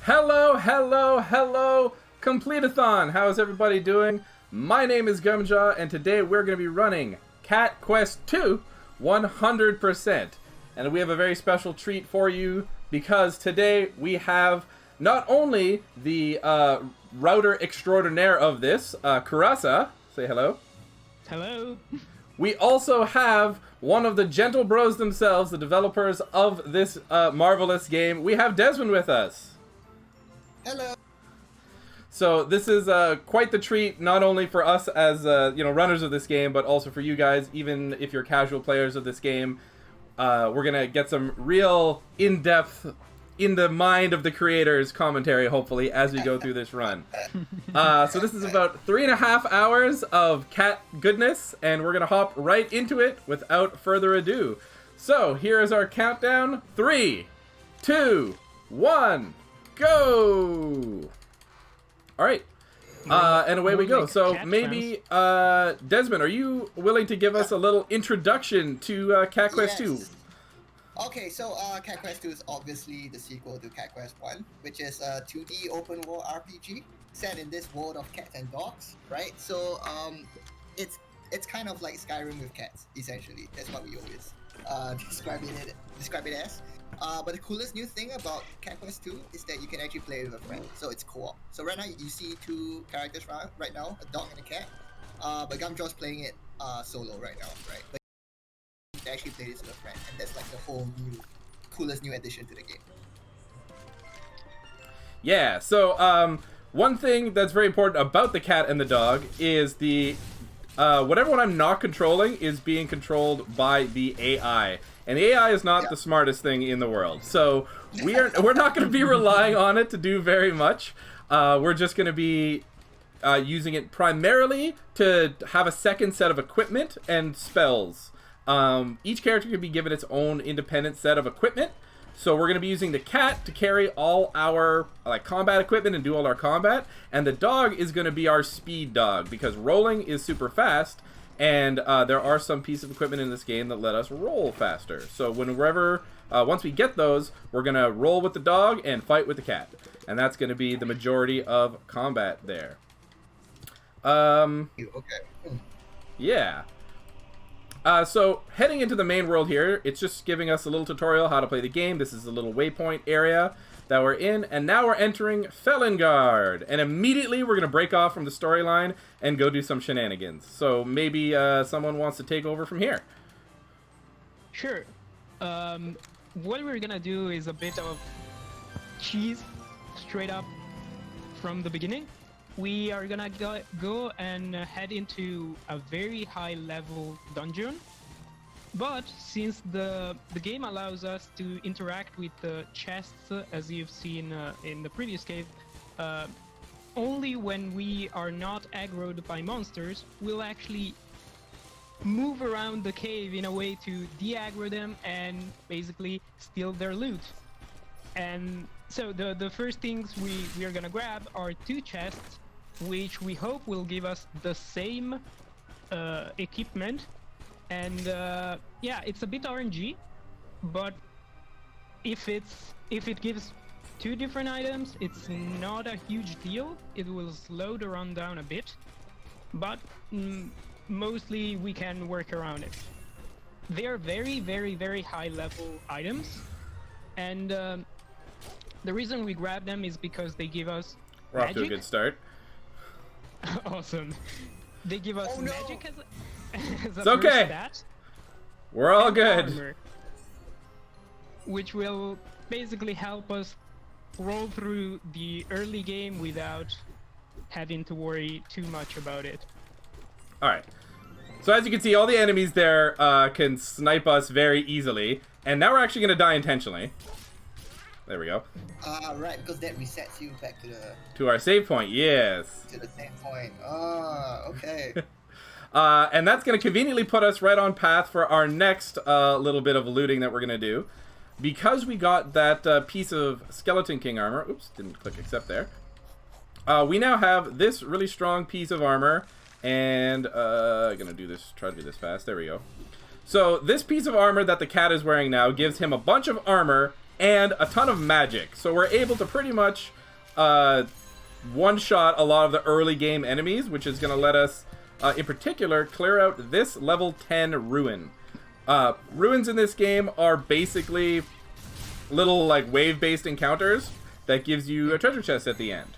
Hello, hello, hello, Completithon! How is everybody doing? My name is Gumjaw, and today we're going to be running Cat Quest 2 100%. And we have a very special treat for you, because today we have not only the router extraordinaire of this, Kurasa, say hello. Hello. We also have one of the Gentlebros themselves, the developers of this marvelous game. We have Desmond with us. Hello. So this is quite the treat, not only for us as runners of this game, but also for you guys. Even if you're casual players of this game, we're gonna get some real in-depth, in the mind of the creators commentary, hopefully, as we go through this run. So this is about 3.5 hours of cat goodness, and we're gonna hop right into it without further ado. So here is our countdown: 3, 2, 1. Go! Alright. And away we go. So maybe, Desmond, are you willing to give us a little introduction to Cat Quest 2? Okay, so Cat Quest 2 is obviously the sequel to Cat Quest 1, which is a 2D open world RPG set in this world of cats and dogs, right? So it's kind of like Skyrim with cats, essentially. That's what we always describe it as. But the coolest new thing about Cat Quest 2 is that you can actually play with a friend, so it's co-op. So right now you see two characters right now, a dog and a cat. But Gumjaw's playing it solo right now, right? But you can actually play this with a friend, and that's like the whole coolest new addition to the game. Yeah, so one thing that's very important about the cat and the dog is the whatever one I'm not controlling is being controlled by the AI. And the AI is not the smartest thing in the world. So we're not going to be relying on it to do very much. We're just going to be using it primarily to have a second set of equipment and spells. Each character can be given its own independent set of equipment. So we're going to be using the cat to carry all our combat equipment and do all our combat. And the dog is going to be our speed dog, because rolling is super fast. And there are some pieces of equipment in this game that let us roll faster. So once we get those, we're going to roll with the dog and fight with the cat. And that's going to be the majority of combat there. Okay. Yeah. So heading into the main world here, it's just giving us a little tutorial how to play the game. This is a little waypoint area that we're in, and now we're entering Felingard, and immediately we're going to break off from the storyline and go do some shenanigans. So maybe someone wants to take over from here. Sure. What we're gonna do is a bit of cheese straight up from the beginning. We are gonna go and head into a very high level dungeon. But since the game allows us to interact with the chests, as you've seen in the previous cave, only when we are not aggroed by monsters, we'll actually move around the cave in a way to de-aggro them and basically steal their loot. And so the first things we are gonna grab are 2 chests, which we hope will give us the same equipment. And yeah, it's a bit RNG, but if it gives 2 different items, it's not a huge deal. It will slow the run down a bit, but mostly we can work around it. They are very, very, very high level items, and the reason we grab them is because they give us We're off to a good start. Awesome. They give us magic as it's okay. Stat, we're all good. Armor, which will basically help us roll through the early game without having to worry too much about it. Alright. So as you can see, all the enemies there can snipe us very easily. And now we're actually going to die intentionally. There we go. Right, because that resets you back to our save point, yes. To the same point. Okay. And that's going to conveniently put us right on path for our next little bit of looting that we're going to do. Because we got that piece of Skeleton King armor. Oops, didn't click accept there. We now have this really strong piece of armor. And I'm going to try to do this fast. There we go. So this piece of armor that the cat is wearing now gives him a bunch of armor and a ton of magic. So we're able to pretty much one-shot a lot of the early game enemies, which is going to let us, in particular, clear out this level 10 ruin. Ruins in this game are basically little like wave-based encounters that gives you a treasure chest at the end.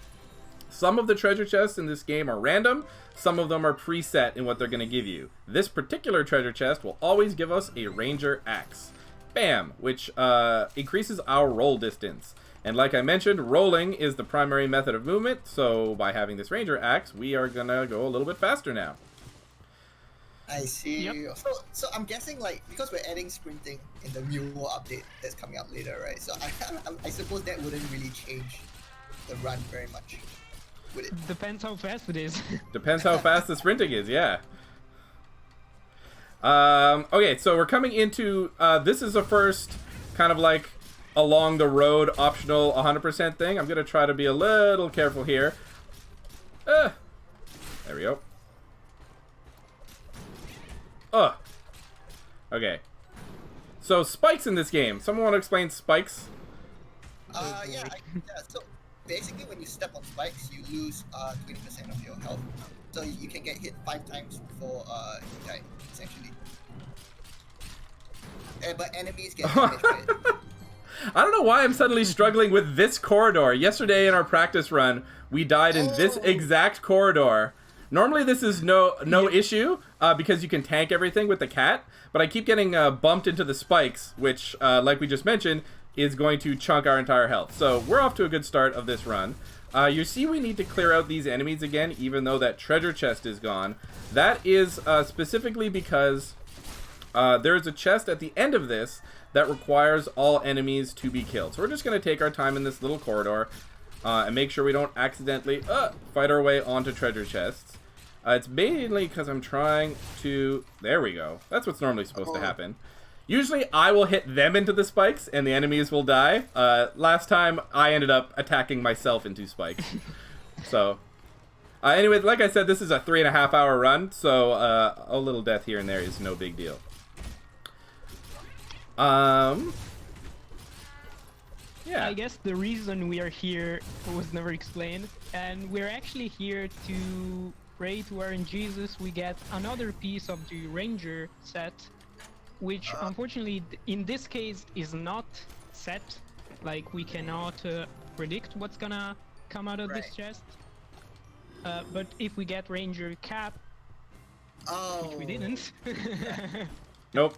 Some of the treasure chests in this game are random, some of them are preset in what they're going to give you. This particular treasure chest will always give us a ranger axe. Bam! Which increases our roll distance. And like I mentioned, rolling is the primary method of movement, so by having this ranger axe, we are going to go a little bit faster now. I see. Yep. So I'm guessing, like, because we're adding sprinting in the Mule update that's coming up later, right? So I suppose that wouldn't really change the run very much, would it? Depends how fast it is. Depends how fast the sprinting is, yeah. Okay, so we're coming into, this is the first kind of like along the road optional 100% thing. I'm going to try to be a little careful here. There we go. Okay. So spikes in this game. Someone want to explain spikes? Yeah. So basically, when you step on spikes, you lose 20% of your health. So you can get hit 5 times before you die, essentially. But enemies get damaged by it. I don't know why I'm suddenly struggling with this corridor. Yesterday in our practice run, we died in this exact corridor. Normally this is no issue, because you can tank everything with the cat, but I keep getting bumped into the spikes, which, like we just mentioned, is going to chunk our entire health. So we're off to a good start of this run. You see we need to clear out these enemies again, even though that treasure chest is gone. That is specifically because there's a chest at the end of this that requires all enemies to be killed. So we're just going to take our time in this little corridor and make sure we don't accidentally fight our way onto treasure chests. It's mainly because I'm trying to... There we go. That's what's normally supposed to happen. Usually I will hit them into the spikes and the enemies will die. Last time I ended up attacking myself into spikes. So, anyway, like I said, this is a 3.5 hour run, so a little death here and there is no big deal. Yeah. I guess the reason we are here was never explained, and we're actually here to pray to our Jesus. We get another piece of the Ranger set, which unfortunately in this case is not set. Like, we cannot predict what's gonna come out of this chest. But if we get Ranger cap, which we didn't. Nope.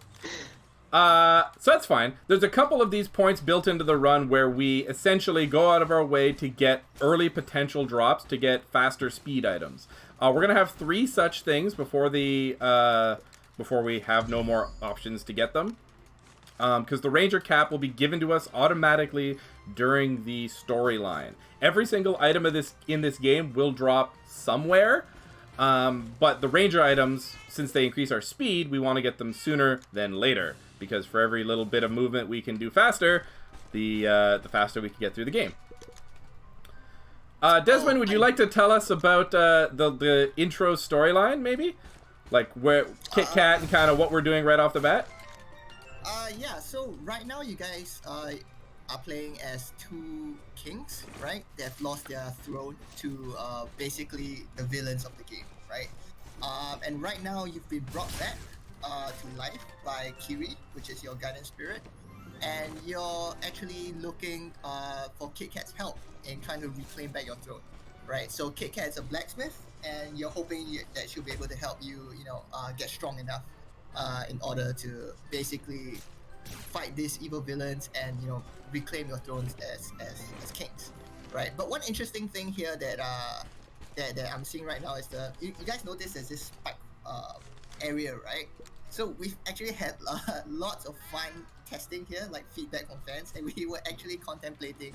So that's fine. There's a couple of these points built into the run where we essentially go out of our way to get early potential drops to get faster speed items. We're gonna have 3 such things before we have no more options to get them. Because the Ranger cap will be given to us automatically during the storyline. Every single item in this game will drop somewhere. But the Ranger items, since they increase our speed, we want to get them sooner than later. Because for every little bit of movement we can do faster, the faster we can get through the game. Desmond, would you like to tell us about the intro storyline, maybe? Like where Kit Kat and kind of what we're doing right off the bat? Yeah, so right now you guys are playing as 2 kings, right? They have lost their throne to basically the villains of the game, right? And right now you've been brought back to life by Kiri, which is your guardian spirit, and you're actually looking for Kit Kat's help in trying to reclaim back your throne, right? So Kit Kat is a blacksmith, and you're hoping that she'll be able to help you, get strong enough in order to basically fight these evil villains and reclaim your thrones as kings, right? But one interesting thing here that I'm seeing right now is you guys notice there's this spike area, right? So we've actually had lots of fun testing here, like feedback from fans, and we were actually contemplating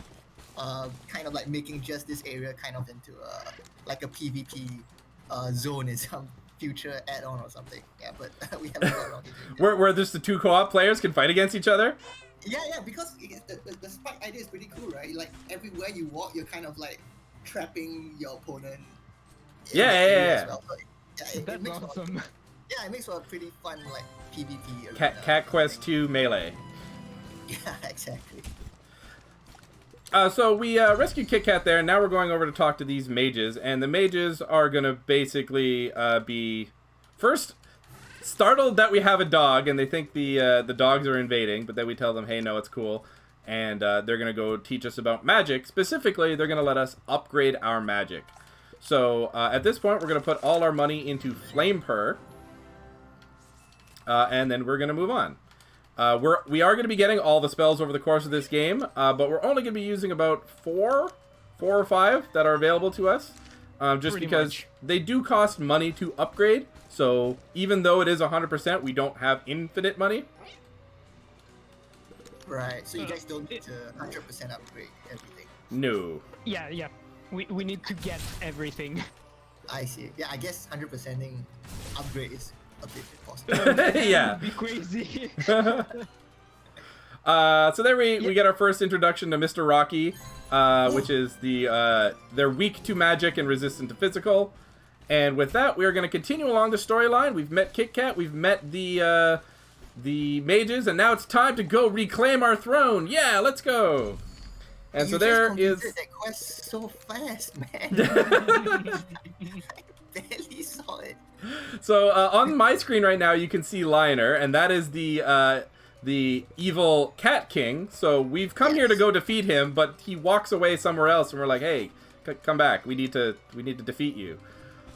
kind of like making just this area kind of into like a PvP zone in some future add-on or something. Yeah, but we haven't got around to doing that. Where just the 2 co-op players can fight against each other? Yeah, because the spike idea is pretty cool, right? Like everywhere you walk, you're kind of like trapping your opponent. Yeah. Well. So, That's awesome. It makes for a pretty fun like PvP. Cat Quest 2 Melee. Yeah, exactly. So we rescued Kit Kat there, and now we're going over to talk to these mages, and the mages are gonna basically be first startled that we have a dog, and they think the dogs are invading, but then we tell them, hey, no, it's cool, and they're gonna go teach us about magic. Specifically, they're gonna let us upgrade our magic. So at this point, we're gonna put all our money into Flame Purr, and then we're gonna move on. We are going to be getting all the spells over the course of this game, but we're only going to be using about four or five that are available to us, just Pretty because much. they do cost money to upgrade. So even though it is 100%, we don't have infinite money. Right. So you guys don't need to 100% upgrade everything. No. Yeah. We need to get everything. I see. Yeah, I guess 100%ing upgrade is a bit impossible. Yeah. Be crazy. So there we get our first introduction to Mr. Rocky, which is they're weak to magic and resistant to physical. And with that, we are going to continue along the storyline. We've met Kit Kat, we've met the mages, and now it's time to go reclaim our throne. Yeah, let's go. And so there is. That quest so fast, man. I barely saw it. So on my screen right now, you can see Lionel, and that is the evil Cat King. So we've come here to go defeat him, but he walks away somewhere else, and we're like, hey, come back. We need to defeat you.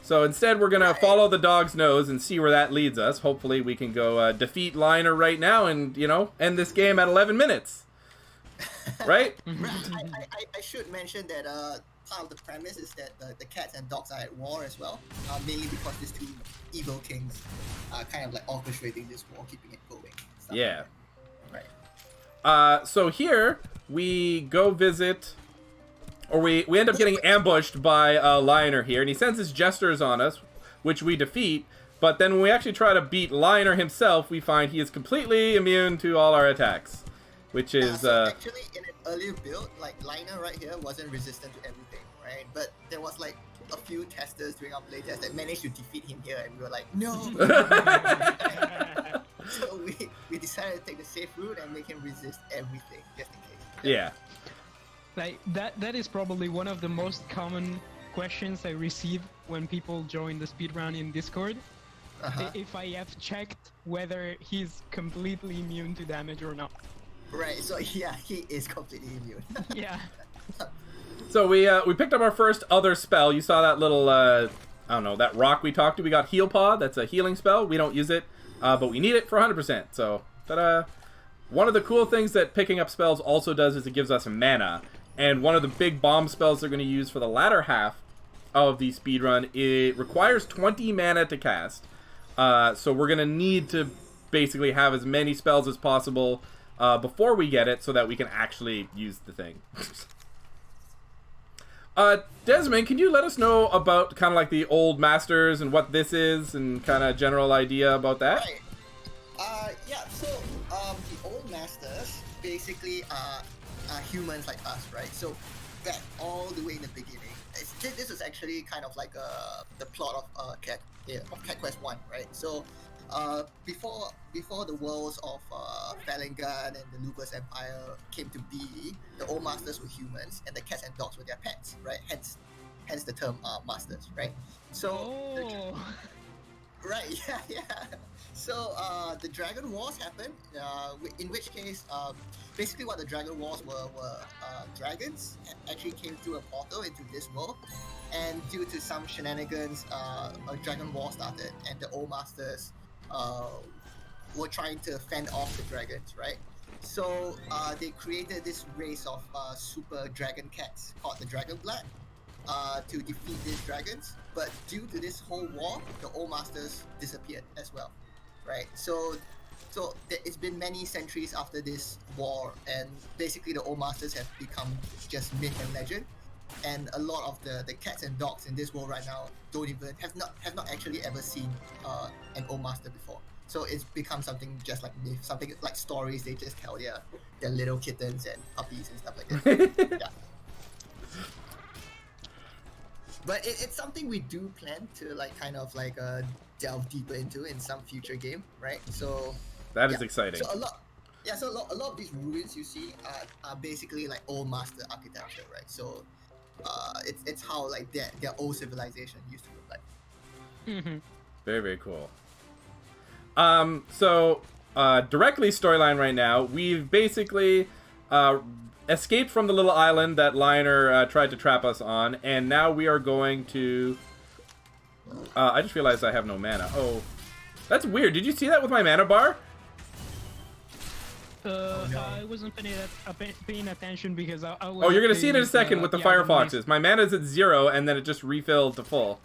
So instead, we're gonna follow the dog's nose and see where that leads us. Hopefully, we can go defeat Lionel right now, and end this game at 11 minutes. Right? I should mention that part of the premise is that the cats and dogs are at war as well, mainly because these two evil kings are kind of like orchestrating this war, keeping it going. Yeah. Right. So here we go visit, or we end up getting ambushed by Lionel here, and he sends his jesters on us, which we defeat. But then when we actually try to beat Lionel himself, we find he is completely immune to all our attacks. Which is so actually in an earlier build, like Lionel right here wasn't resistant to everything, right? But there was like a few testers during our playtest that managed to defeat him here, and we were like, no. So we decided to take the safe route and make him resist everything, just in case. Yeah. Like that is probably one of the most common questions I receive when people join the speedrun in Discord. If I have checked whether he's completely immune to damage or not. Right, so yeah, he is completely immune. Yeah. So we picked up our first other spell. You saw that little I don't know, that rock we talked to. We got Heal Paw. That's a healing spell. We don't use it, but we need it for 100%. So, one of the cool things that picking up spells also does is it gives us mana. And one of the big bomb spells they're going to use for the latter half of the speedrun, it requires 20 mana to cast. So we're going to need to basically have as many spells as possible before we get it, so that we can actually use the thing. Desmond, can you let us know about kind of like the old masters and what this is, and kind of general idea about that? Right. Yeah. So the old masters basically are humans like us, right? So back all the way in the beginning, this is actually kind of like the plot of Cat Quest 1, right? So before the worlds of Falingan and the Lupus Empire came to be, the old masters were humans and the cats and dogs were their pets, right? Hence the term masters, right? So right, yeah. So the Dragon Wars happened, in which case basically what the Dragon Wars were dragons actually came through a portal into this world, and due to some shenanigans, a Dragon War started, and the old masters were trying to fend off the dragons, right? So they created this race of super dragon cats called the Dragon Blood to defeat these dragons. But due to this whole war, the old masters disappeared as well, right? So it's been many centuries after this war, and basically the old masters have become just myth and legend. And a lot of the cats and dogs in this world right now have not actually ever seen an old master before. So it's become something just like myth, something like stories they just tell their little kittens and puppies and stuff like that. Yeah. But it's something we do plan to like kind of like delve deeper into in some future game, right? So that is exciting. So Yeah, so a lot of these ruins you see are basically like old master architecture, right? So it's how like their old civilization used to look like. Mm-hmm. Very, very cool. So directly storyline right now, we've basically escaped from the little island that Lionel tried to trap us on, and now we are going to... I just realized I have no mana. Oh, that's weird. Did you see that with my mana bar? I wasn't paying attention because I was... Oh, you're gonna see it in a second with the Firefoxes. My mana's at 0, and then it just refilled to full.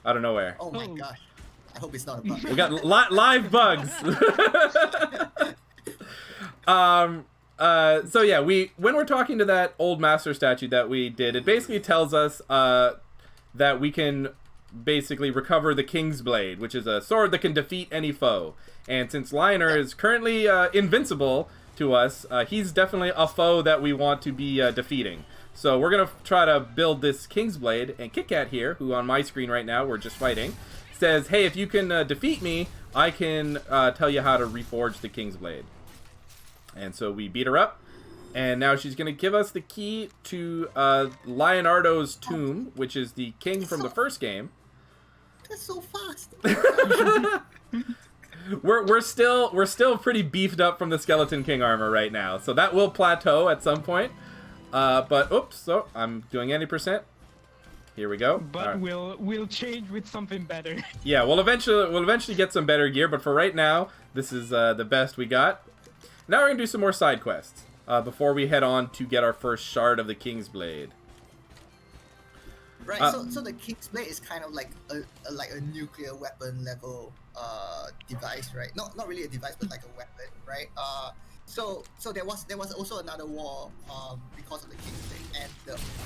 Out of nowhere. Oh my gosh. I hope it's not a bug. We got live bugs. So yeah, when we're talking to that old master statue that we did, it basically tells us that we can basically recover the King's Blade, which is a sword that can defeat any foe. And since Lionel is currently invincible to us, he's definitely a foe that we want to be defeating. So we're gonna try to build this King's Blade, and Kit Kat here, who on my screen right now we're just fighting, says, hey, if you can defeat me, I can tell you how to reforge the King's Blade. And so we beat her up, and now she's going to give us the key to Leonardo's tomb, which is the king from the first game. That's so fast. We're still pretty beefed up from the Skeleton King armor right now, so that will plateau at some point. But oops, so I'm doing any percent. Here we go. But right. we'll change with something better. Yeah, we'll eventually get some better gear, but for right now, this is the best we got. Now we're gonna do some more side quests before we head on to get our first shard of the King's Blade. Right. So the King's Blade is kind of like a nuclear weapon level device, right? Not really a device, but like a weapon, right? So there was also another war because of the King's Blade, and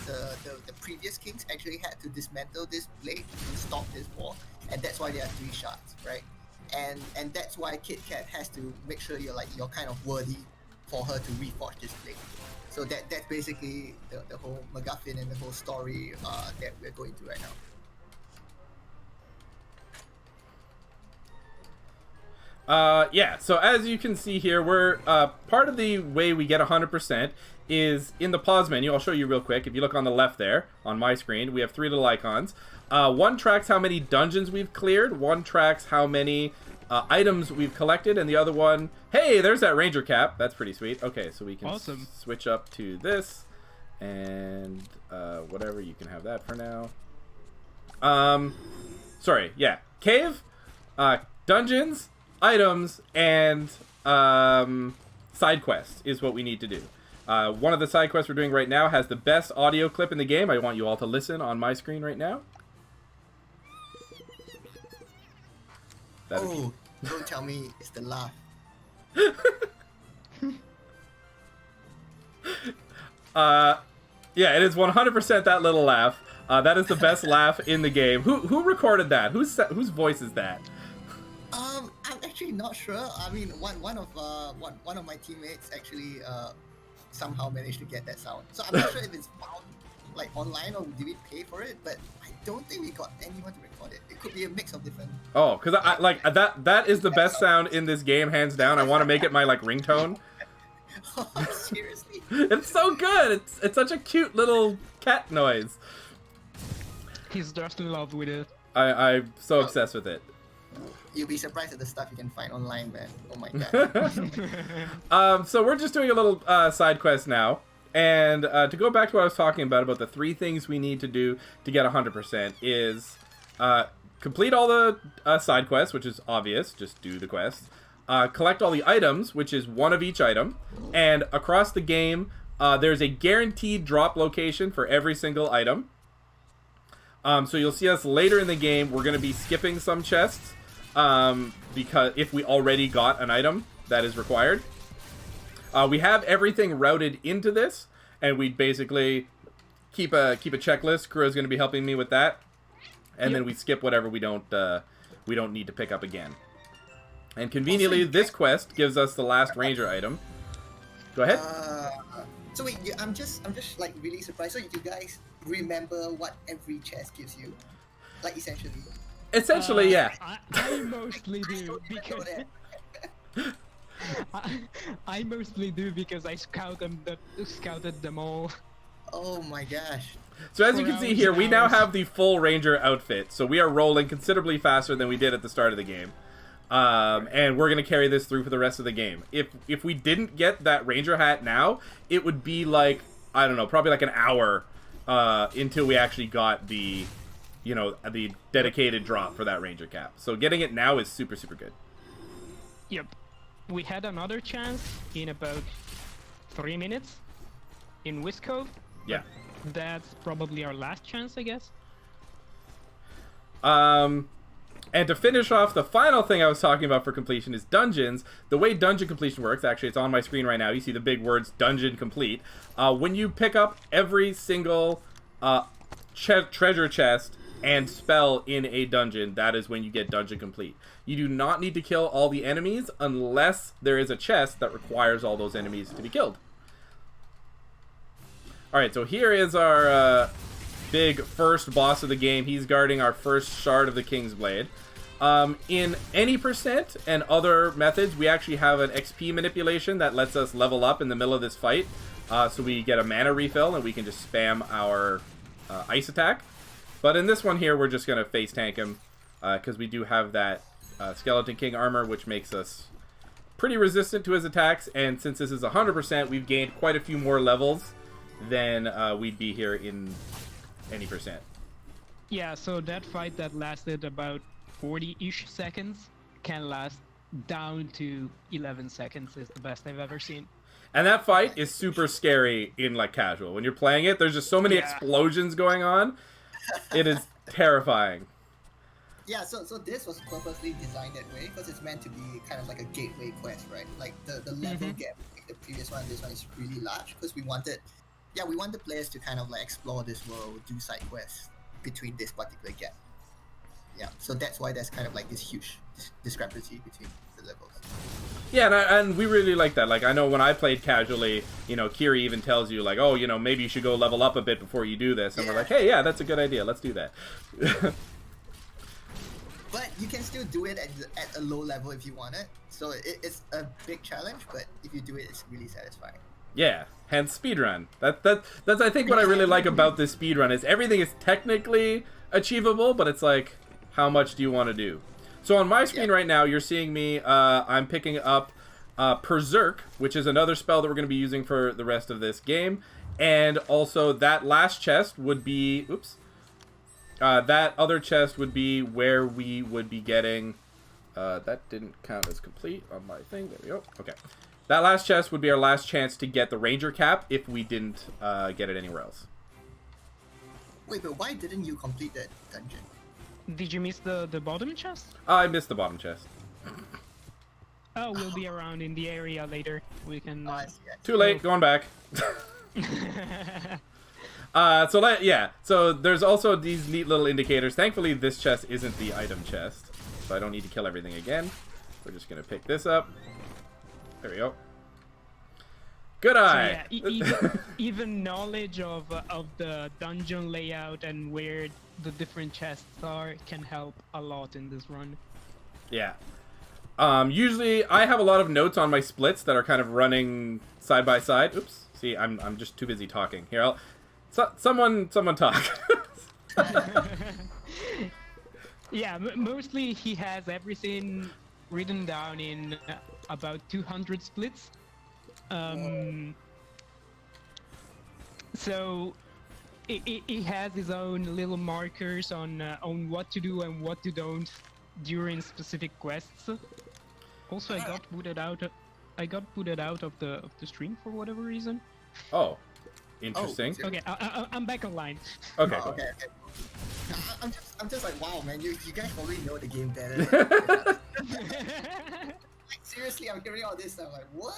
the previous kings actually had to dismantle this blade to stop this war, and that's why there are 3 shards, right? And that's why Kit Kat has to make sure you're kind of worthy for her to reforge this blade. So that's basically the whole MacGuffin and the whole story that we're going through right now. Yeah, so as you can see here, we're part of the way we get 100% is in the pause menu. I'll show you real quick. If you look on the left there, on my screen, we have 3 little icons. One tracks how many dungeons we've cleared, one tracks how many items we've collected, and the other one, hey, there's that ranger cap. That's pretty sweet. Okay, so we can switch up to this, and whatever, you can have that for now. Sorry, yeah, cave, dungeons, items, and side quests is what we need to do. One of the side quests we're doing right now has the best audio clip in the game. I want you all to listen on my screen right now. Oh, don't tell me it's the laugh. Yeah, it is 100% that little laugh. That is the best laugh in the game. Who recorded that? Whose voice is that? I'm actually not sure. I mean, one of my teammates actually somehow managed to get that sound. So I'm not sure if it's found like online or did we pay for it, but I don't think we got anyone to record it. It could be a mix of different. Oh, because I like that is the best sound in this game, hands down. I want to make it my like ringtone. Oh, seriously? It's so good. It's such a cute little cat noise. He's just in love with it. I'm so obsessed with it. You'll be surprised at the stuff you can find online, man. Oh my god. So we're just doing a little side quest now. And to go back to what I was talking about the 3 things we need to do to get 100% is complete all the side quests, which is obvious, just do the quests. Collect all the items, which is 1 of each item. And across the game, there's a guaranteed drop location for every single item. So you'll see us later in the game, we're going to be skipping some chests. Because if we already got an item that is required. We have everything routed into this, and we basically keep a checklist. Kura's going to be helping me with that, and then we skip whatever we don't need to pick up again. And conveniently, this quest gives us the last ranger item. Go ahead. So wait, I'm just like really surprised. So you guys remember what every chest gives you, like essentially? Essentially, yeah. I mostly do because I mostly do because I scouted them all. Oh my gosh. So as you can see here, we now have the full Ranger outfit. So we are rolling considerably faster than we did at the start of the game. And we're going to carry this through for the rest of the game. If we didn't get that Ranger hat now, it would be like, I don't know, probably like an hour until we actually got the, you know, the dedicated drop for that Ranger cap. So getting it now is super, super good. Yep. We had another chance in about 3 minutes in Wiscove. Yeah. That's probably our last chance, I guess. And to finish off, the final thing I was talking about for completion is dungeons. The way dungeon completion works, actually, it's on my screen right now. You see the big words, dungeon complete. When you pick up every single treasure chest and spell in a dungeon, that is when you get dungeon complete. You do not need to kill all the enemies unless there is a chest that requires all those enemies to be killed. Alright, so here is our big first boss of the game. He's guarding our first shard of the King's Blade. In any percent and other methods, we actually have an XP manipulation that lets us level up in the middle of this fight. So we get a mana refill and we can just spam our ice attack. But in this one here, we're just going to face tank him because we do have that Skeleton King armor, which makes us pretty resistant to his attacks. And since this is 100%, we've gained quite a few more levels than we'd be here in any percent. Yeah, so that fight that lasted about 40-ish seconds can last down to 11 seconds is the best I've ever seen. And that fight is super scary in like casual. When you're playing it, there's just so many explosions going on. It is terrifying. Yeah, so this was purposely designed that way because it's meant to be kind of like a gateway quest, right? Like the level gap between the previous one and this one is really large because we wanted players to kind of like explore this world, do side quests between this particular gap. Yeah, so that's why there's kind of like this huge discrepancy between the levels. Yeah, and we really like that. Like, I know when I played casually, you know, Kiri even tells you, like, oh, you know, maybe you should go level up a bit before you do this. And we're like, hey, yeah, that's a good idea. Let's do that. But you can still do it at a low level if you want it. So it's a big challenge, but if you do it, it's really satisfying. Yeah, hence speedrun. That's I think what I really like about this speedrun is everything is technically achievable, but it's like, how much do you want to do? So on my screen right now, you're seeing me, I'm picking up Berserk, which is another spell that we're going to be using for the rest of this game. And also that last chest would be, that other chest would be where we would be getting, that didn't count as complete on my thing. There we go. Okay. That last chest would be our last chance to get the Ranger cap if we didn't get it anywhere else. Wait, but why didn't you complete that dungeon? Did you miss the bottom chest? I missed the bottom chest. Oh, we'll be around in the area later. We can... Too late, going back. So there's also these neat little indicators. Thankfully, this chest isn't the item chest, so I don't need to kill everything again. We're just going to pick this up. There we go. Good eye. So yeah, even knowledge of the dungeon layout and where the different chests are can help a lot in this run. Yeah. Usually, I have a lot of notes on my splits that are kind of running side by side. Oops. See, I'm just too busy talking. Here, someone talk. Yeah, mostly he has everything written down in about 200 splits. So he has his own little markers on what to do and what to don't during specific quests. Also, I got booted out. I got booted out of the stream for whatever reason. Oh, interesting. Oh, okay, I'm back online. Okay. Oh, okay. I'm just like, wow, man, you guys probably know the game better. Like, seriously, I'm hearing all this. I'm like, what?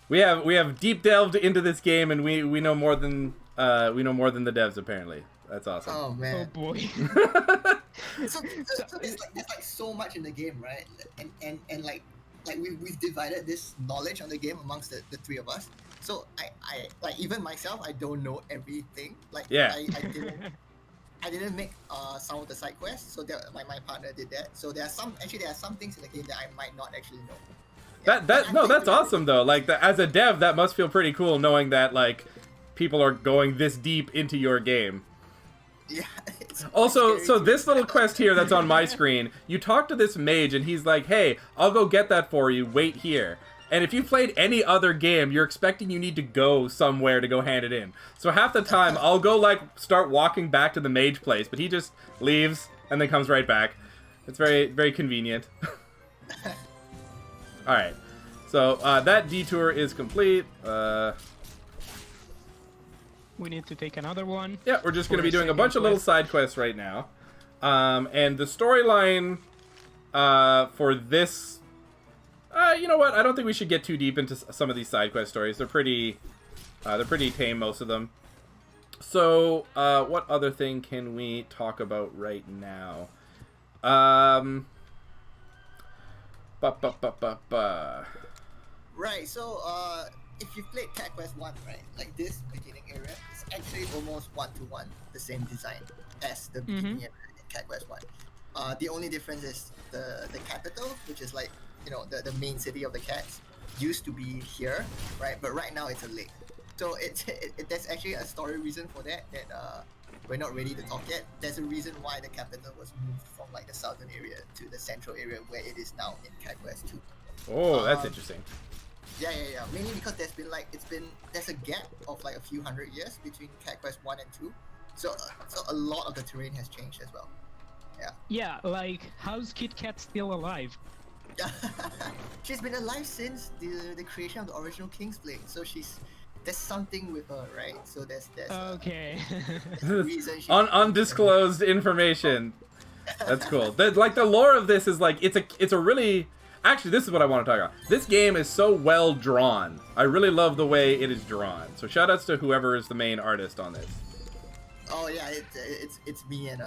We have deep delved into this game, and we know more than the devs apparently. That's awesome. Oh man. Oh boy. so there's like so much in the game, right? And like we've divided this knowledge on the game amongst the three of us. So I like, even myself, I don't know everything. Like, yeah. I didn't make some of the side quests, so my partner did that. So there are some things in the game that I might not actually know. That's awesome though. Like as a dev, that must feel pretty cool knowing that like people are going this deep into your game. Yeah. Also, so this little quest here that's on my screen, you talk to this mage and he's like, "Hey, I'll go get that for you. Wait here." And if you played any other game, you're expecting you need to go somewhere to go hand it in. So half the time, I'll go like start walking back to the mage place, but he just leaves and then comes right back. It's very, very convenient. All right, so that detour is complete. We need to take another one. Yeah, we're just going to be doing a bunch of little side quests right now. And the storyline for this... you know what? I don't think we should get too deep into some of these side quest stories. They're pretty tame, most of them. So, what other thing can we talk about right now? Right, so if you've played Cat Quest 1, right, like this beginning area is actually almost one-to-one the same design as the beginning area in Cat Quest 1. The only difference is the capital, which is like, you know, the main city of the cats, used to be here, right? But right now it's a lake. So there's actually a story reason for that we're not ready to talk yet. There's a reason why the capital was moved from like the southern area to the central area where it is now in Cat Quest 2. Oh, that's interesting. Yeah. Mainly because there's a gap of like a few hundred years between Cat Quest 1 and 2. So a lot of the terrain has changed as well. Yeah. Yeah, like, how's Kit Kat still alive? She's been alive since the creation of the original King's Blade. So there's something with her, right? So there's okay. there's a reason Undisclosed information. That's cool. Like the lore of this is like it's a really... Actually, this is what I want to talk about. This game is so well drawn. I really love the way it is drawn. So shoutouts to whoever is the main artist on this. Oh yeah, it's me and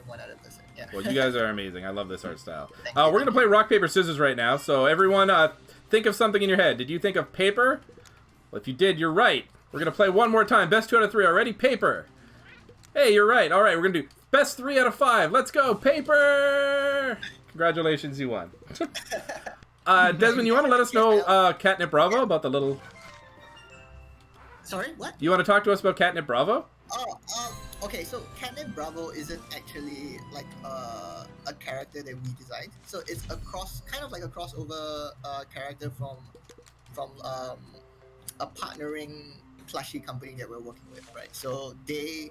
one other person. Yeah. Well, you guys are amazing. I love this art style. We're gonna play rock paper scissors right now. So everyone, think of something in your head. Did you think of paper? Well, if you did, you're right. We're gonna play one more time. Best 2 out of 3 already. Paper. Hey, you're right. All right, we're gonna do best 3 out of 5. Let's go, paper. Congratulations, you won. Desmond, you want to let us know Catnip Bravo about the little... Sorry, what? You want to talk to us about Catnip Bravo? Okay, so Catnip Bravo isn't actually like a character that we designed. So it's kind of like a crossover character from a partnering plushie company that we're working with, right? So they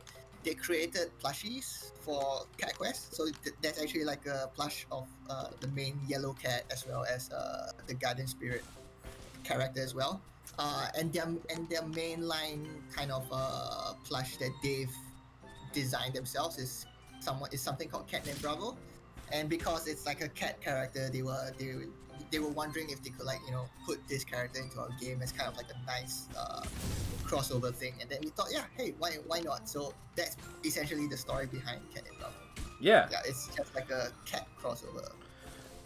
created plushies for Cat Quest. So there's actually like a plush of the main yellow cat as well as the Guardian Spirit character as well. And their mainline kind of plush that they've designed themselves is something called Catnip Bravo. And because it's like a cat character, they were wondering if they could, like, you know, put this character into our game as kind of like a nice crossover thing. And then we thought, yeah, hey, why not? So that's essentially the story behind Catnip Bravo. Yeah, it's just like a cat crossover.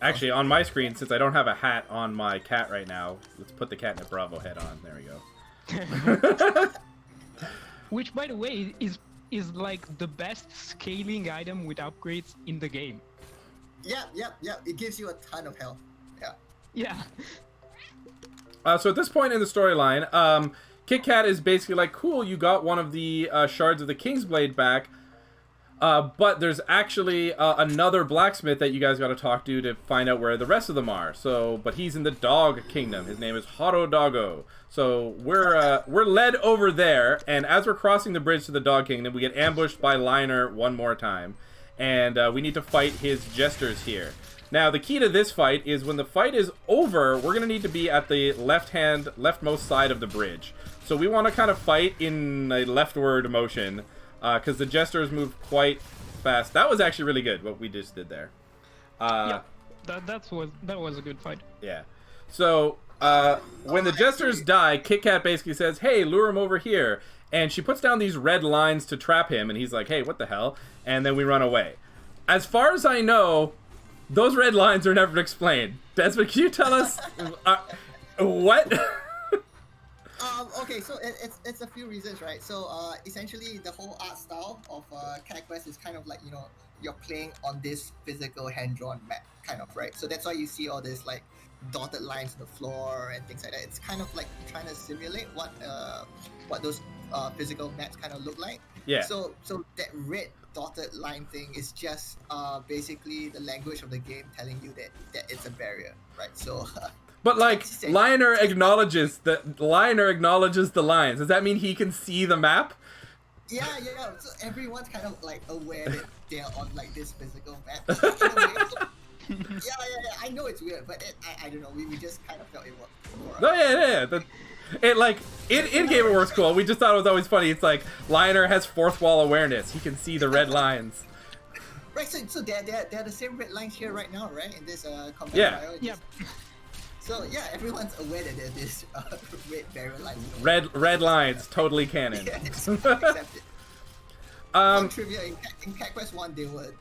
Actually, on my screen, since I don't have a hat on my cat right now, let's put the Catnip Bravo head on. There we go. Which, by the way, is like the best scaling item with upgrades in the game. Yeah. It gives you a ton of health. Yeah. So at this point in the storyline, Kit Kat is basically like, cool, you got one of the shards of the King's Blade back, but there's actually another blacksmith that you guys got to talk to find out where the rest of them are. So, but he's in the Dog Kingdom. His name is Haro Doggo. So we're led over there, and as we're crossing the bridge to the Dog Kingdom, we get ambushed by Liner one more time, and we need to fight his jesters here. Now, the key to this fight is when the fight is over, we're going to need to be at the leftmost side of the bridge. So we want to kind of fight in a leftward motion, because the jesters move quite fast. That was actually really good, what we just did there. Yeah, that was a good fight. Yeah. So, when the jesters die, Kit Kat basically says, hey, lure him over here. And she puts down these red lines to trap him, and he's like, hey, what the hell? And then we run away. As far as I know, those red lines are never explained. Desmond, can you tell us what? Okay, so it's a few reasons, right? So essentially, the whole art style of Cat Quest is kind of like, you're playing on this physical hand-drawn map, kind of, right? So that's why you see all this like dotted lines on the floor and things like that. It's kind of like trying to simulate what those physical maps kind of look like. Yeah. So that red dotted line thing is just basically the language of the game telling you that it's a barrier, right? So. But like, Liner acknowledges the lines. Does that mean he can see the map? Yeah. So everyone's kind of like aware that they're on like this physical map. Yeah. I know it's weird, but I don't know. We just kind of felt it worked. No, yeah. It like in game it works cool. We just thought it was always funny. It's like Liner has fourth wall awareness. He can see the red lines. Right. So they're the same red lines here right now, right? In this combat trial. Yep. So yeah, everyone's aware that there's this red barrier line. Red lines, totally canon. Yeah, accept it. Trivia in Cat Quest 1, they were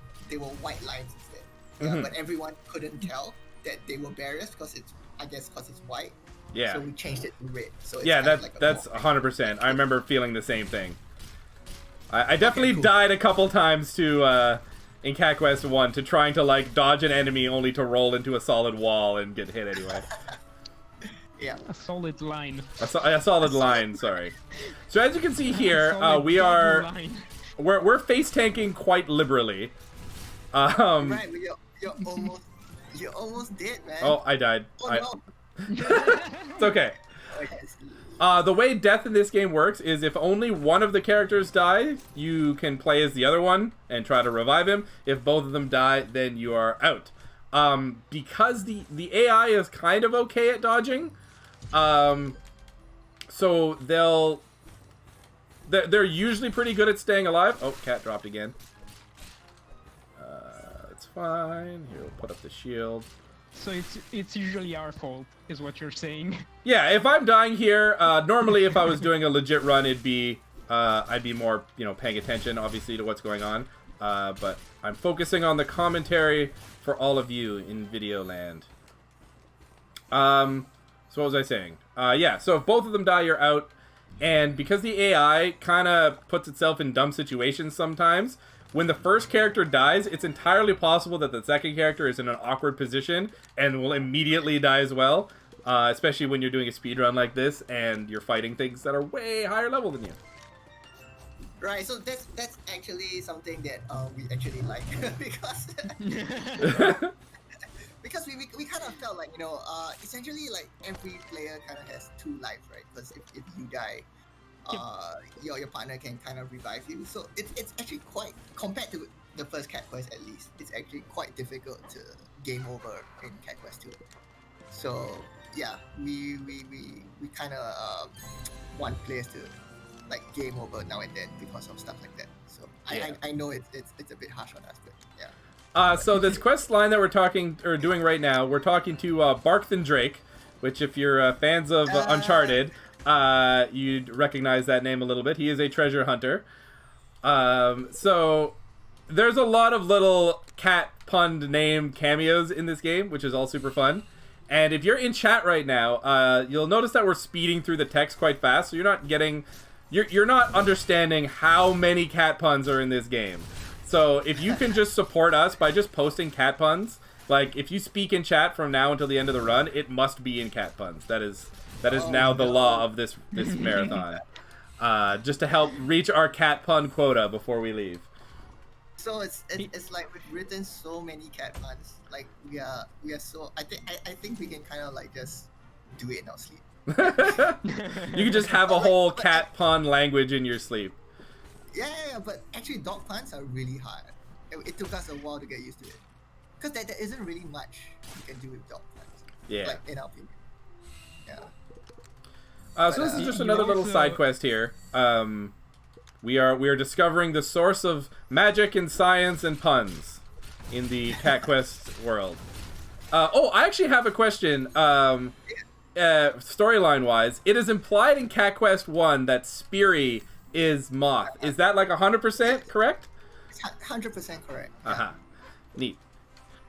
white lines instead. Yeah, but everyone couldn't tell that they were barriers because it's white. Yeah. So we changed it to red. So it's Yeah, kind of like that's 100%. I remember feeling the same thing. I definitely died a couple times to in Cat Quest 1 to trying to like dodge an enemy only to roll into a solid wall and get hit anyway. Yeah. A solid line. A solid line, sorry. So as you can see here, we're face tanking quite liberally. Right, but you're almost dead, man. Oh, I died. Oh, no. It's okay. The way death in this game works is if only one of the characters die, you can play as the other one and try to revive him. If both of them die, then you are out. Because the AI is kind of okay at dodging, so they're usually pretty good at staying alive. Oh, cat dropped again. It's fine. Here, we'll put up the shield. So it's usually our fault, is what you're saying. Yeah, if I'm dying here, normally if I was doing a legit run, it'd be I'd be more, paying attention, obviously, to what's going on. But I'm focusing on the commentary for all of you in video land. So what was I saying? Yeah, so if both of them die, you're out. And because the AI kind of puts itself in dumb situations sometimes, when the first character dies, it's entirely possible that the second character is in an awkward position and will immediately die as well. Especially when you're doing a speedrun like this and you're fighting things that are way higher level than you. Right, so that's actually something that we actually like because because we kind of felt like essentially like every player kind of has two lives, right? Because if you die, your partner can kind of revive you. So it's actually quite, compared to the first Cat Quest at least, it's actually quite difficult to game over in Cat Quest 2. So yeah, we kind of want players to like game over now and then because of stuff like that. So I know it's a bit harsh on us, but yeah. So this quest line that we're doing right now, we're talking to Barkthan Drake, which if you're fans of Uncharted, you'd recognize that name a little bit. He is a treasure hunter. So there's a lot of little cat punned name cameos in this game, which is all super fun. And if you're in chat right now, you'll notice that we're speeding through the text quite fast, so you're not getting, you're not understanding how many cat puns are in this game. So if you can just support us by just posting cat puns, like if you speak in chat from now until the end of the run, it must be in cat puns. That is now the law of this marathon. Just to help reach our cat pun quota before we leave. So it's like we've written so many cat puns. Like we are so I think we can kind of like just do it in our sleep. You can just have a whole cat pun language in your sleep. Yeah, but actually dog puns are really hard. It took us a while to get used to it. Because there isn't really much you can do with dog puns. Yeah. Like, in our opinion. Yeah. So this is just another little side quest here. We are discovering the source of magic and science and puns in the Cat Quest world. I actually have a question. Storyline-wise, it is implied in Cat Quest 1 that Speary is Moth. Is that like 100% correct? 100% correct. Uh-huh. Neat.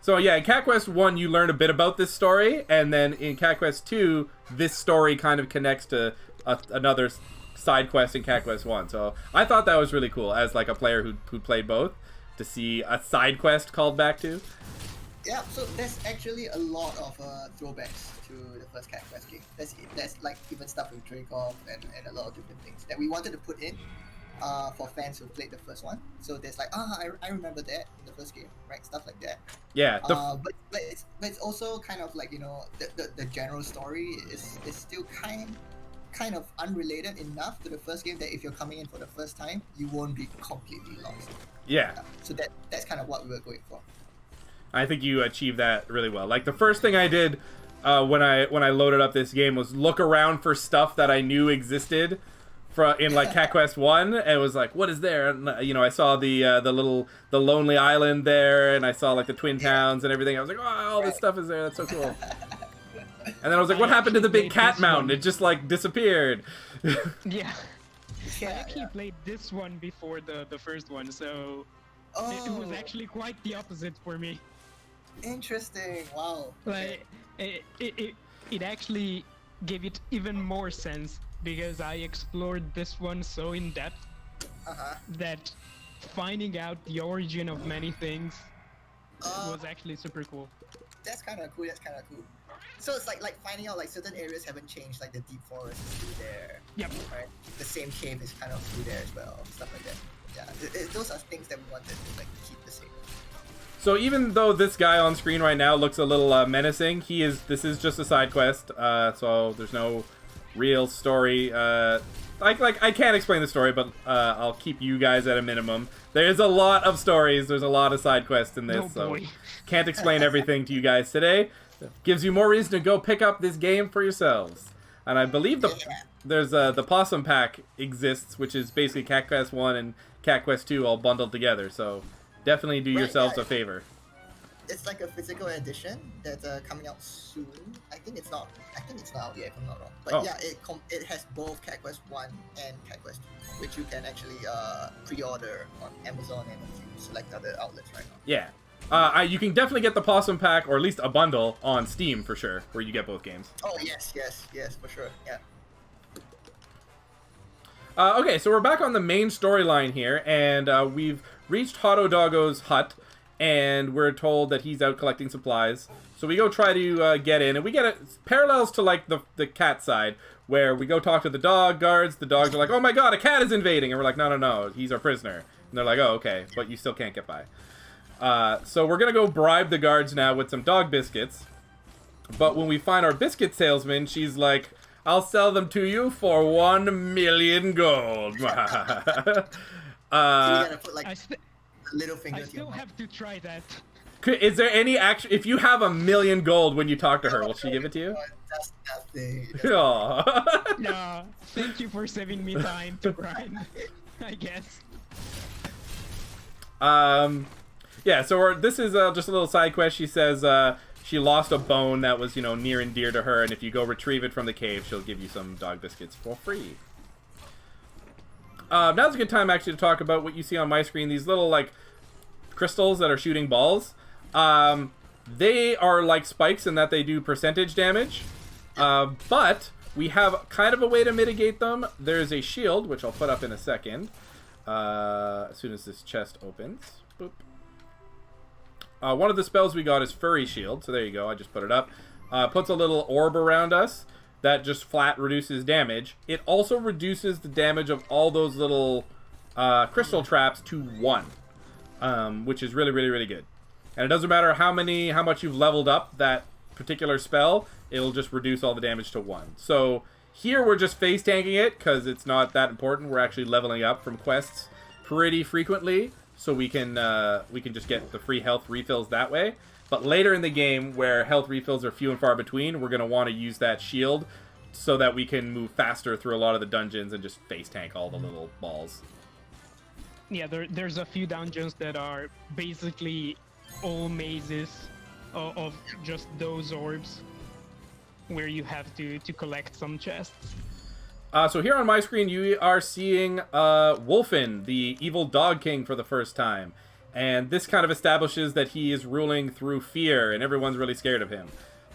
So yeah, in Cat Quest 1 you learn a bit about this story, and then in Cat Quest 2 this story kind of connects to another side quest in Cat Quest 1. So I thought that was really cool as like a player who played both, to see a side quest called back to. Yeah, so there's actually a lot of throwbacks to the first Cat Quest game. There's like even stuff with Dracov and a lot of different things that we wanted to put in for fans who played the first one. So there's like, I remember that in the first game, right? Stuff like that. Yeah. But it's also kind of like, you know, the general story is still kind of unrelated enough to the first game that if you're coming in for the first time, you won't be completely lost. Yeah. So that's kind of what we were going for. I think you achieved that really well. Like the first thing I did when I loaded up this game was look around for stuff that I knew existed in like Cat Quest 1, and it was like, what is there? And, you know, I saw the Lonely Island there, and I saw like the Twin Towns and everything. I was like, oh, all this stuff is there. That's so cool. And then I was like, what happened to the big cat mountain? It just like disappeared. Yeah. I Yeah, actually played this one before the first one, so it was actually quite the opposite for me. Interesting. Wow. Like it actually gave it even more sense because I explored this one so in depth that finding out the origin of many things was actually super cool. That's kind of cool. So it's like finding out like certain areas haven't changed, like the deep forest is still there. Yep. Right. The same cave is kind of still there as well. Stuff like that. Yeah. Those are things that we wanted to like keep the same. So even though this guy on screen right now looks a little menacing, this is just a side quest. So there's no real story. I can't explain the story, but I'll keep you guys at a minimum. There's a lot of stories. There's a lot of side quests in this, so can't explain everything to you guys today. Gives you more reason to go pick up this game for yourselves. And I believe there's the Possum Pack exists, which is basically Cat Quest 1 and Cat Quest 2 all bundled together. So definitely do yourselves a favor. It's like a physical edition that's coming out soon. I think it's not out yet, if I'm not wrong. But yeah, it has both Cat Quest 1 and Cat Quest 2, which you can actually pre-order on Amazon and a few select other outlets right now. Yeah. You can definitely get the Possum Pack, or at least a bundle, on Steam for sure, where you get both games. Oh, yes, for sure, yeah. Okay, so we're back on the main storyline here, and we've reached Hotto Doggo's hut, and we're told that he's out collecting supplies. So we go try to get in, and we get parallels to like the cat side, where we go talk to the dog guards. The dogs are like, oh my god, a cat is invading, and we're like, no, he's our prisoner. And they're like, oh, okay, but you still can't get by. So we're gonna go bribe the guards now with some dog biscuits. But when we find our biscuit salesman, she's like, I'll sell them to you for 1 million gold. So you gotta put like a little finger I to your still mouth. have to try that. Is there any action? If you have 1 million gold when you talk to her, will she give it to you? That's nothing. Aw. Yeah, thank you for saving me time to grind, I guess. Yeah, so this is just a little side quest. She says she lost a bone that was, near and dear to her, and if you go retrieve it from the cave, she'll give you some dog biscuits for free. Now's a good time, actually, to talk about what you see on my screen. These little, like, crystals that are shooting balls. They are like spikes in that they do percentage damage, but we have kind of a way to mitigate them. There's a shield, which I'll put up in a second, as soon as this chest opens. Boop. One of the spells we got is Furry Shield, so there you go, I just put it up. Puts a little orb around us that just flat reduces damage. It also reduces the damage of all those little crystal traps to 1, which is really, really, really good. And it doesn't matter how much you've leveled up that particular spell, it'll just reduce all the damage to 1. So here we're just face tanking it because it's not that important. We're actually leveling up from quests pretty frequently, so we can just get the free health refills that way. But later in the game, where health refills are few and far between, we're going to want to use that shield so that we can move faster through a lot of the dungeons and just face tank all the little balls. Yeah, there's a few dungeons that are basically all mazes of just those orbs where you have to collect some chests. So here on my screen, you are seeing Wolfen, the evil dog king, for the first time. And this kind of establishes that he is ruling through fear, and everyone's really scared of him.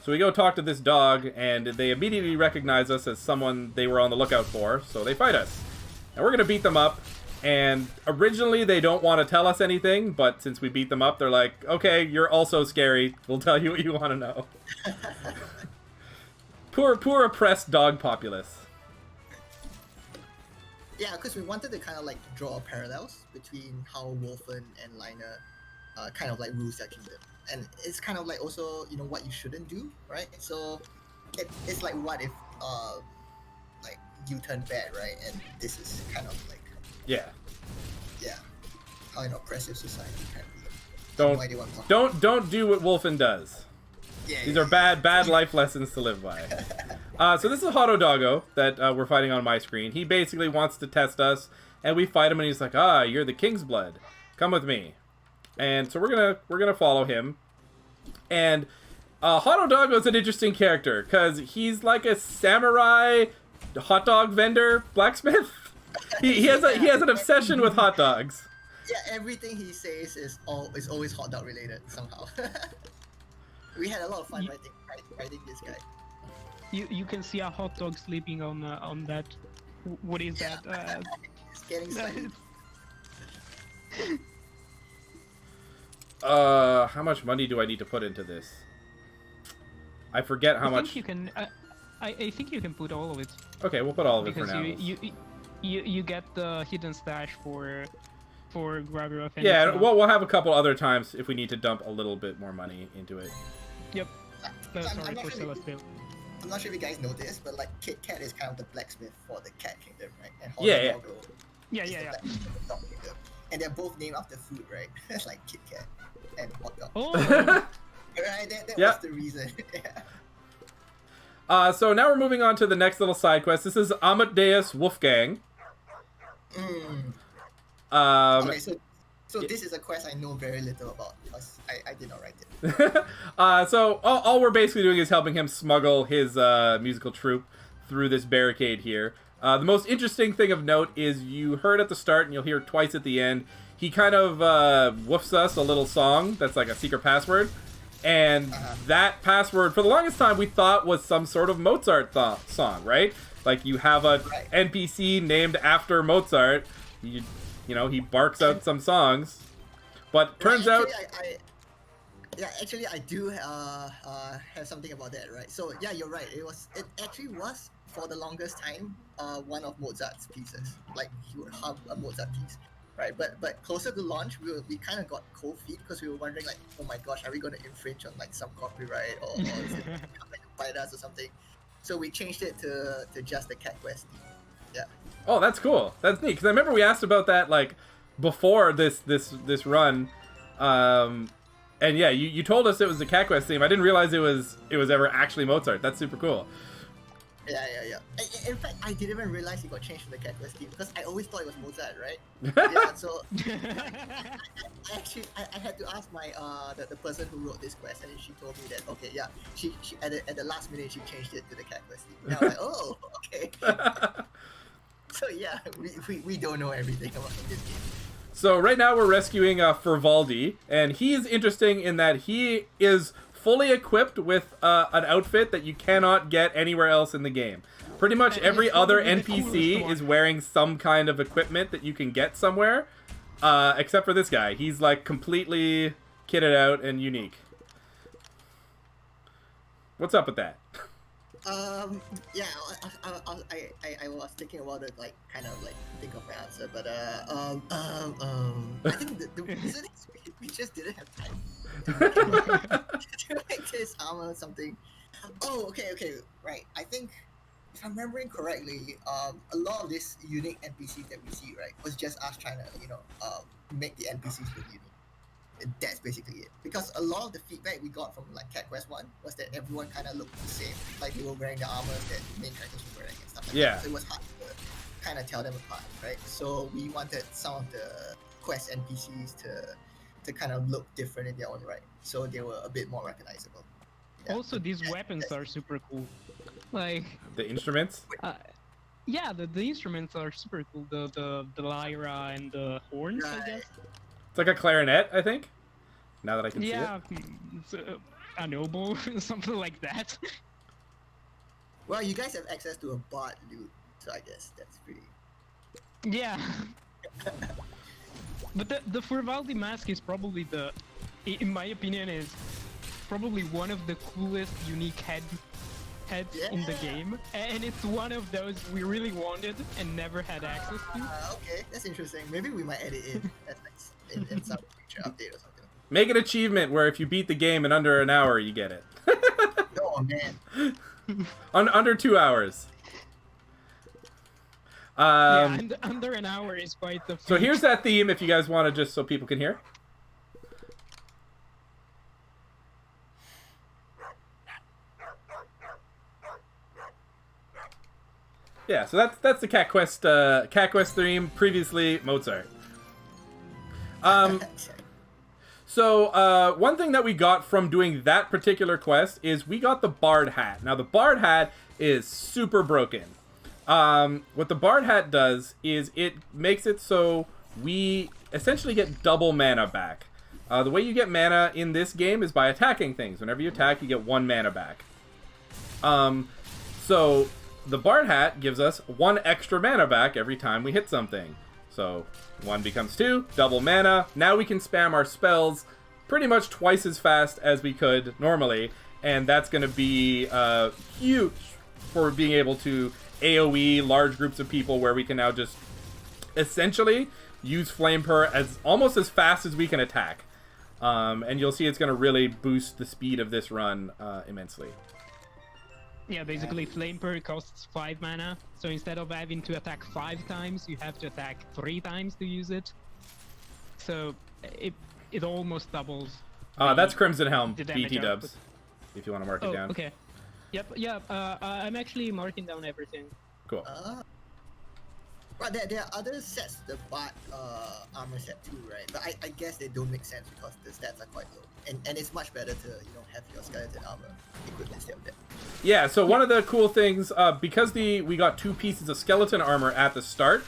So we go talk to this dog, and they immediately recognize us as someone they were on the lookout for, so they fight us. And we're going to beat them up. And originally they don't want to tell us anything, but since we beat them up, they're like, okay, you're also scary. We'll tell you what you want to know. Poor oppressed dog populace. Yeah, because we wanted to kind of like draw parallels between how Wolfen and Liner kind of like rules their kingdom. And it's kind of like also, you know, what you shouldn't do, right? So it's like, what if like you turn bad, right? And this is kind of like, Yeah. how an oppressive society can be. Don't do what Wolfen does. Yeah, These are bad life lessons to live by. So this is Hotto Doggo that we're fighting on my screen. He basically wants to test us, and we fight him, and he's like, you're the king's blood. Come with me. And so we're gonna follow him. And Hotto Doggo is an interesting character because he's like a samurai hot dog vendor blacksmith. He has an obsession with hot dogs. Yeah, everything he says is always hot dog related somehow. We had a lot of fun writing this guy. You can see a hot dog sleeping on that. What is that? It's getting slightly. How much money do I need to put into this? I forget how much. You can. I think you can put all of it. Okay, we'll put all of it for because now. you get the hidden stash for Graviroth. Yeah, we'll have a couple other times if we need to dump a little bit more money into it. Yep. I'm Sorry not for sure Celestial. I'm not sure if you guys know this, but like Kit Kat is kind of the blacksmith for the cat kingdom, right? And Yeah. Doggo Yeah. is the blacksmith for the dog kingdom. And they're both named after food, right? Like Kit Kat and hot dog. Oh. Right, that was the reason. Yeah. So now we're moving on to the next little side quest. This is Amadeus Wolfgang. Okay, so this is a quest I know very little about because I did not write it. So all we're basically doing is helping him smuggle his musical troupe through this barricade here. The most interesting thing of note is you heard at the start and you'll hear twice at the end. He kind of woofs us a little song that's like a secret password. And that password, for the longest time, we thought was some sort of Mozart song, right? Like you have a NPC named after Mozart. You know, he barks out some songs. But turns out... Actually, I do have something about that, right? So, yeah, you're right. It actually was, for the longest time, one of Mozart's pieces. Like, he would hum a Mozart piece. Right, but closer to launch, we kind of got cold feet because we were wondering like, oh my gosh, are we going to infringe on like some copyright or is it going to fight us or something? So we changed it to just the Cat Quest theme. Yeah. Oh, that's cool. That's neat because I remember we asked about that like before this run, and yeah, you told us it was the Cat Quest theme. I didn't realize it was ever actually Mozart. That's super cool. Yeah. In fact, I didn't even realize it got changed to the Cat Quest theme because I always thought it was Mozart, right? Yeah, so I had to ask my the person who wrote this quest, and she told me that okay, yeah, she at the last minute she changed it to the Cat Quest theme. And I was like, oh, okay. So yeah, we don't know everything about this game. So right now we're rescuing Fervaldi, and he's interesting in that he is fully equipped with an outfit that you cannot get anywhere else in the game. Pretty much every other NPC is wearing some kind of equipment that you can get somewhere, except for this guy. He's like completely kitted out and unique. What's up with that? Yeah, I was thinking about it, like kind of like think of my answer, but I think the reason is we just didn't have time to make this armor or something. Oh, okay, right. I think if I'm remembering correctly, a lot of these unique NPCs that we see, right, was just us trying to, make the NPCs look unique. That's basically it. Because a lot of the feedback we got from like Cat Quest 1 was that everyone kind of looked the same. Like they were wearing the armor that main characters were wearing and stuff like that. So it was hard to kind of tell them apart, right? So we wanted some of the Quest NPCs to kind of look different in their own right. So they were a bit more recognizable. Yeah. Also, these weapons are super cool. Like The instruments? Yeah, the instruments are super cool. The lyra and the horns, I guess. It's like a clarinet, I think. Now that I can see it. Yeah, it's an oboe, something like that. Well, you guys have access to a bot loot, so I guess that's pretty. Yeah. But the Furvaldi mask is probably in my opinion, is probably one of the coolest unique heads in the game, and it's one of those we really wanted and never had access to. Okay, that's interesting. Maybe we might edit in in some future update or something. Make an achievement where if you beat the game in under an hour, you get it. Oh man. Under 2 hours. Yeah, and under an hour is quite the. So here's that theme if you guys want to, just so people can hear. Yeah, so that's the Cat Quest theme. Previously Mozart. So one thing that we got from doing that particular quest is we got the Bard Hat. Now the Bard Hat is super broken. What the Bard Hat does is it makes it so we essentially get double mana back. The way you get mana in this game is by attacking things. Whenever you attack, you get 1 mana back. So the Bard Hat gives us 1 extra mana back every time we hit something. So 1 becomes 2, double mana. Now we can spam our spells pretty much twice as fast as we could normally, and that's going to be huge for being able to AoE large groups of people, where we can now just essentially use Flame Purr as almost as fast as we can attack. And you'll see it's going to really boost the speed of this run immensely. Yeah, basically Flame Purr costs 5 mana, so instead of having to attack 5 times, you have to attack 3 times to use it. So it almost doubles. That's Crimson Helm, the damage BT output. dubs, if you want to mark it down. Okay. Yep, yeah, I'm actually marking down everything. Cool. But there are other sets, the Bard armor set too, right? But I guess they don't make sense because the stats are quite low. And it's much better to, have your skeleton armor equipped instead of that. Yeah, so one of the cool things, because we got 2 pieces of skeleton armor at the start,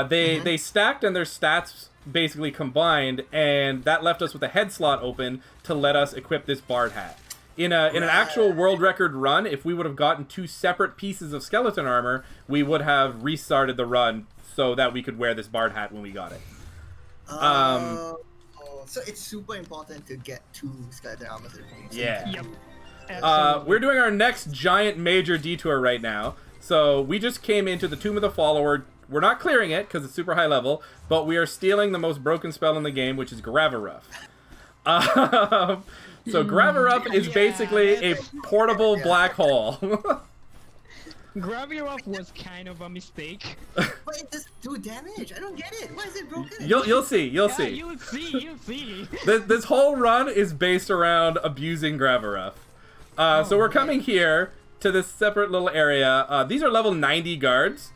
they stacked and their stats basically combined, and that left us with a head slot open to let us equip this Bard Hat. In an actual world record run, if we would have gotten 2 separate pieces of skeleton armor, we would have restarted the run so that we could wear this Bard Hat when we got it. So it's super important to get 2 skeleton armor. Yeah. Yep. We're doing our next giant major detour right now. So we just came into the Tomb of the Follower. We're not clearing it because it's super high level, but we are stealing the most broken spell in the game, which is Gravaruf. So Gravaruf is basically a portable black hole. Gravaruf was kind of a mistake. But it does do damage. I don't get it. Why is it broken? You'll see. You'll see. You'll see. This whole run is based around abusing Gravaruf. So we're coming here to this separate little area. These are level 90 guards,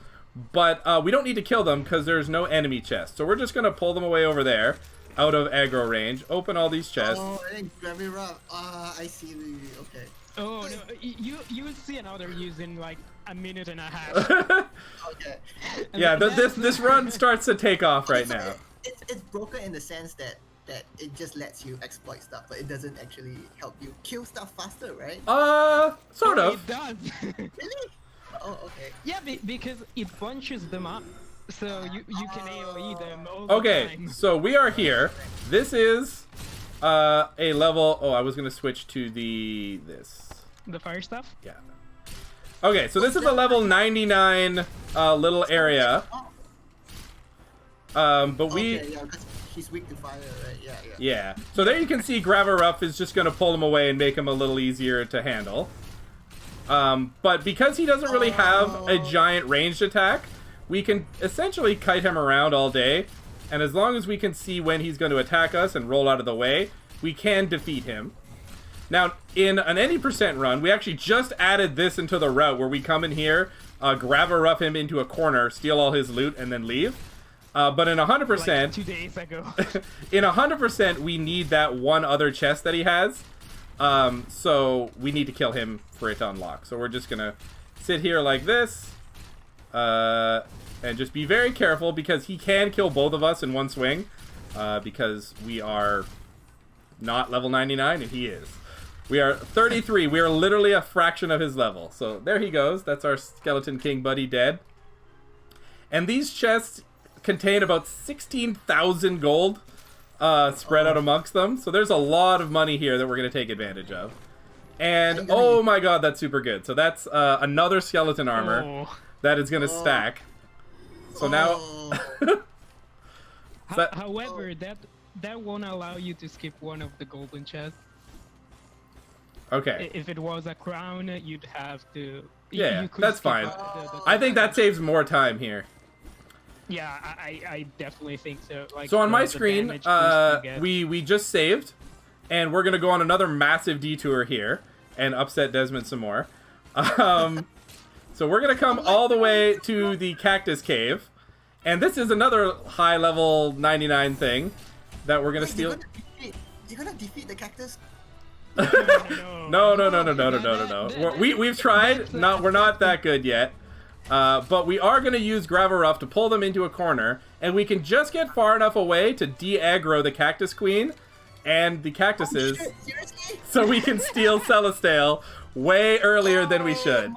but we don't need to kill them because there's no enemy chest. So we're just going to pull them away over there, out of aggro range. Open all these chests. Oh, I think Gravaruf. I see. Okay. Oh no, you will see another use in like a minute and a half. Okay. Yeah, this run starts to take off right now. It's broken in the sense that it just lets you exploit stuff, but it doesn't actually help you kill stuff faster, right? Sort of. It does. Really? Oh, okay. Yeah, because it bunches them up, so you can AoE them all the time. So we are here. This is a level. Oh, I was gonna switch to this. The fire stuff? Yeah. Okay, so this is a level 99 little area. But we. Okay, yeah, because he's weak to fire, right? Yeah. Yeah. So there you can see Gravaruf is just gonna pull him away and make him a little easier to handle. But because he doesn't really have a giant ranged attack, we can essentially kite him around all day, and as long as we can see when he's going to attack us and roll out of the way, we can defeat him. Now, in an any percent run, we actually just added this into the route where we come in here, Gravaruf him into a corner, steal all his loot, and then leave. But in 100%, like 2 days ago. in 100%, we need that one other chest that he has. So we need to kill him for it to unlock. So we're just gonna sit here like this, and just be very careful because he can kill both of us in one swing, because we are not level 99 and he is. We are 33. We are literally a fraction of his level. So there he goes. That's our Skeleton King buddy dead. And these chests contain about 16,000 gold spread out amongst them. So there's a lot of money here that we're going to take advantage of. And oh my god, that's super good. So that's another skeleton armor that is going to stack. So now... However, that won't allow you to skip one of the golden chests. Okay. If it was a crown, you'd have to... Yeah, you could that's skip fine. the I think that saves more time here. Yeah, I definitely think so. Like, So on my the screen, damage boost you get. we just saved, and we're gonna go on another massive detour here and upset Desmond some more. So we're gonna come all the way to the Cactus Cave, and this is another high level 99 thing that we're gonna steal. You're gonna defeat the cactus? No. We've tried. We're not that good yet. But we are going to use Graveruff to pull them into a corner, and we can just get far enough away to de-aggro the Cactus Queen and the cactuses, so we can steal Celestial way earlier than we should.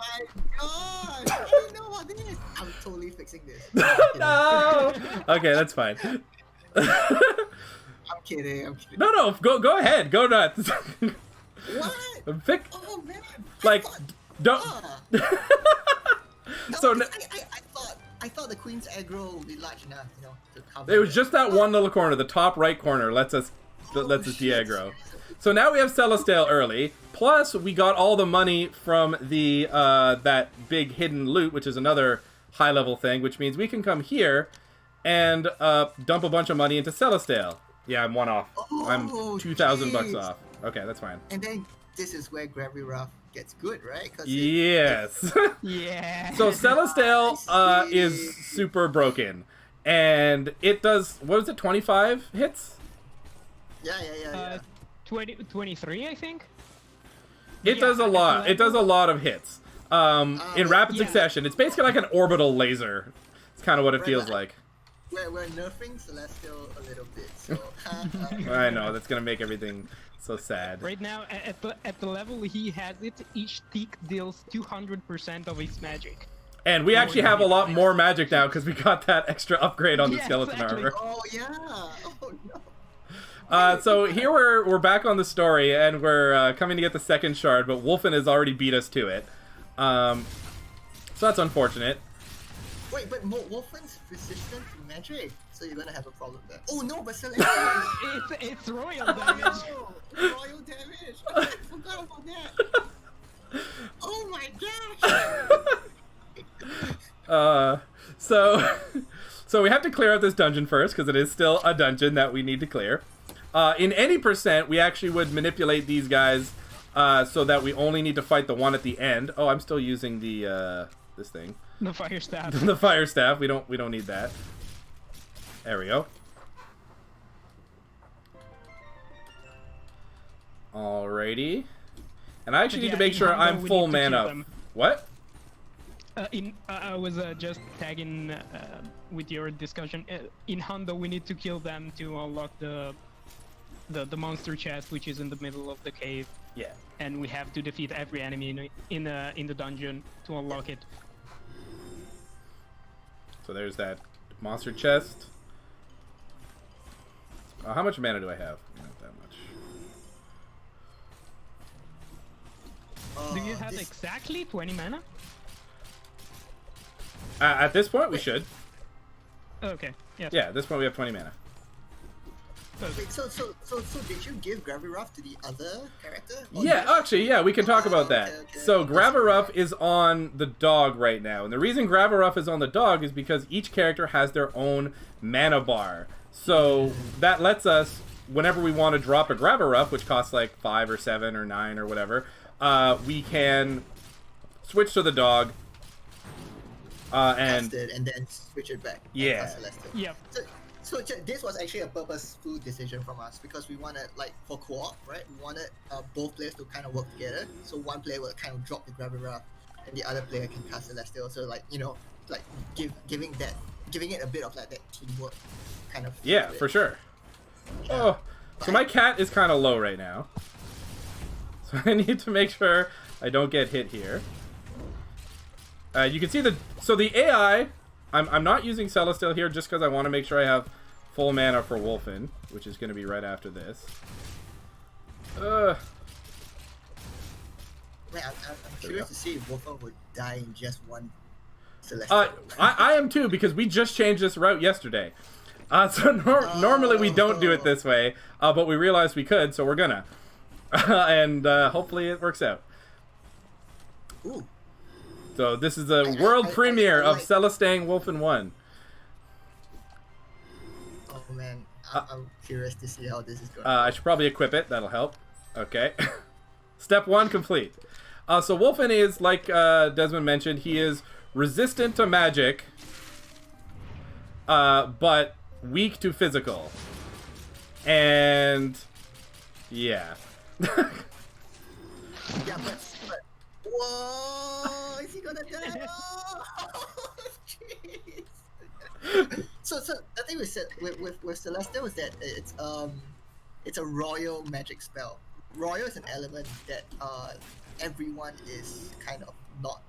Oh my god! I don't know what this is. I'm totally fixing this. No! Okay, that's fine. I'm kidding. No, go ahead. Go nuts. What? Pick, Oh man! like, don't... No, So I thought the queen's aggro would be large enough, you know, to cover. It was just that one little corner, the top right corner lets us de-aggro. So now we have Celestial early, plus we got all the money from the that big hidden loot, which is another high level thing, which means we can come here and dump a bunch of money into Celestial. Yeah, I'm one off. I'm 2,000 bucks off. Okay, that's fine. And then this is where Graveruff gets good, right? Yes. Yeah. So Celestial is super broken, and it does, what is it, 25 hits? Yeah. 23, I think. It does a lot. It does a lot of hits. In rapid succession. It's basically like an orbital laser. It's kind of what it feels like. We're nerfing Celestial a little bit, so... I know, that's gonna make everything so sad. Right now, at the level he has it, each tick deals 200% of its magic. And we actually have a lot more magic now because we got that extra upgrade on the skeleton armor. Oh yeah! Oh no! So here we're back on the story, and we're coming to get the second shard, but Wolfen has already beat us to it. So that's unfortunate. Wait, but Wolfen's resistant to magic, so you're gonna have a problem there. Oh no, but Celestial it's royal damage. Oh, royal damage! I forgot about that. Oh my gosh! So we have to clear out this dungeon first, because it is still a dungeon that we need to clear. In any percent, we actually would manipulate these guys so that we only need to fight the one at the end. Oh, I'm still using the this thing. The fire staff. The fire staff. We don't need that. There we go. Alrighty. And I actually need to make sure I'm full man up. What? I was just tagging with your discussion. In Hondo, we need to kill them to unlock the monster chest, which is in the middle of the cave. Yeah. And we have to defeat every enemy in the dungeon to unlock it. So there's that monster chest. How much mana do I have? Not that much. Do you have exactly 20 mana? At this point, we should. Okay. Yes. Yeah, at this point we have 20 mana. Wait, so did you give Graveruff to the other character? Yeah, actually, yeah, we can talk about that. Okay. So Graveruff is on the dog right now, and the reason Graveruff is on the dog is because each character has their own mana bar. So that lets us, whenever we want to drop a Graveruff, which costs like 5 or 7 or 9 or whatever, we can switch to the dog. And then switch it back. Yeah. Yep. So this was actually a purposeful decision from us because we wanted, like, for co-op, right? We wanted both players to kind of work together. So one player will kind of drop the Graveruff, and the other player can cast Celestial. So, like, you know, like giving it a bit of like that teamwork kind of. Yeah, for sure. Oh, so my cat is kind of low right now, so I need to make sure I don't get hit here. You can see the AI I'm not using Celestial here just because I want to make sure I have full mana for Wolfen, which is going to be right after this. Wait, I'm curious to see if Wolfen would die in just one Celestial. I am too, because we just changed this route yesterday. So normally we don't do it this way, but we realized we could, so we're gonna. And hopefully it works out. Ooh. So this is a world premiere of Celestang Wolfen 1. Oh man, I'm curious to see how this is going. I should probably equip it, that'll help. Okay. Step 1 complete. So Wolfen is, like Desmond mentioned, he is resistant to magic, but weak to physical. And yeah. Yeah, but whoa, is he gonna die? Oh, jeez. So the thing with Celestial is that it's a royal magic spell. Royal is an element that everyone is kind of not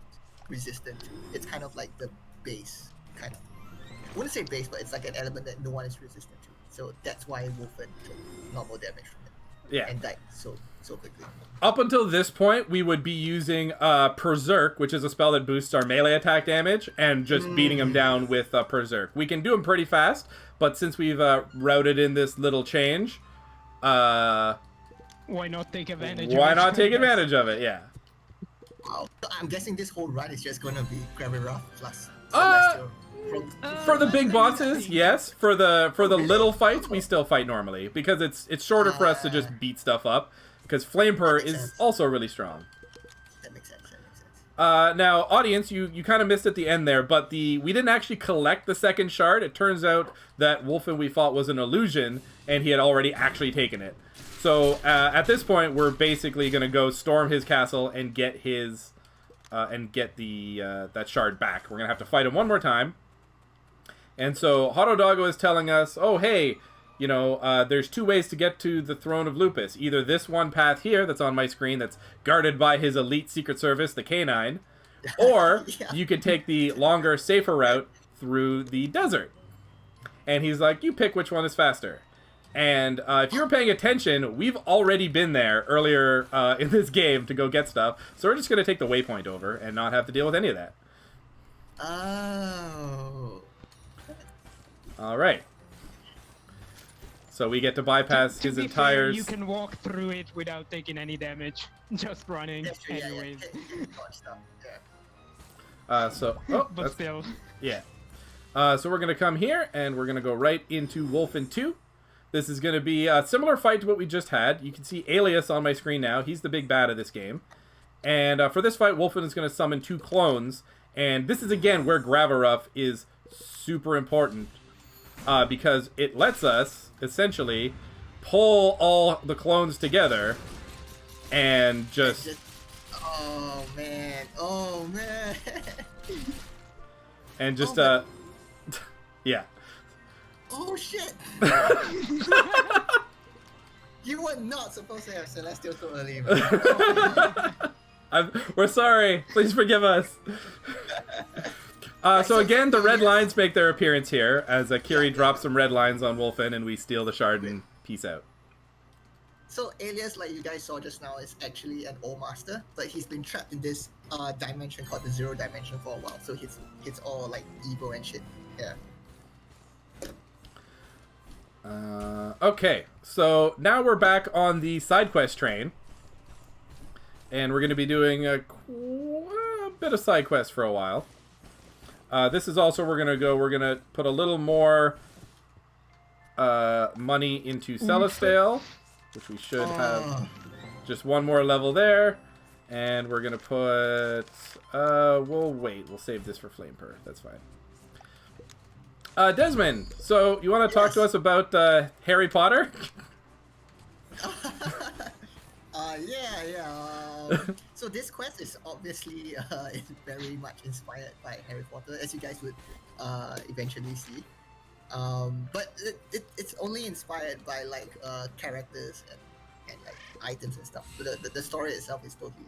resistant to. It's kind of like the base, kind of. I wouldn't say base, but it's like an element that no one is resistant to. So that's why Wolfen took normal damage from it. Yeah. And died so quickly. Up until this point, we would be using Berserk, which is a spell that boosts our melee attack damage, and just beating him down with Berserk. We can do him pretty fast, but since we've routed in this little change, why not take advantage of it? Why not take advantage of it, yeah. Wow. So I'm guessing this whole run is just gonna be Graviroth plus Celestial. For the big bosses, yes. For the little fights, we still fight normally, because it's shorter for us to just beat stuff up, because Flamepur is sense. also really strong. That makes sense. Now, audience, you kind of missed at the end there, but we didn't actually collect the second shard. It turns out that Wolfen we fought was an illusion, and he had already actually taken it. So at this point, we're basically going to go storm his castle and get his that shard back. We're going to have to fight him one more time. And so Hotodoggo is telling us, oh, hey, you know, there's two ways to get to the Throne of Lupus. Either this one path here that's on my screen that's guarded by his elite Secret Service, the K9, or you can take the longer, safer route through the desert. And he's like, you pick which one is faster. And if you were paying attention, we've already been there earlier in this game to go get stuff. So we're just going to take the waypoint over and not have to deal with any of that. Oh. All right. So we get to bypass his entire... You can walk through it without taking any damage. Just running, anyways. So... Oh, but still. Yeah. So we're going to come here, and we're going to go right into Wolfen 2. This is going to be a similar fight to what we just had. You can see Alias on my screen now. He's the big bad of this game. And for this fight, Wolfen is going to summon two clones. And this is, again, where Graviroth is super important. Because it lets us, essentially, pull all the clones together. And just... Oh, man. Oh, man. And just, yeah. Oh, shit. You were not supposed to have Celestial so early. We're sorry. Please forgive us. So again, the red lines make their appearance here as Kiri drops some red lines on Wolfen and we steal the shard and peace out. So Alias, like you guys saw just now, is actually an old master, but he's been trapped in this dimension called the Zero Dimension for a while. So he's all like evil and shit. Yeah. Okay, so now we're back on the side quest train. And we're going to be doing a bit of side quest for a while. This is also we're going to put a little more money into Celestial, which we should have just one more level there. And we're going to put, we'll save this for Flamepur, that's fine. Desmond, so you want to talk to us about Harry Potter? So this quest is obviously very much inspired by Harry Potter, as you guys would eventually see. But it's only inspired by like characters and like items and stuff. But the story itself is totally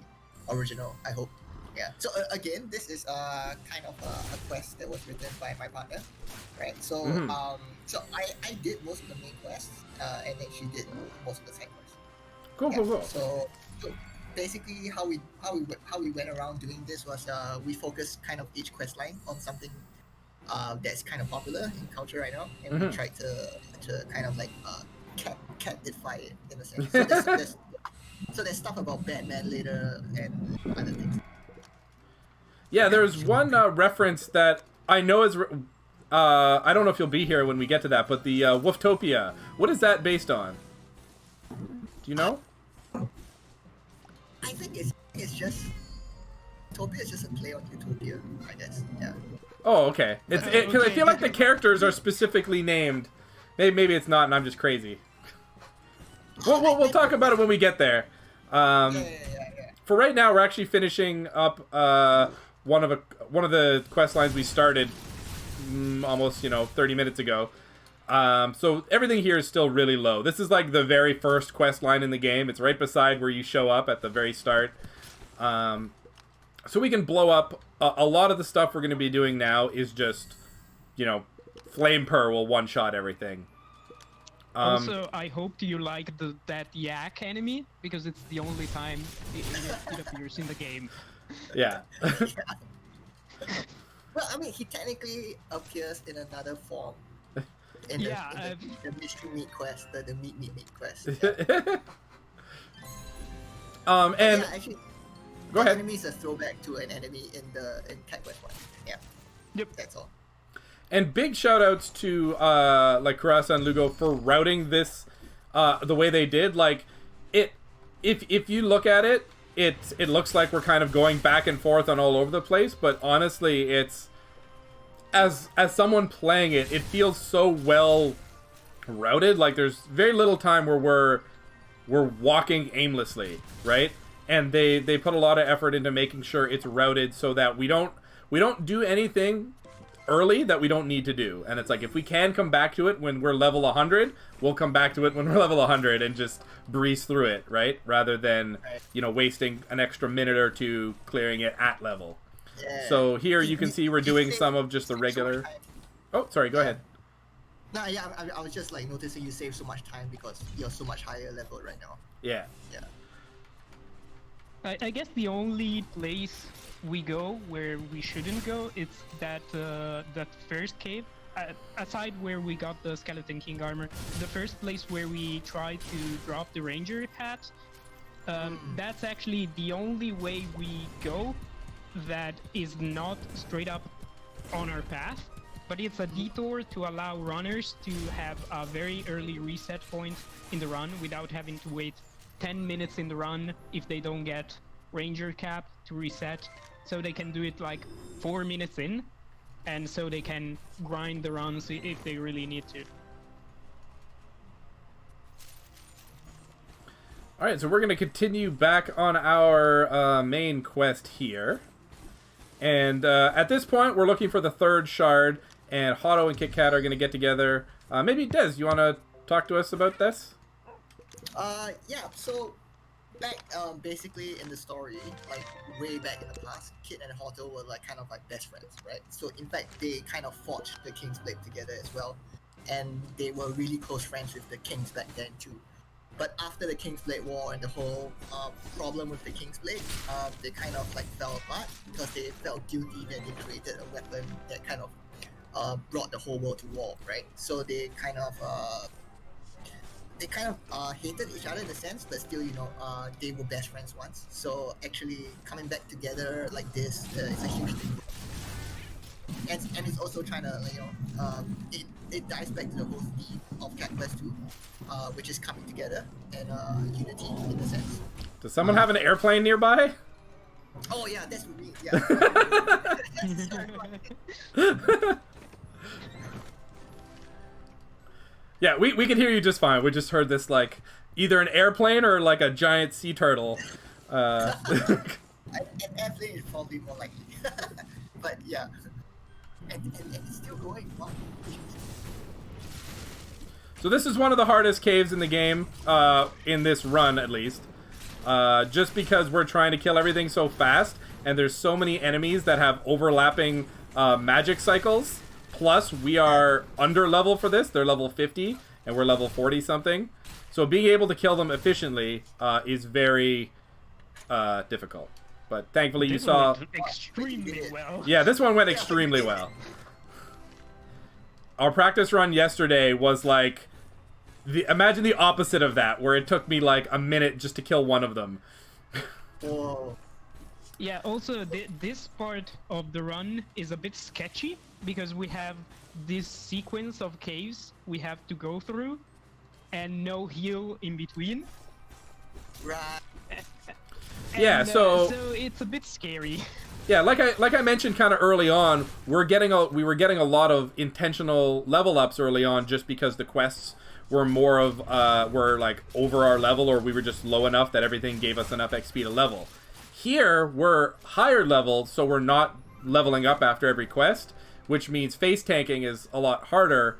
original, I hope. Yeah. So again, this is kind of a quest that was written by my partner, right? So so I did most of the main quests, and then she did most of the side quests. Cool, Yeah. cool, cool. So basically, how we went around doing this was we focused kind of each quest line on something that's kind of popular in culture right now, and we tried to kind of like catify it in a sense. So there's stuff about Batman later and other things. Yeah, there's one reference that I know is. I don't know if you'll be here when we get to that, but the Wolftopia. What is that based on? Do you know? I think it's just Utopia is just a play on Utopia, I guess. Yeah. Oh, okay. It's because I feel like the characters are specifically named. Maybe it's not, and I'm just crazy. We'll talk about it when we get there. Yeah. For right now, we're actually finishing up one of the quest lines we started almost 30 minutes ago. So everything here is still really low. This is like the very first quest line in the game. It's right beside where you show up at the very start. So we can blow up a lot of the stuff we're going to be doing now is just, Flame Purr will one-shot everything. Also, I hope you like that yak enemy, because it's the only time it appears in the game. Yeah. Well, I mean, he technically appears in another form. In the mystery meat quest, the meat quest. Yeah. And yeah, actually, go ahead. Enemy is a throwback to an enemy in Cat Quest 1. Yeah. Yep. That's all. And big shout outs to like Kurasa and Lugo for routing this the way they did. Like if you look at it, it looks like we're kind of going back and forth on all over the place, but honestly it's as someone playing it, it feels so well routed. Like there's very little time where we're walking aimlessly, right? And they put a lot of effort into making sure it's routed so that we don't do anything early that we don't need to do. And it's like, if we can come back to it when we're level 100, we'll come back to it when we're level 100 and just breeze through it, right? Rather than, wasting an extra minute or two clearing it at level. Yeah. So here you can see we're doing some of just the regular... Oh, sorry, go ahead. No, yeah, I was just like noticing you save so much time because you're so much higher level right now. Yeah. Yeah. I guess the only place we go where we shouldn't go, it's that first cave. Aside where we got the Skeleton King armor, the first place where we tried to drop the Ranger hat, that's actually the only way we go that is not straight up on our path, but it's a detour to allow runners to have a very early reset point in the run without having to wait 10 minutes in the run if they don't get Ranger cap to reset, so they can do it like 4 minutes in, and so they can grind the runs if they really need to. Alright, so we're going to continue back on our main quest here. And at this point, we're looking for the third shard, and Hotto and Kit Kat are going to get together. Maybe Des, you want to talk to us about this? Yeah, so back basically in the story, like way back in the past, Kit and Hotto were like kind of like best friends, right? So in fact they kind of forged the King's Blade together as well, and they were really close friends with the Kings back then too. But after the King's Blade War and the whole problem with the King's Blade, they kind of like fell apart because they felt guilty that they created a weapon that kind of brought the whole world to war, right? So they kind of hated each other in a sense, but still, they were best friends once. So actually coming back together like this is a huge thing. And it's also trying to, it dives back to the whole theme of Cat Quest 2, which is coming together and unity in a sense. Does someone have an airplane nearby? Oh yeah, that's me. Yeah. Yeah, we can hear you just fine. We just heard this, like, either an airplane or, like, a giant sea turtle. An airplane is probably more likely. But, yeah. And it's still going. Wow. So this is one of the hardest caves in the game, in this run, at least. Just because we're trying to kill everything so fast, and there's so many enemies that have overlapping magic cycles. Plus, we are under level for this. They're level 50, and we're level 40 something. So being able to kill them efficiently is very difficult. But thankfully, you saw extremely well. Yeah, this one went extremely well. Our practice run yesterday was like, imagine the opposite of that, where it took me like a minute just to kill one of them. Whoa. Yeah, also this part of the run is a bit sketchy because we have this sequence of caves we have to go through and no heal in between. Right. Yeah, so it's a bit scary. Yeah, like I mentioned kind of early on, we were getting a lot of intentional level ups early on just because the quests were more of were like over our level, or we were just low enough that everything gave us enough XP to level. Here we're higher level, so we're not leveling up after every quest, which means face tanking is a lot harder,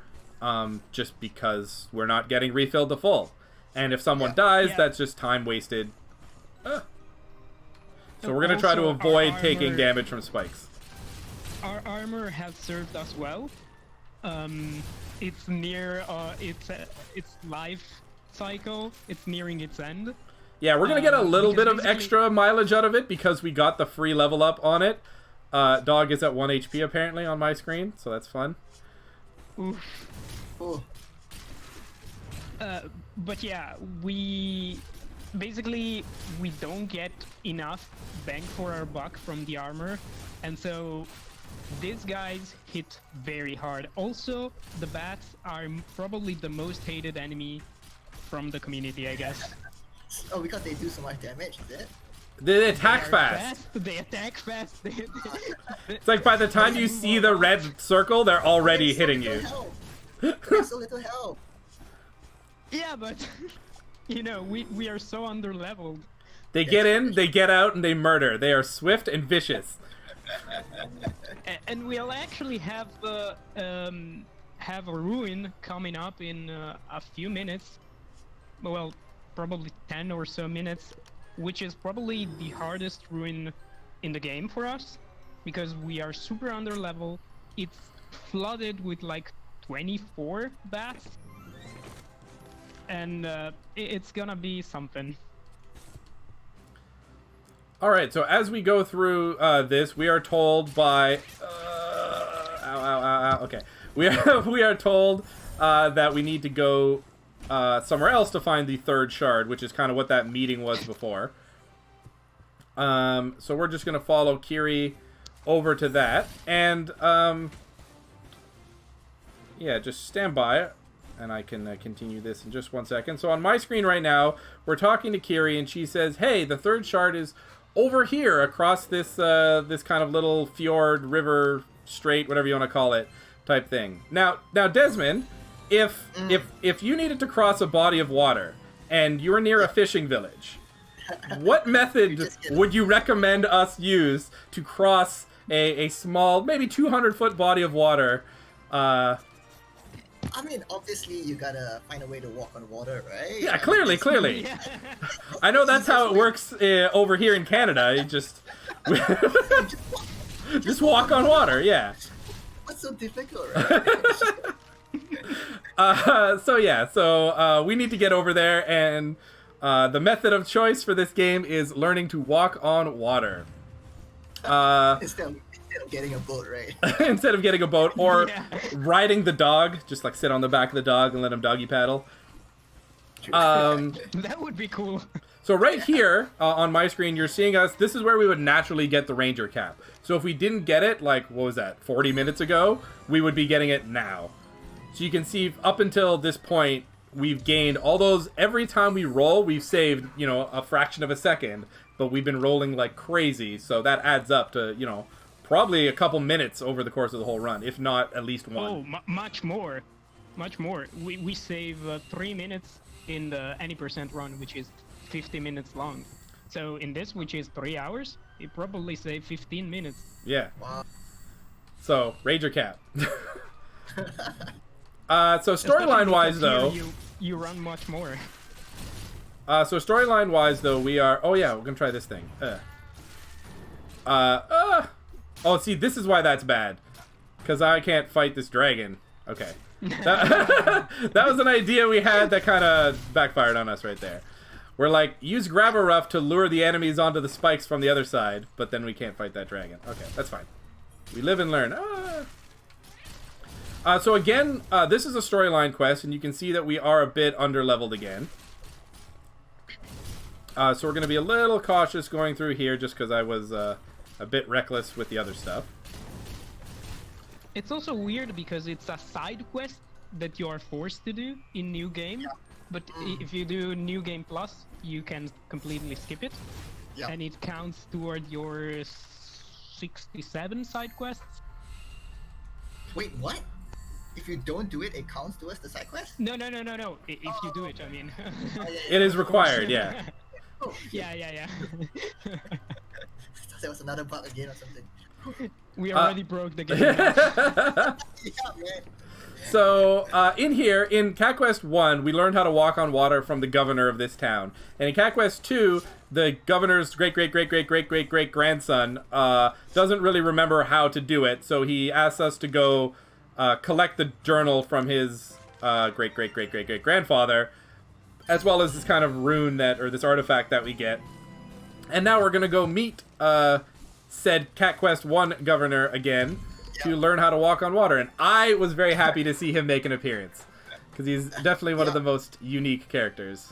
just because we're not getting refilled to full. And if someone dies, that's just time wasted. So we're gonna try to avoid taking damage from spikes. Our armor has served us well. It's near its life cycle. It's nearing its end. Yeah, we're gonna get a little bit of extra mileage out of it because we got the free level up on it. Dog is at 1 HP apparently on my screen, so that's fun. Oof. Oh. But yeah, basically we don't get enough bang for our buck from the armor, and so these guys hit very hard. Also, the bats are probably the most hated enemy from the community, I guess. Oh, because they do so much damage, is it? They attack fast. They attack fast. It's like by the time you see the red circle, they're already hitting you. There's so little help. Yeah, but you know, we are so under-leveled. They get in, they get out, and they murder. They are swift and vicious. And we'll actually have a ruin coming up in a few minutes. Well, probably 10 or so minutes, which is probably the hardest ruin in the game for us, because we are super under level. It's flooded with like 24 bats, and it's gonna be something. Alright, so as we go through this, we are told by... okay. We are told that we need to go somewhere else to find the third shard, which is kind of what that meeting was before. So we're just going to follow Kiri over to that. And, yeah, just stand by, and I can continue this in just 1 second. So on my screen right now, we're talking to Kiri, and she says, hey, the third shard is over here across this this kind of little fjord, river, strait, whatever you want to call it, type thing. Now Desmond, if you needed to cross a body of water and you were near a fishing village, what method would you recommend us use to cross a small, maybe 200-foot body of water? I mean, obviously you gotta find a way to walk on water, right? Yeah, clearly. Yeah. I know that's how it works over here in Canada. You just walk on water, yeah. What's so difficult, right? So we need to get over there, and the method of choice for this game is learning to walk on water. Instead of getting a boat, right? Instead of getting a boat, or riding the dog, just like sit on the back of the dog and let him doggy paddle. That would be cool. So right here on my screen, you're seeing us. This is where we would naturally get the Ranger cap. So if we didn't get it, like, what was that, 40 minutes ago, we would be getting it now. So you can see up until this point, we've gained all those. Every time we roll, we've saved, a fraction of a second, but we've been rolling like crazy. So that adds up to, probably a couple minutes over the course of the whole run, if not at least one. Oh, much more. We save 3 minutes in the any percent run, which is 50 minutes long. So in this, which is 3 hours, it probably save 15 minutes. Yeah. Wow. So Ranger cap. So storyline wise though, you run much more. So storyline wise though, we are. Oh yeah, we're gonna try this thing. Oh, see, this is why that's bad. Because I can't fight this dragon. Okay. That was an idea we had that kind of backfired on us right there. We're like, use Grabber Rough to lure the enemies onto the spikes from the other side, but then we can't fight that dragon. Okay, that's fine. We live and learn. So again, this is a storyline quest, and you can see that we are a bit under-leveled again. So we're going to be a little cautious going through here, just because I was a bit reckless with the other stuff. It's also weird because it's a side quest that you are forced to do in New Game. Yeah. But if you do New Game Plus, you can completely skip it. Yeah. And it counts toward your 67 side quests. Wait, what? If you don't do it, it counts towards the side quest? No. If you do it, I mean. It is required, yeah. Oh, Yeah. I thought there was another bug again or something. We already broke the game. Yeah, man. So, in here, in Cat Quest 1, we learned how to walk on water from the governor of this town. And in Cat Quest 2, the governor's great-great-great-great-great-great-grandson doesn't really remember how to do it, so he asks us to go collect the journal from his great-great-great-great-great-grandfather, as well as this kind of rune that, or this artifact that we get. And now we're gonna go meet said Cat Quest 1 governor again, to learn how to walk on water, and I was very happy to see him make an appearance, because he's definitely one of the most unique characters.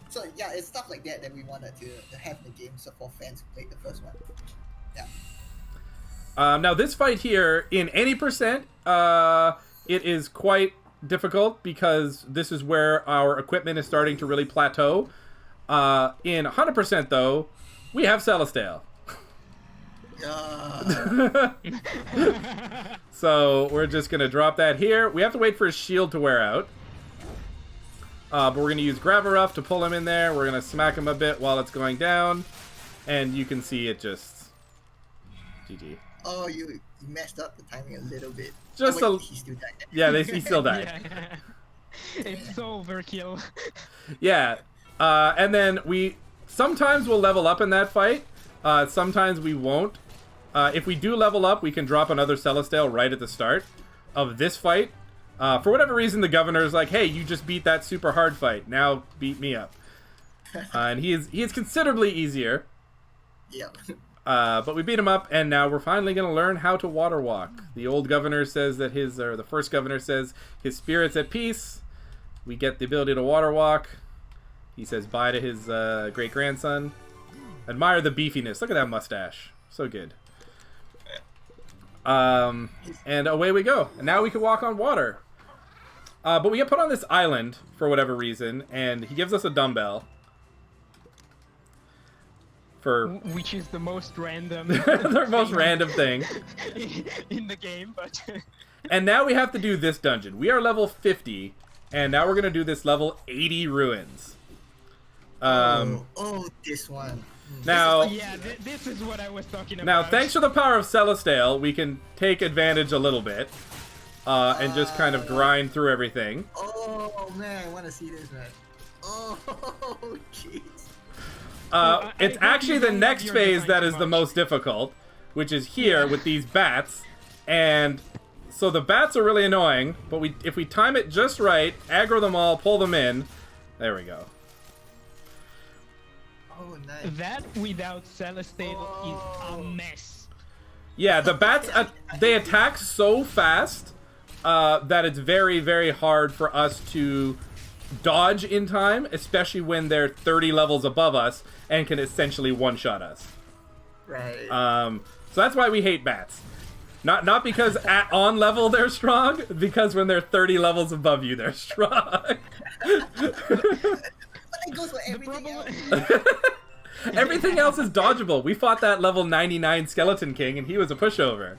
So yeah, it's stuff like that that we wanted to have in the game, so for fans who played the first one. Yeah. Now this fight here, in any percent, it is quite difficult, because this is where our equipment is starting to really plateau. In 100% though, we have Celestial. So we're just gonna drop that here. We have to wait for his shield to wear out, but we're gonna use Grabber Rough to pull him in there. We're gonna smack him a bit while it's going down, and you can see it just GG. Oh, you messed up the timing a little bit. Just oh, wait, he still died. Yeah, he still died. Yeah. It's so overkill. Yeah, and then we sometimes we'll level up in that fight. Sometimes we won't. If we do level up, we can drop another Celestial right at the start of this fight. For whatever reason, the governor's like, hey, you just beat that super hard fight. Now beat me up. And he is considerably easier. Yeah. But we beat him up, and now we're finally going to learn how to water walk. The old governor says that the first governor says his spirit's at peace. We get the ability to water walk. He says bye to his great-grandson. Admire the beefiness. Look at that mustache. So good. And away we go. And now we can walk on water. But we get put on this island for whatever reason, and he gives us a dumbbell. Which is the most random. The most random thing. In the game, but... And now we have to do this dungeon. We are level 50, and now we're going to do this level 80 ruins. This one. Now, yeah, this is what I was talking about. Now, thanks to the power of Celestial, we can take advantage a little bit, and just kind of grind through everything. Oh man, I want to see this, man. Oh, jeez. It's actually the next phase that is the most difficult, which is here with these bats, and so the bats are really annoying. But if we time it just right, aggro them all, pull them in, there we go. Oh, nice. That without Celestial is a mess. Yeah, the bats, they attack so fast that it's very, very hard for us to dodge in time, especially when they're 30 levels above us and can essentially one-shot us. Right. So that's why we hate bats. Not because on level they're strong, because when they're 30 levels above you, they're strong. But it goes for everything else. Everything else is dodgeable. We fought that level 99 Skeleton King, and he was a pushover.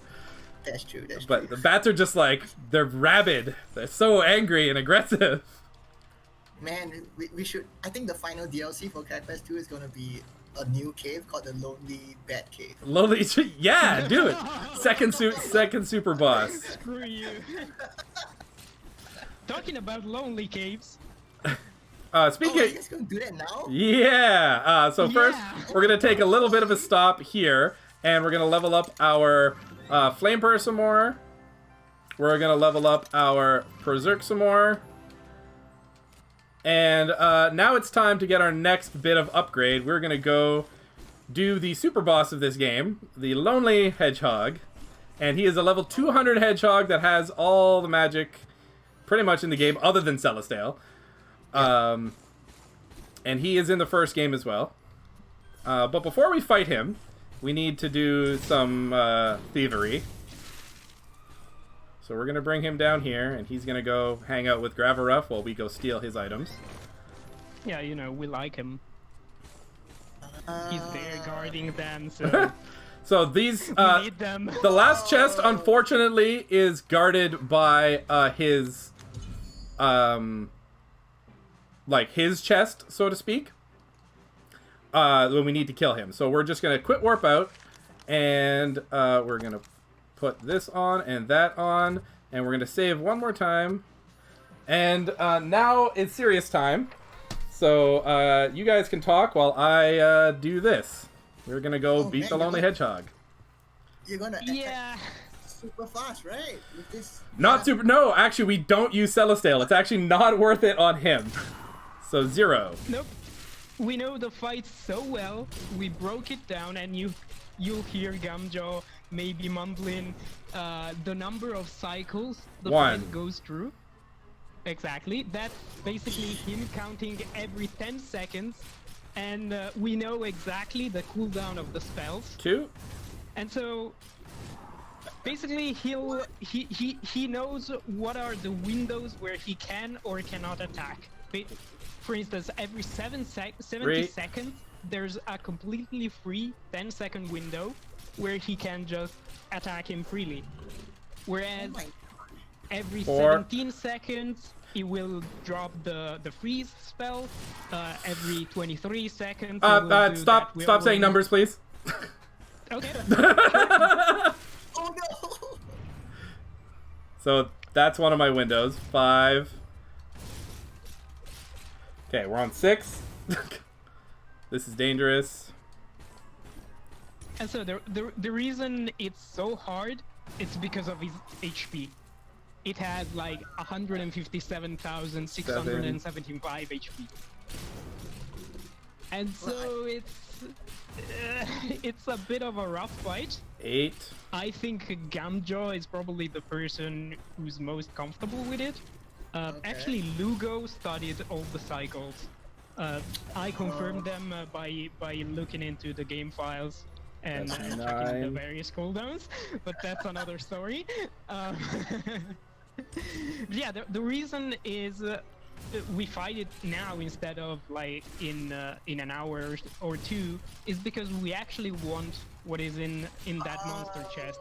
That's true, But the bats are just like, they're rabid. They're so angry and aggressive. Man, we should... I think the final DLC for Cat Quest 2 is going to be a new cave called the Lonely Bat Cave. Lonely... Yeah, do it. Second super boss. Screw you. Talking about lonely caves. Speaking. Oh, are you guys gonna do that now? Yeah. So first, Yeah. we're gonna take a little bit of a stop here, and we're gonna level up our Flamepurr some more. We're gonna level up our Berserk some more. And now it's time to get our next bit of upgrade. We're gonna go do the super boss of this game, the Lonely Hedgehog. And he is a level 200 hedgehog that has all the magic pretty much in the game, other than Celestial. And he is in the first game as well. But before we fight him, we need to do some thievery. So we're going to bring him down here, and he's going to go hang out with Graveruff while we go steal his items. Yeah, you know, we like him. He's there guarding them, so So these... we need them. the last chest, unfortunately, is guarded by his... like, his chest, so to speak. When we need to kill him. So we're just going to quit warp out, and we're going to put this on and that on, and we're going to save one more time. And now it's serious time. So you guys can talk while I do this. We're going to go beat the Lonely Hedgehog. You're gonna Yeah. super fast, right? With this. Not super... No, actually, we don't use Celestial. It's actually not worth it on him. So 0. Nope. We know the fight so well. We broke it down, and you'll hear Gumjaw maybe mumbling the number of cycles the 1. fight goes through. Exactly. That's basically him counting every 10 seconds, and we know exactly the cooldown of the spells. 2. And so basically he knows what are the windows where he can or cannot attack. For instance, every 70 seconds there's a completely free 10-second window where he can just attack him freely. Whereas every 17 seconds he will drop the freeze spell. Every 23 seconds he will do stop that saying numbers, please. Okay. Oh no! So that's one of my windows. 5. Okay, we're on 6. This is dangerous. And so the reason it's so hard, it's because of his HP. It has like 157,675 HP. And so it's a bit of a rough fight. 8. I think Gumjaw is probably the person who's most comfortable with it. Actually, Lugo studied all the cycles. I confirmed them by looking into the game files and checking the various cooldowns, but that's another story. Yeah, the reason is we fight it now instead of like in an hour or two is because we actually want what is in that monster chest.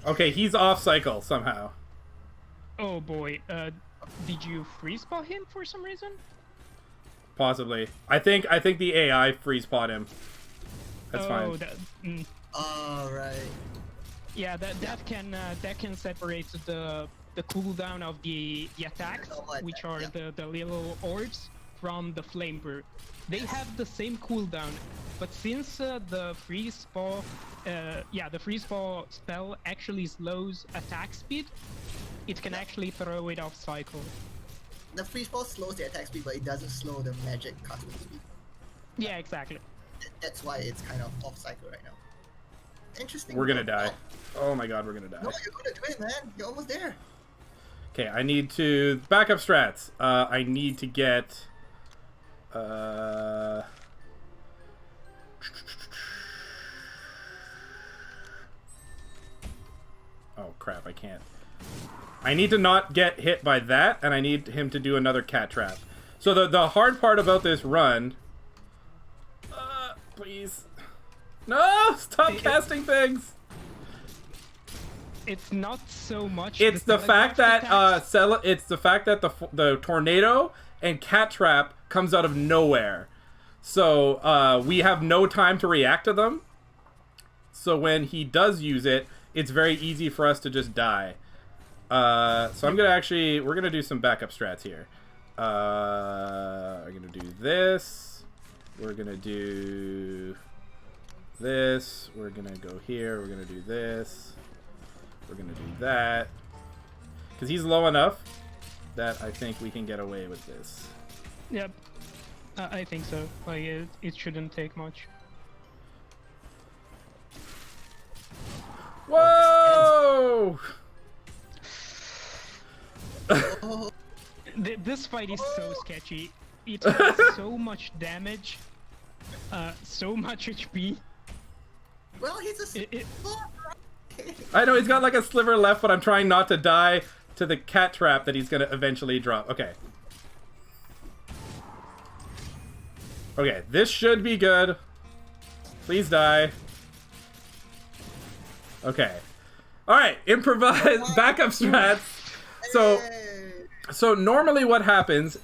Okay, he's off cycle somehow. Oh boy, did you freeze spot him for some reason? Possibly. I think the AI freeze pot him. That's fine. All right. Yeah, that can separate the cooldown of the attacks, which are the little orbs, from the Flamepurr. They have the same cooldown, but since the freeze spell spell actually slows attack speed, it can actually throw it off cycle. The freeze ball slows the attack speed, but it doesn't slow the magic casting speed. Yeah, exactly. That's why it's kind of off cycle right now. Interesting. We're gonna die. Oh my god, we're gonna die. No, you're gonna do it, man. You're almost there. Okay, I need to... Backup strats. I need to get... Oh crap, I can't. I need to not get hit by that, and I need him to do another cat trap. So the hard part about this run... please. No! Stop casting things! It's not so much. It's the fact that the tornado and cat trap comes out of nowhere. So we have no time to react to them. So when he does use it, it's very easy for us to just die. So we're gonna do some backup strats here. I'm gonna do this. We're gonna do this. We're gonna go here. We're gonna do this. We're gonna do that. Because he's low enough that I think we can get away with this. Yep. I think so. Like, it shouldn't take much. Whoa! This fight is so sketchy. It has so much damage, so much HP. Well, he's a. I know he's got like a sliver left, but I'm trying not to die to the cat trap that he's gonna eventually drop. Okay. Okay, this should be good. Please die. Okay. Alright, improvise backup strats. So normally what happens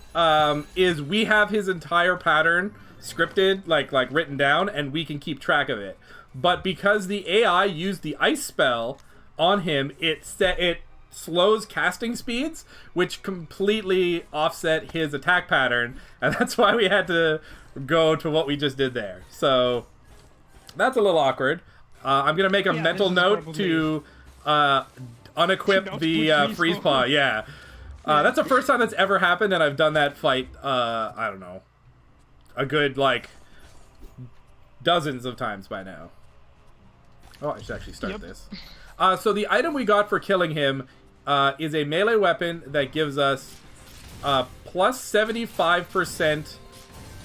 is we have his entire pattern scripted, like written down, and we can keep track of it. But because the AI used the ice spell on him, it slows casting speeds, which completely offset his attack pattern, and that's why we had to go to what we just did there. So that's a little awkward. I'm gonna make a mental note to unequip the freeze paw. Yeah. That's the first time that's ever happened, and I've done that fight, I don't know, a good, like, dozens of times by now. Oh, I should actually start this. So the item we got for killing him is a melee weapon that gives us plus 75%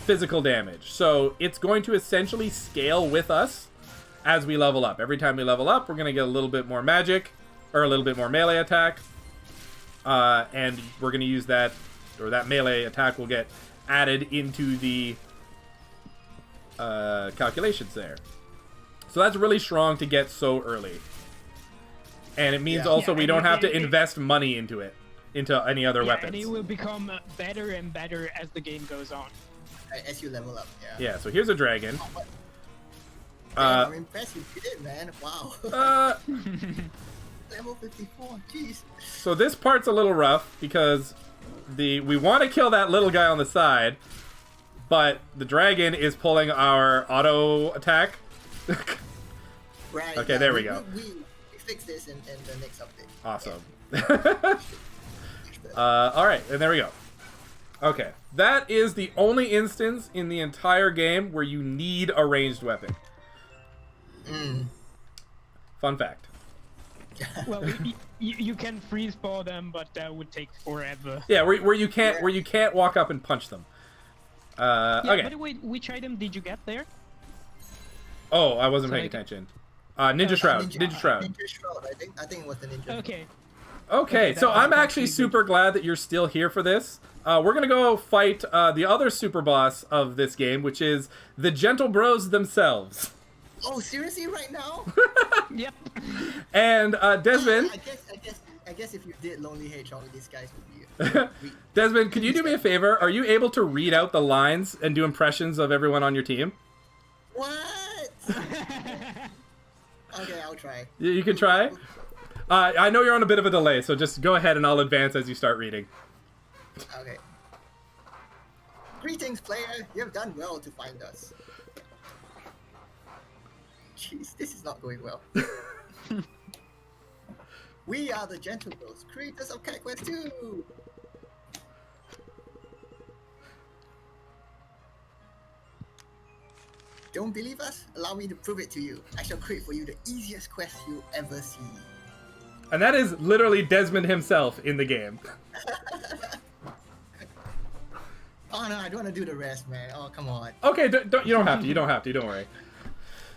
physical damage. So it's going to essentially scale with us as we level up. Every time we level up, we're going to get a little bit more magic, or a little bit more melee attack. And we're going to use that, or that melee attack will get added into the calculations there. So that's really strong to get so early. And it means also we don't have to invest money into it, into any other weapons. And it will become better and better as the game goes on. As you level up, Yeah, so here's a dragon. I'm impressed you did it, man. Wow. Level 54, jeez. So this part's a little rough because we want to kill that little guy on the side, but the dragon is pulling our auto attack. Right. Okay, there we go. We fix this in the next update. Awesome. Alright, and there we go. Okay, that is the only instance in the entire game where you need a ranged weapon. Fun fact. Well, you can freeze ball them, but that would take forever. Yeah, where you can't walk up and punch them. Okay. By the way, which item did you get there? Oh, I wasn't paying attention. Ninja Shroud. Ninja Shroud. Ninja Shroud. I think it was the Ninja. Okay. Okay, so I'm actually super glad that you're still here for this. We're gonna go fight the other super boss of this game, which is the Gentlebros themselves. Oh, seriously, right now? Yep. And Desmond. I guess if you did Lonely Hedgehog, these guys would be. Desmond, could you do me a favor? Are you able to read out the lines and do impressions of everyone on your team? What? Okay, I'll try. You can try. I know you're on a bit of a delay, so just go ahead and I'll advance as you start reading. Okay. Greetings, player. You have done well to find us. Jeez, this is not going well. We are the Gentlebros, creators of Cat Quest 2. Don't believe us? Allow me to prove it to you. I shall create for you the easiest quest you'll ever see. And that is literally Desmond himself in the game. Oh no, I don't want to do the rest, man. Oh, come on. Okay, you don't have to. You don't have to. Don't worry.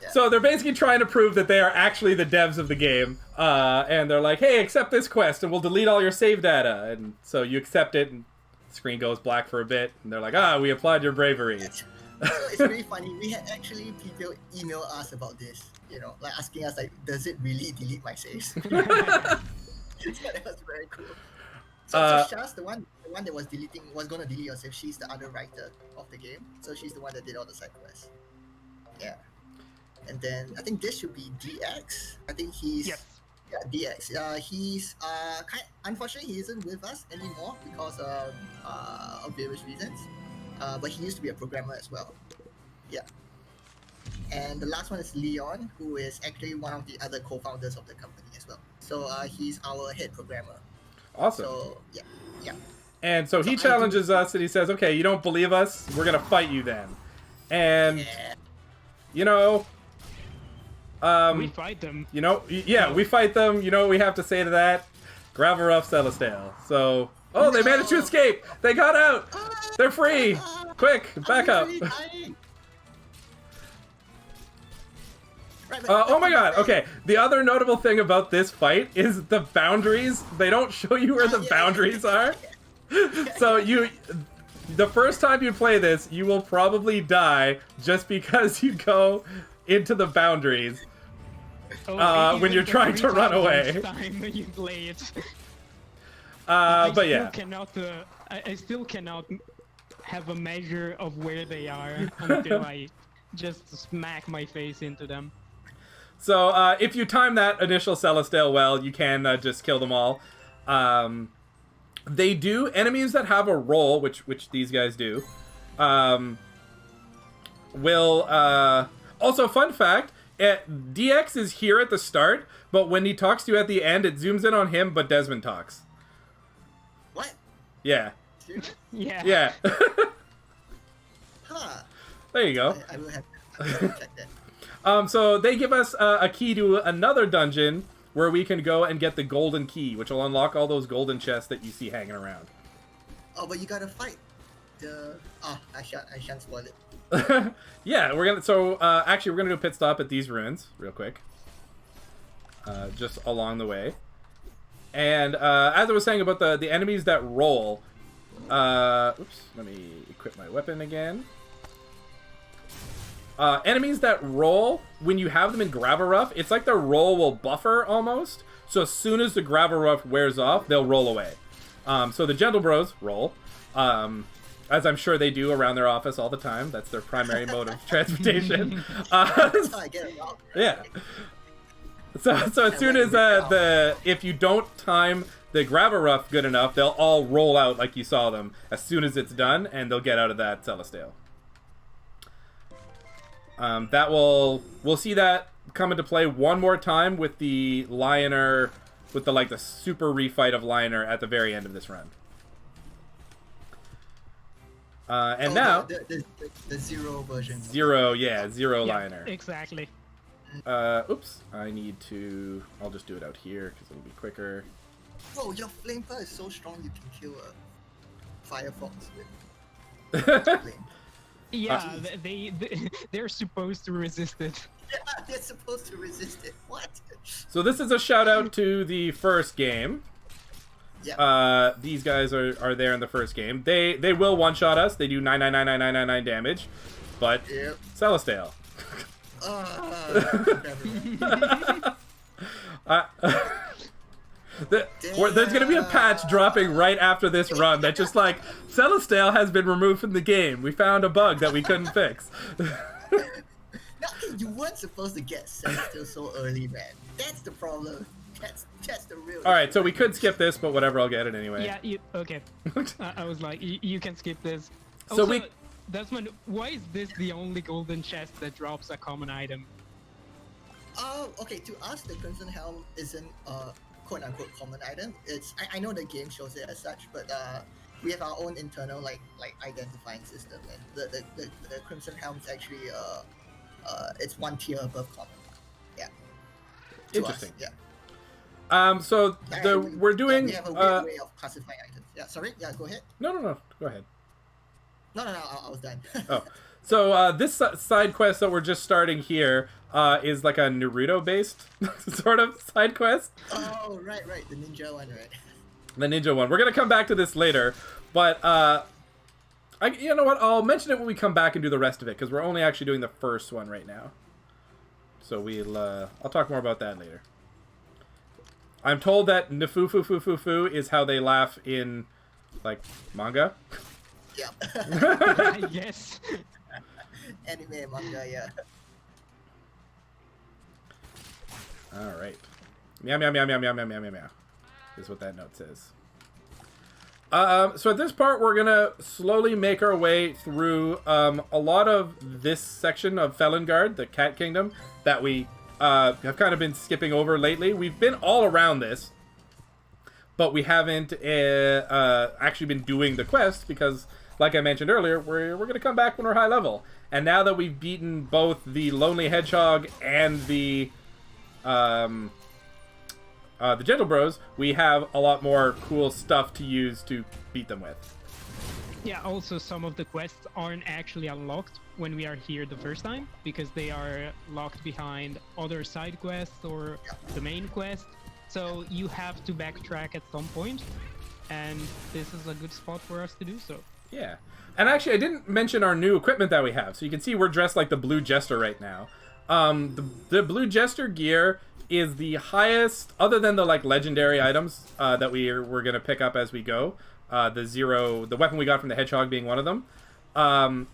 Yeah. So they're basically trying to prove that they are actually the devs of the game. And they're like, hey, accept this quest and we'll delete all your save data. And so you accept it and the screen goes black for a bit. And they're like, we applaud your bravery. So it's really funny. We had actually people email us about this, you know, like asking us like, does it really delete my saves? So that was very cool. So Shaz, the one that was gonna delete your save, she's the other writer of the game. So she's the one that did all the side quests. Yeah. And then I think this should be DX. I think he's Yeah, DX. He's unfortunately he isn't with us anymore because of various reasons. But he used to be a programmer as well. Yeah. And the last one is Leon, who is actually one of the other co-founders of the company as well. So he's our head programmer. Awesome. So yeah. And so he challenges us and he says, okay, you don't believe us? We're going to fight you then. And, you know... we fight them. You know, we fight them. You know what we have to say to that? Gravel Rough Celestial. So... Oh, they managed to escape! They got out! They're free! Quick, back up! Oh my god, okay. The other notable thing about this fight is the boundaries. They don't show you where the boundaries are. So the first time you play this, you will probably die just because you go into the boundaries when you're trying to run away. Time you play it. But yeah. I still cannot have a measure of where they are until I just smack my face into them. So, if you time that initial Celestial well, you can just kill them all. They do, enemies that have a roll, which these guys do, will, also, fun fact, DX is here at the start, but when he talks to you at the end, it zooms in on him, but Desmond talks. What? Yeah. Yeah. Yeah. Huh. There you go. I will have to check that. So they give us a key to another dungeon where we can go and get the golden key, which will unlock all those golden chests that you see hanging around. Oh, but you gotta fight the... Oh, I shan't spoil it. Yeah, we're gonna... So, actually, we're gonna do a pit stop at these ruins, real quick. Just along the way. And, as I was saying about the enemies that roll... oops, let me equip my weapon again. Enemies that roll, when you have them in Gravel Rough, it's like their roll will buffer, almost. So as soon as the Gravel Rough wears off, they'll roll away. So the Gentlebros roll, as I'm sure they do around their office all the time. That's their primary mode of transportation. That's how I get it wrong. Yeah. So as soon as if you don't time the Gravel Rough good enough, they'll all roll out like you saw them as soon as it's done, and they'll get out of that Celestial. We'll see that come into play one more time with the Lioner, with the super refight of Lioner at the very end of this run. Now the zero version. Zero Lioner. Exactly. Oops, I'll just do it out here because it'll be quicker. Bro, your flame is so strong you can kill a Firefox with flame. Yeah, they're supposed to resist it. Yeah, they're supposed to resist it. What? So this is a shout out to the first game. Yeah. These guys are there in the first game. They will one shot us. They do 9999999 damage, but Celestial. There's gonna be a patch dropping right after this run that just Celestial has been removed from the game. We found a bug that we couldn't fix. No, you weren't supposed to get Celestial so early, man. That's the problem. That's the real. All right, so we could skip this, but whatever. I'll get it anyway. Yeah. Okay. I was like, you can skip this. So also, Desmond, why is this the only golden chest that drops a common item? Oh, okay. To us, the Crimson Helm isn't quote-unquote common item. I know the game shows it as such, but we have our own internal like identifying system, and the Crimson Helm is actually it's one tier above common. Yeah. Interesting. Us, yeah. So we're doing. We have a weird way of classifying items. Yeah. Sorry. Yeah. Go ahead. No. Go ahead. No. I was done. Oh. So this side quest that we're just starting here is like a Naruto-based sort of side quest. Oh, right. The ninja one, right? The ninja one. We're gonna come back to this later, but you know what? I'll mention it when we come back and do the rest of it because we're only actually doing the first one right now. So I'll talk more about that later. I'm told that Nafu is how they laugh in manga. Yeah. Yes. Anime, manga, yeah. All right. Meow, meow, meow, meow, meow, meow, meow, meow, meow. Is what that note says. So at this part, we're going to slowly make our way through a lot of this section of Felongard, the Cat Kingdom, that we have kind of been skipping over lately. We've been all around this, but we haven't actually been doing the quest because, like I mentioned earlier, we're going to come back when we're high level. And now that we've beaten both the Lonely Hedgehog and the Gentlebros, we have a lot more cool stuff to use to beat them with. Yeah, also some of the quests aren't actually unlocked when we are here the first time, because they are locked behind other side quests or the main quest. So you have to backtrack at some point, and this is a good spot for us to do so. Yeah. And actually, I didn't mention our new equipment that we have. So you can see we're dressed like the Blue Jester right now. The Blue Jester gear is the highest, other than the like legendary items that we're going to pick up as we go. The weapon we got from the Hedgehog being one of them.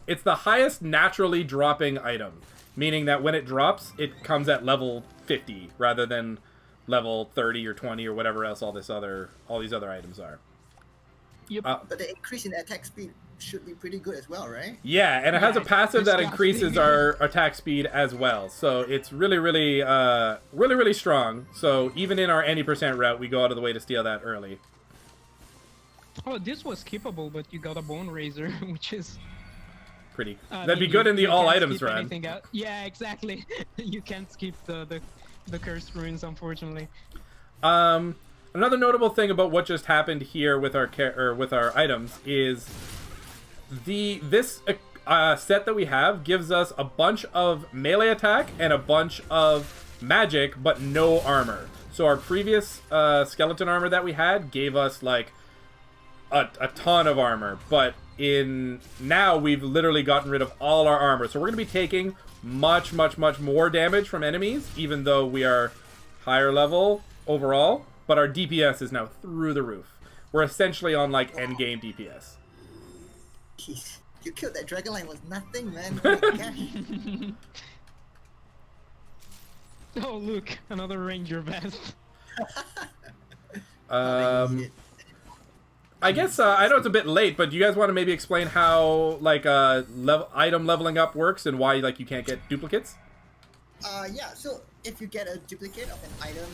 It's the highest naturally dropping item, meaning that when it drops, it comes at level 50 rather than level 30 or 20 or whatever else all these other items are. Yep. But the increase in attack speed should be pretty good as well, right? Yeah, and it has a passive that increases our attack speed as well. So it's really, really strong. So even in our any % route, we go out of the way to steal that early. Oh, this was skippable, but you got a Bone Razor, which is... Pretty. That'd be good in the all items run. Yeah, exactly. You can't skip the cursed runes, unfortunately. Another notable thing about what just happened here with our items is this set that we have gives us a bunch of melee attack and a bunch of magic, but no armor. So our previous skeleton armor that we had gave us like a ton of armor, but now we've literally gotten rid of all our armor. So we're going to be taking much more damage from enemies, even though we are higher level overall. But our DPS is now through the roof. We're essentially on like endgame DPS. Jeez, you killed that dragon line was nothing, man. Holy cash. Oh look, another ranger vest. I guess I know it's a bit late, but do you guys want to maybe explain how like item leveling up works and why like you can't get duplicates? Yeah. So if you get a duplicate of an item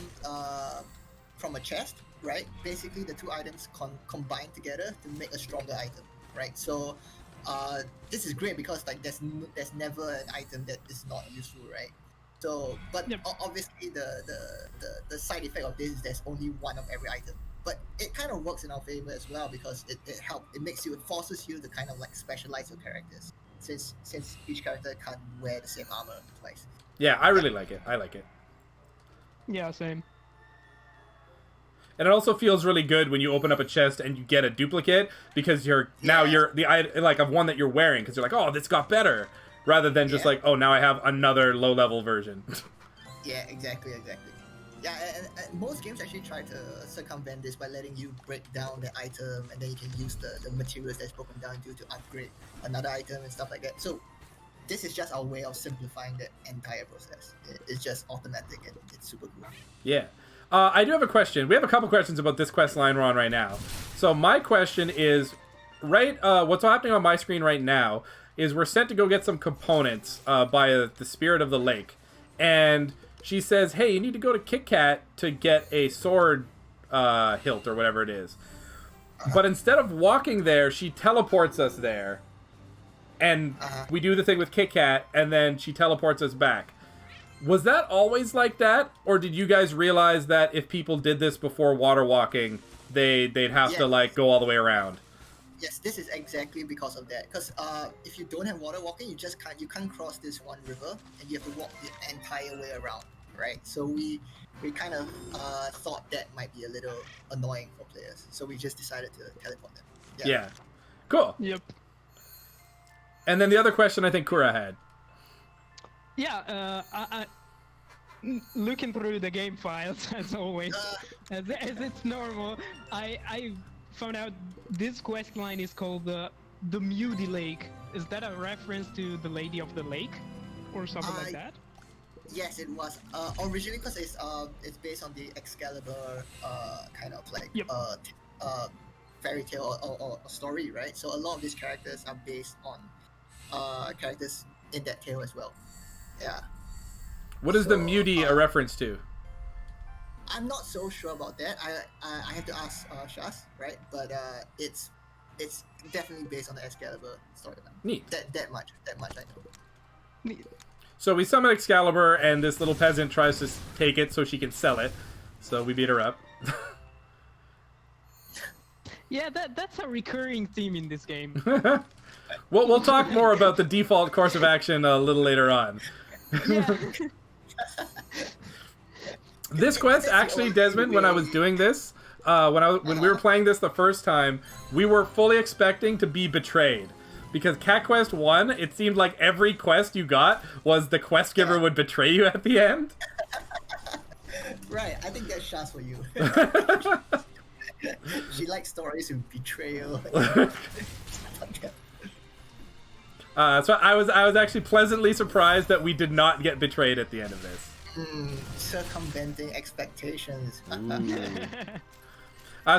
from a chest, right? Basically, the two items combine together to make a stronger item, right? So this is great because like there's never an item that is not useful, right? So, but Yep. Obviously the side effect of this is there's only one of every item. But it kind of works in our favor as well because it forces you to kind of like specialize your characters since each character can't wear the same armor twice. Yeah, I really like it. I like it. Yeah, same. And it also feels really good when you open up a chest and you get a duplicate because you're like of one that you're wearing because you're like, oh, this got better, rather than just like, oh, now I have another low level version. Yeah, exactly. Yeah, and most games actually try to circumvent this by letting you break down the item and then you can use the materials that's broken down to upgrade another item and stuff like that. So this is just our way of simplifying the entire process. It's just automatic and it's super cool. Yeah. I do have a question. We have a couple questions about this quest line we're on right now. So my question is, what's happening on my screen right now is we're sent to go get some components by the Spirit of the Lake. And she says, hey, you need to go to Kit Kat to get a sword hilt or whatever it is. But instead of walking there, she teleports us there. And we do the thing with Kit Kat, and then she teleports us back. Was that always like that? Or did you guys realize that if people did this before water walking, they'd have to like go all the way around? Yes, this is exactly because of that. Because if you don't have water walking, you can't cross this one river, and you have to walk the entire way around, right? So we kind of thought that might be a little annoying for players, so we just decided to teleport them. Yeah. Cool. Yep. And then the other question I think Kura had. Yeah, I looking through the game files as always, as it's normal. I found out this quest line is called the Moody Lake. Is that a reference to the Lady of the Lake, or something like that? Yes, it was. Originally, because it's based on the Excalibur kind of like Yep. fairy tale or story, right? So a lot of these characters are based on characters in that tale as well. Yeah. What is the So, mutie a reference to? I'm not so sure about that. I have to ask Shas, right? But it's definitely based on the Excalibur storyline. Neat. That much I know. So we summon Excalibur, and this little peasant tries to take it so she can sell it. So we beat her up. Yeah, that's a recurring theme in this game. We'll talk more about the default course of action a little later on. Yeah. This quest, actually, Desmond, when I was doing this, when we were playing this the first time, we were fully expecting to be betrayed. Because Cat Quest 1, it seemed like every quest you got was the quest giver would betray you at the end. Right, I think that's Shas for you. She likes stories with betrayal. So I was actually pleasantly surprised that we did not get betrayed at the end of this. Circumventing expectations.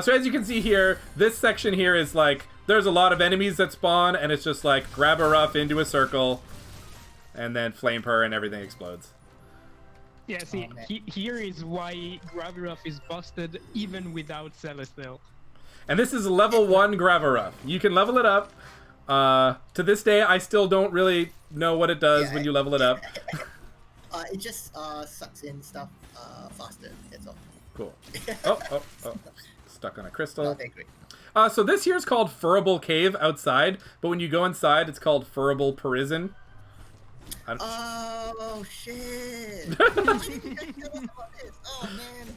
So as you can see here, this section here is like, there's a lot of enemies that spawn, and it's just like, grab a rough into a circle, and then flame her, and everything explodes. Yeah, see, here is why Graviruff is busted even without Celestial. And this is level 1 Graviruff. You can level it up. To this day, I still don't really know what it does when you level it up. It just sucks in stuff faster, that's all. Cool. Oh. Stuck on a crystal. Not that great. So this here is called Furrable Cave outside, but when you go inside, it's called Furrable Prison. Oh, shit. Oh, man.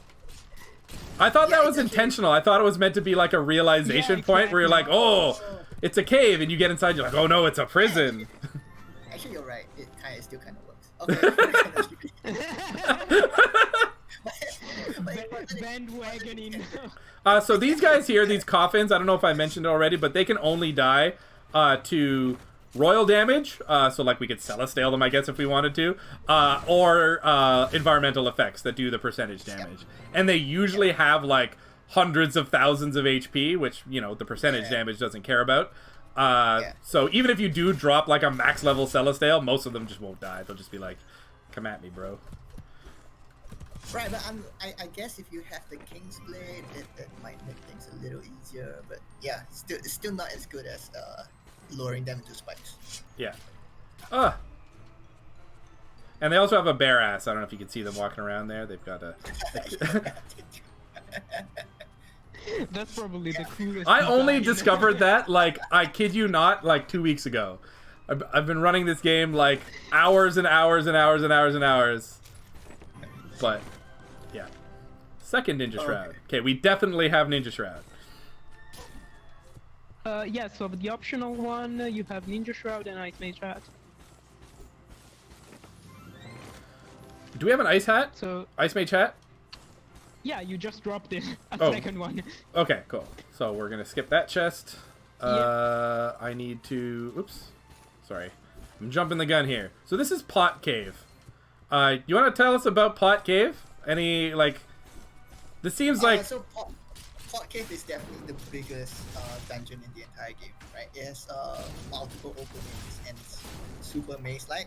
I thought that was intentional. I thought it was meant to be like a realization point where you're like, oh, it's a cave, and you get inside, you're like, oh no, it's a prison. Actually, you're right. It still kind of works. Okay. Bandwagoning. So these guys here, these coffins, I don't know if I mentioned it already, but they can only die to royal damage, so like we could Celestial them, I guess, if we wanted to, or environmental effects that do the percentage damage. And they usually have like hundreds of thousands of HP, which, you know, the percentage damage doesn't care about. So even if you do drop like a max level Celestial, most of them just won't die. They'll just be like, come at me, bro. Right, but I guess if you have the King's Blade, it might make things a little easier. But yeah, it's still not as good as luring them into spikes. Yeah. And they also have a bare ass. I don't know if you can see them walking around there. They've got a... That's probably the coolest. I only discovered that, like, I kid you not, like 2 weeks ago. I've been running this game like hours and hours and hours and hours and hours. But, yeah. Second Ninja Shroud. Okay, we definitely have Ninja Shroud. Yeah, so the optional one, you have Ninja Shroud and Ice Mage Hat. Do we have an ice hat? So Ice Mage hat? yeah, you just dropped it. A second one. Okay, cool. So we're gonna skip that chest. Yeah. I need to... Oops. Sorry. I'm jumping the gun here. So this is Pot Cave. You want to tell us about Pot Cave? Any, like... This seems like... So Pot Cave is definitely the biggest dungeon in the entire game, right? It has multiple openings and it's super maze-like.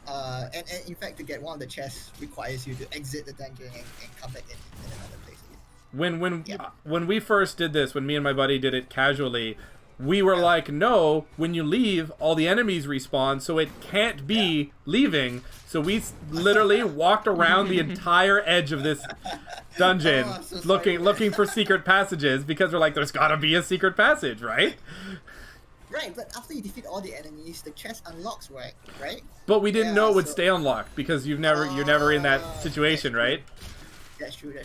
And in fact, to get one of the chests requires you to exit the dungeon and come back in another place again. When we first did this, when me and my buddy did it casually, we were like, no, when you leave, all the enemies respawn, so it can't be leaving. So we literally walked around the entire edge of this dungeon looking for secret passages because we're like, there's gotta be a secret passage, right? Right, but after you defeat all the enemies, the chest unlocks, right? But we didn't know it would stay unlocked because you're never in that situation, right? That's true.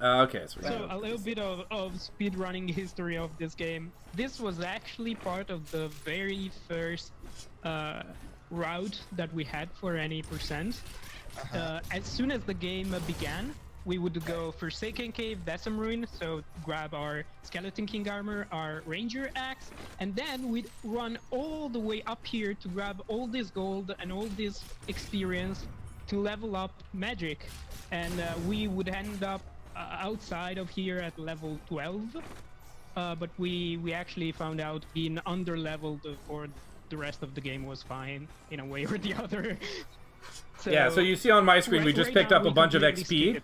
Okay, So a little bit of speedrunning history of this game. This was actually part of the very first route that we had for any percent. As soon as the game began, we would go Forsaken Cave, Decim Ruin, so grab our Skeleton King armor, our Ranger axe, and then we'd run all the way up here to grab all this gold and all this experience to level up magic. And we would end up outside of here at level 12. But we actually found out being under-leveled for the rest of the game was fine, in a way or the other. So, yeah, so you see on my screen, we just picked up a bunch of completely XP. skip it.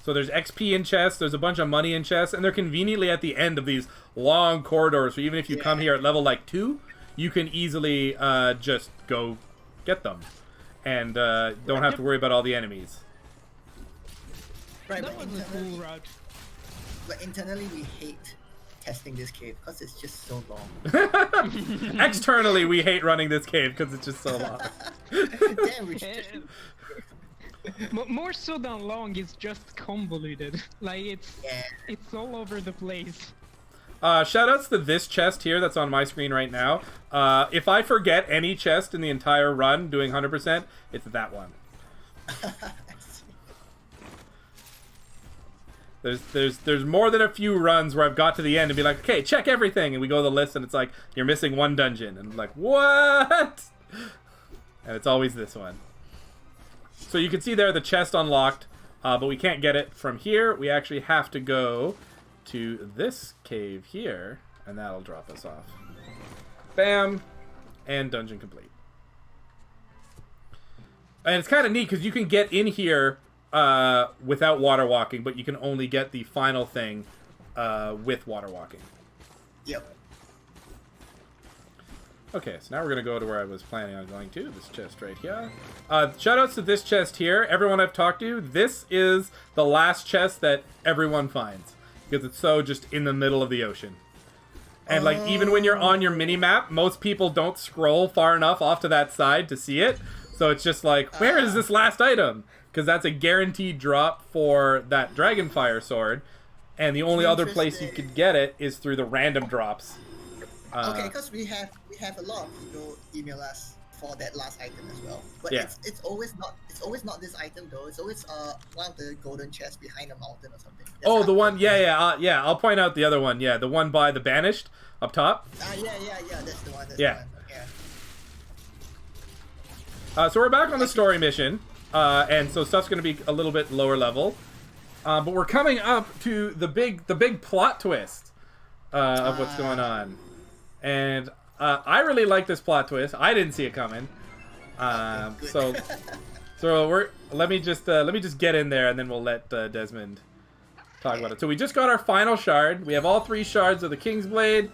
So there's XP in chests, there's a bunch of money in chests, and they're conveniently at the end of these long corridors, so even if you come here at level, like, 2, you can easily just go get them. And don't have to worry about all the enemies. Right, That but was a cool route. internally we hate testing this cave because it's just so long. Externally, we hate running this cave because it's just so long. Damn, we should. More so than long, it's just convoluted. Like it's all over the place. Shoutouts to this chest here that's on my screen right now. If I forget any chest in the entire run doing 100%, it's that one. There's more than a few runs where I've got to the end and be like, okay, check everything, and we go to the list and it's like, you're missing one dungeon, and I'm like, what? And it's always this one. So you can see there the chest unlocked, but we can't get it from here. We actually have to go to this cave here, and that'll drop us off. Bam, and dungeon complete. And it's kind of neat because you can get in here without water walking, but you can only get the final thing with water walking. Yep. Okay, so now we're going to go to where I was planning on going to, this chest right here. Shoutouts to this chest here. Everyone I've talked to, this is the last chest that everyone finds, because it's so just in the middle of the ocean. And like, even when you're on your mini-map, most people don't scroll far enough off to that side to see it. So it's just like, where is this last item? Because that's a guaranteed drop for that Dragonfire sword. And the only other place you could get it is through the random drops. Okay, because we have a lot of people email us for that last item as well. But Yeah. it's always not this item though. It's always one of the golden chests behind a mountain or something. That's Oh, the how- one, yeah. I'll point out the other one. Yeah, the one by the Banished up top. Yeah. That's the one. That's Yeah. the one. Yeah. So we're back on the story mission, and so stuff's going to be a little bit lower level. But we're coming up to the big plot twist of what's going on, and I really like this plot twist. I didn't see it coming. Good. So let me just get in there, and then we'll let Desmond talk about it. So we just got our final shard. We have all 3 shards of the King's Blade,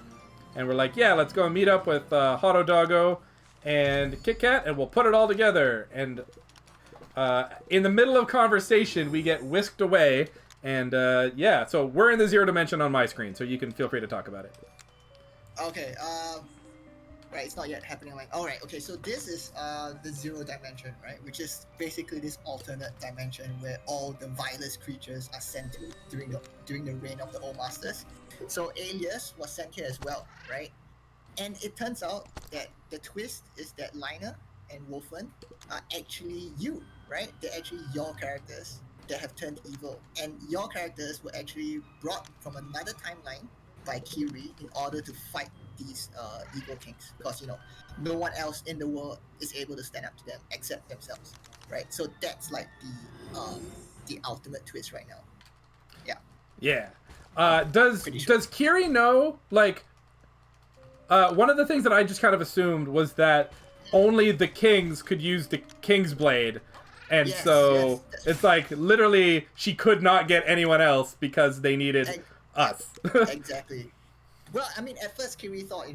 and we're like, yeah, let's go and meet up with Hotto Doggo and Kit Kat, and we'll put it all together. And in the middle of conversation, we get whisked away, and yeah, so we're in the 0 dimension on my screen, so you can feel free to talk about it. Okay. Right. It's not yet happening. Like, all right. Okay. So this is the 0 dimension, right? Which is basically this alternate dimension where all the vilest creatures are sent to during the reign of the Old Masters. So Alias was sent here as well, right? And it turns out that the twist is that Liner and Wolfen are actually you, right? They're actually your characters that have turned evil. And your characters were actually brought from another timeline by Kiri in order to fight these evil kings. Because, no one else in the world is able to stand up to them except themselves, right? So that's like the ultimate twist right now. Yeah. Yeah. Does Kiri know, like... one of the things that I just kind of assumed was that only the kings could use the King's Blade, and so it's like literally she could not get anyone else because they needed us. Exactly. Well, I mean, at first Kiri thought,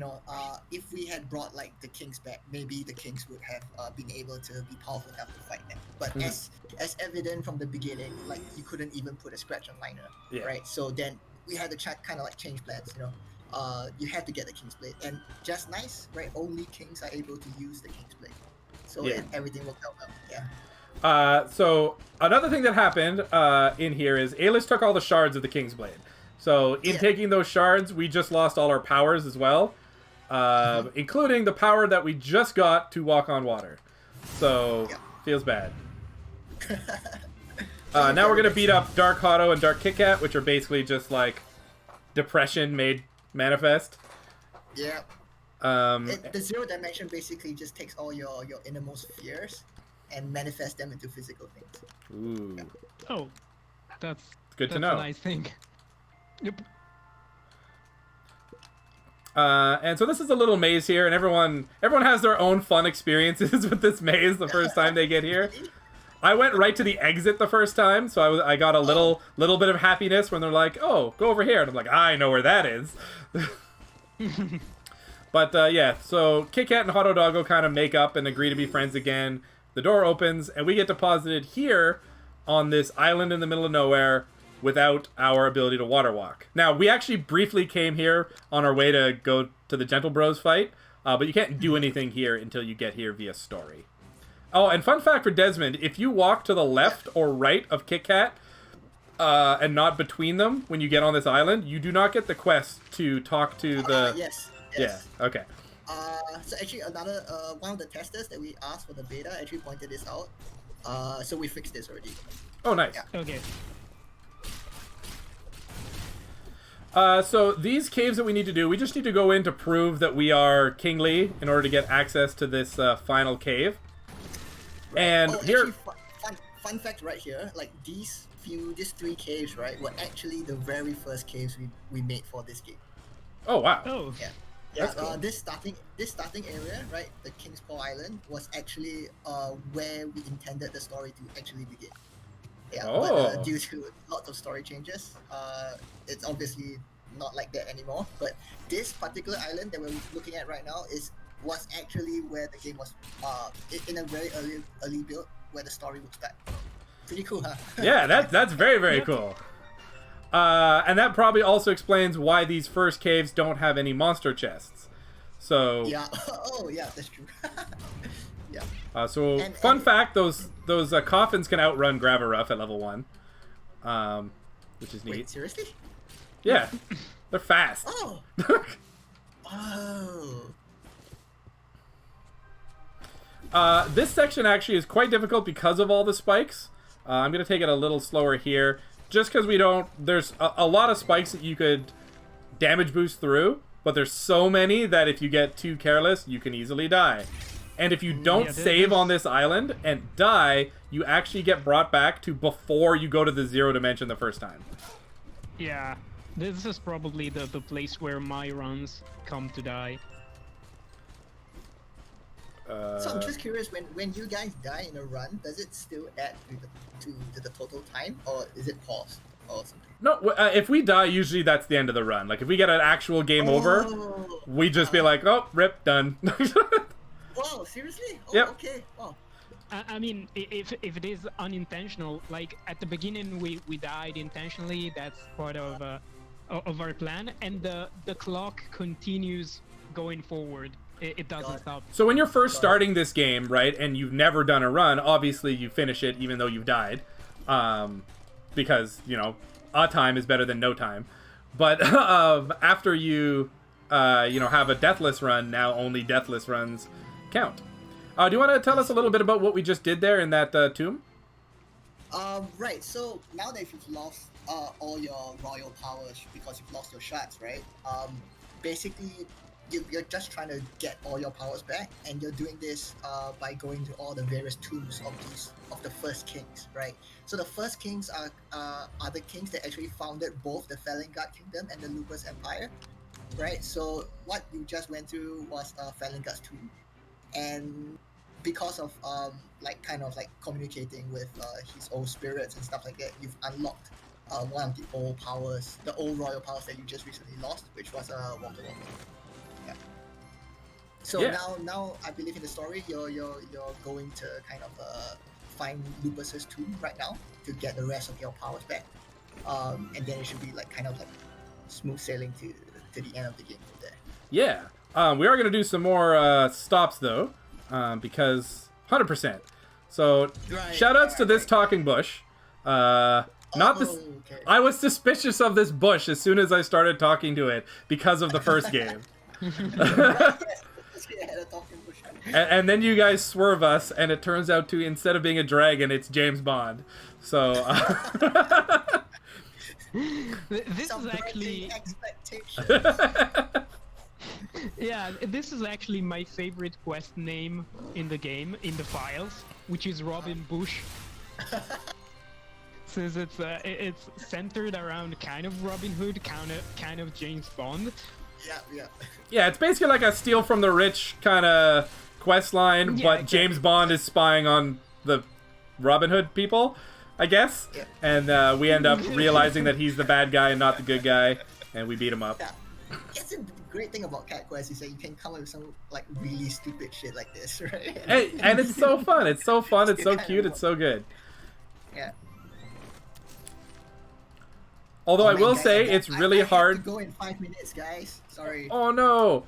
if we had brought like the kings back, maybe the kings would have been able to be powerful enough to fight them. But as evident from the beginning, like you couldn't even put a scratch on Liner, right? So then we had to kind of like change plans, you have to get the King's Blade, and just nice, right? Only kings are able to use the King's Blade, so everything worked out well. Yeah. So another thing that happened in here is Alis took all the shards of the King's Blade. So in taking those shards, we just lost all our powers as well, including the power that we just got to walk on water. So feels bad. Now we're gonna beat up Dark Hotto and Dark Kit Kat, which are basically just like depression made manifest. Yeah. The zero dimension basically just takes all your innermost fears and manifests them into physical things. Ooh. Yeah. Oh, that's good to know. A nice thing. Yep. And so this is a little maze here, and everyone has their own fun experiences with this maze the first time they get here. I went right to the exit the first time, so I got a little bit of happiness when they're like, "Oh, go over here," and I'm like, "I know where that is." But yeah, so Kit Kat and Hotto Doggo kind of make up and agree to be friends again. The door opens, and we get deposited here on this island in the middle of nowhere without our ability to water walk. Now, we actually briefly came here on our way to go to the Gentlebros fight, but you can't do anything here until you get here via story. Oh, and fun fact for Desmond, if you walk to the left or right of Kit Kat, and not between them when you get on this island, you do not get the quest to talk to the... Yes. Yeah, okay. So actually another, one of the testers that we asked for the beta actually pointed this out. So we fixed this already. Oh, nice. Yeah. Okay. So these caves that we need to do, we just need to go in to prove that we are kingly in order to get access to this final cave. Right. And here... Actually, fun fact right here, like these 3 caves, right, were actually the very first caves we made for this game. Oh, wow. Oh. Yeah. That's cool. This starting area, right, the King's Paw Island, was actually where we intended the story to actually begin. Yeah, but due to lots of story changes, it's obviously not like that anymore. But this particular island that we're looking at right now was actually where the game was in a very early build where the story would start. Pretty cool, huh? Yeah, that's very cool. And that probably also explains why these first caves don't have any monster chests. So yeah, oh yeah, that's true. Yeah. Fun fact: those coffins can outrun Graveruff at level 1, which is neat. Wait, seriously? Yeah, they're fast. Oh. Oh. This section actually is quite difficult because of all the spikes. I'm gonna take it a little slower here, just because there's a lot of spikes that you could damage boost through, but there's so many that if you get too careless, you can easily die. And if you don't save on this island and die, you actually get brought back to before you go to the 0 dimension the first time. Yeah, this is probably the place where my runs come to die. So I'm just curious, when you guys die in a run, does it still add to the total time, or is it paused or something? No, if we die, usually that's the end of the run. Like, if we get an actual game over, we just be like, oh, rip, done. Wow, seriously? Oh, yep. Okay, wow. I mean, if it is unintentional, like at the beginning we died intentionally, that's part of our plan, and the clock continues going forward. It doesn't stop. So when you're first starting this game, right, and you've never done a run, obviously you finish it even though you've died, because, you know, a time is better than no time. But after you, have a deathless run, now only deathless runs count. Do you want to tell us a little bit about what we just did there in that tomb? Right, so now that you've lost all your royal powers because you've lost your shards, right, basically you're just trying to get all your powers back, and you're doing this by going to all the various tombs of the first kings, right? So the first kings are the kings that actually founded both the Felingard Kingdom and the Lupus Empire, right? So what you just went through was Felingard's tomb, and because of communicating with his old spirits and stuff like that, you've unlocked one of the old powers, the old royal powers that you just recently lost, which was Walker. Yeah. So now I believe in the story, you're going to kind of find Lupus's tomb right now to get the rest of your powers back, and then it should be like kind of like smooth sailing to the end of the game from there. Yeah. We are going to do some more stops though, because 100%. So shoutouts to this talking bush. Okay. I was suspicious of this bush as soon as I started talking to it because of the first game. Yes, Yeah, the talking bush. And then you guys swerve us, and it turns out to, instead of being a dragon, it's James Bond. So, This is actually expectations. yeah, this is actually my favorite quest name in the game, in the files, which is Robin Bush. Since it's centered around kind of Robin Hood, kind of James Bond. Yeah. yeah, it's basically like a steal from the rich kind of quest line, Yeah, but exactly. James Bond is spying on the Robin Hood people, I guess. Yeah. And we end up realizing that he's the bad guy and not the good guy, and we beat him up. Yeah. It's a great thing about Cat Quest is that you can come up with some like really stupid shit like this, right? And it's so fun. It's so fun. It's so cute. It's so good. Yeah. Although Oh, I man, will guys, say I it's have really to hard. go in 5 minutes, guys. Sorry. Oh no.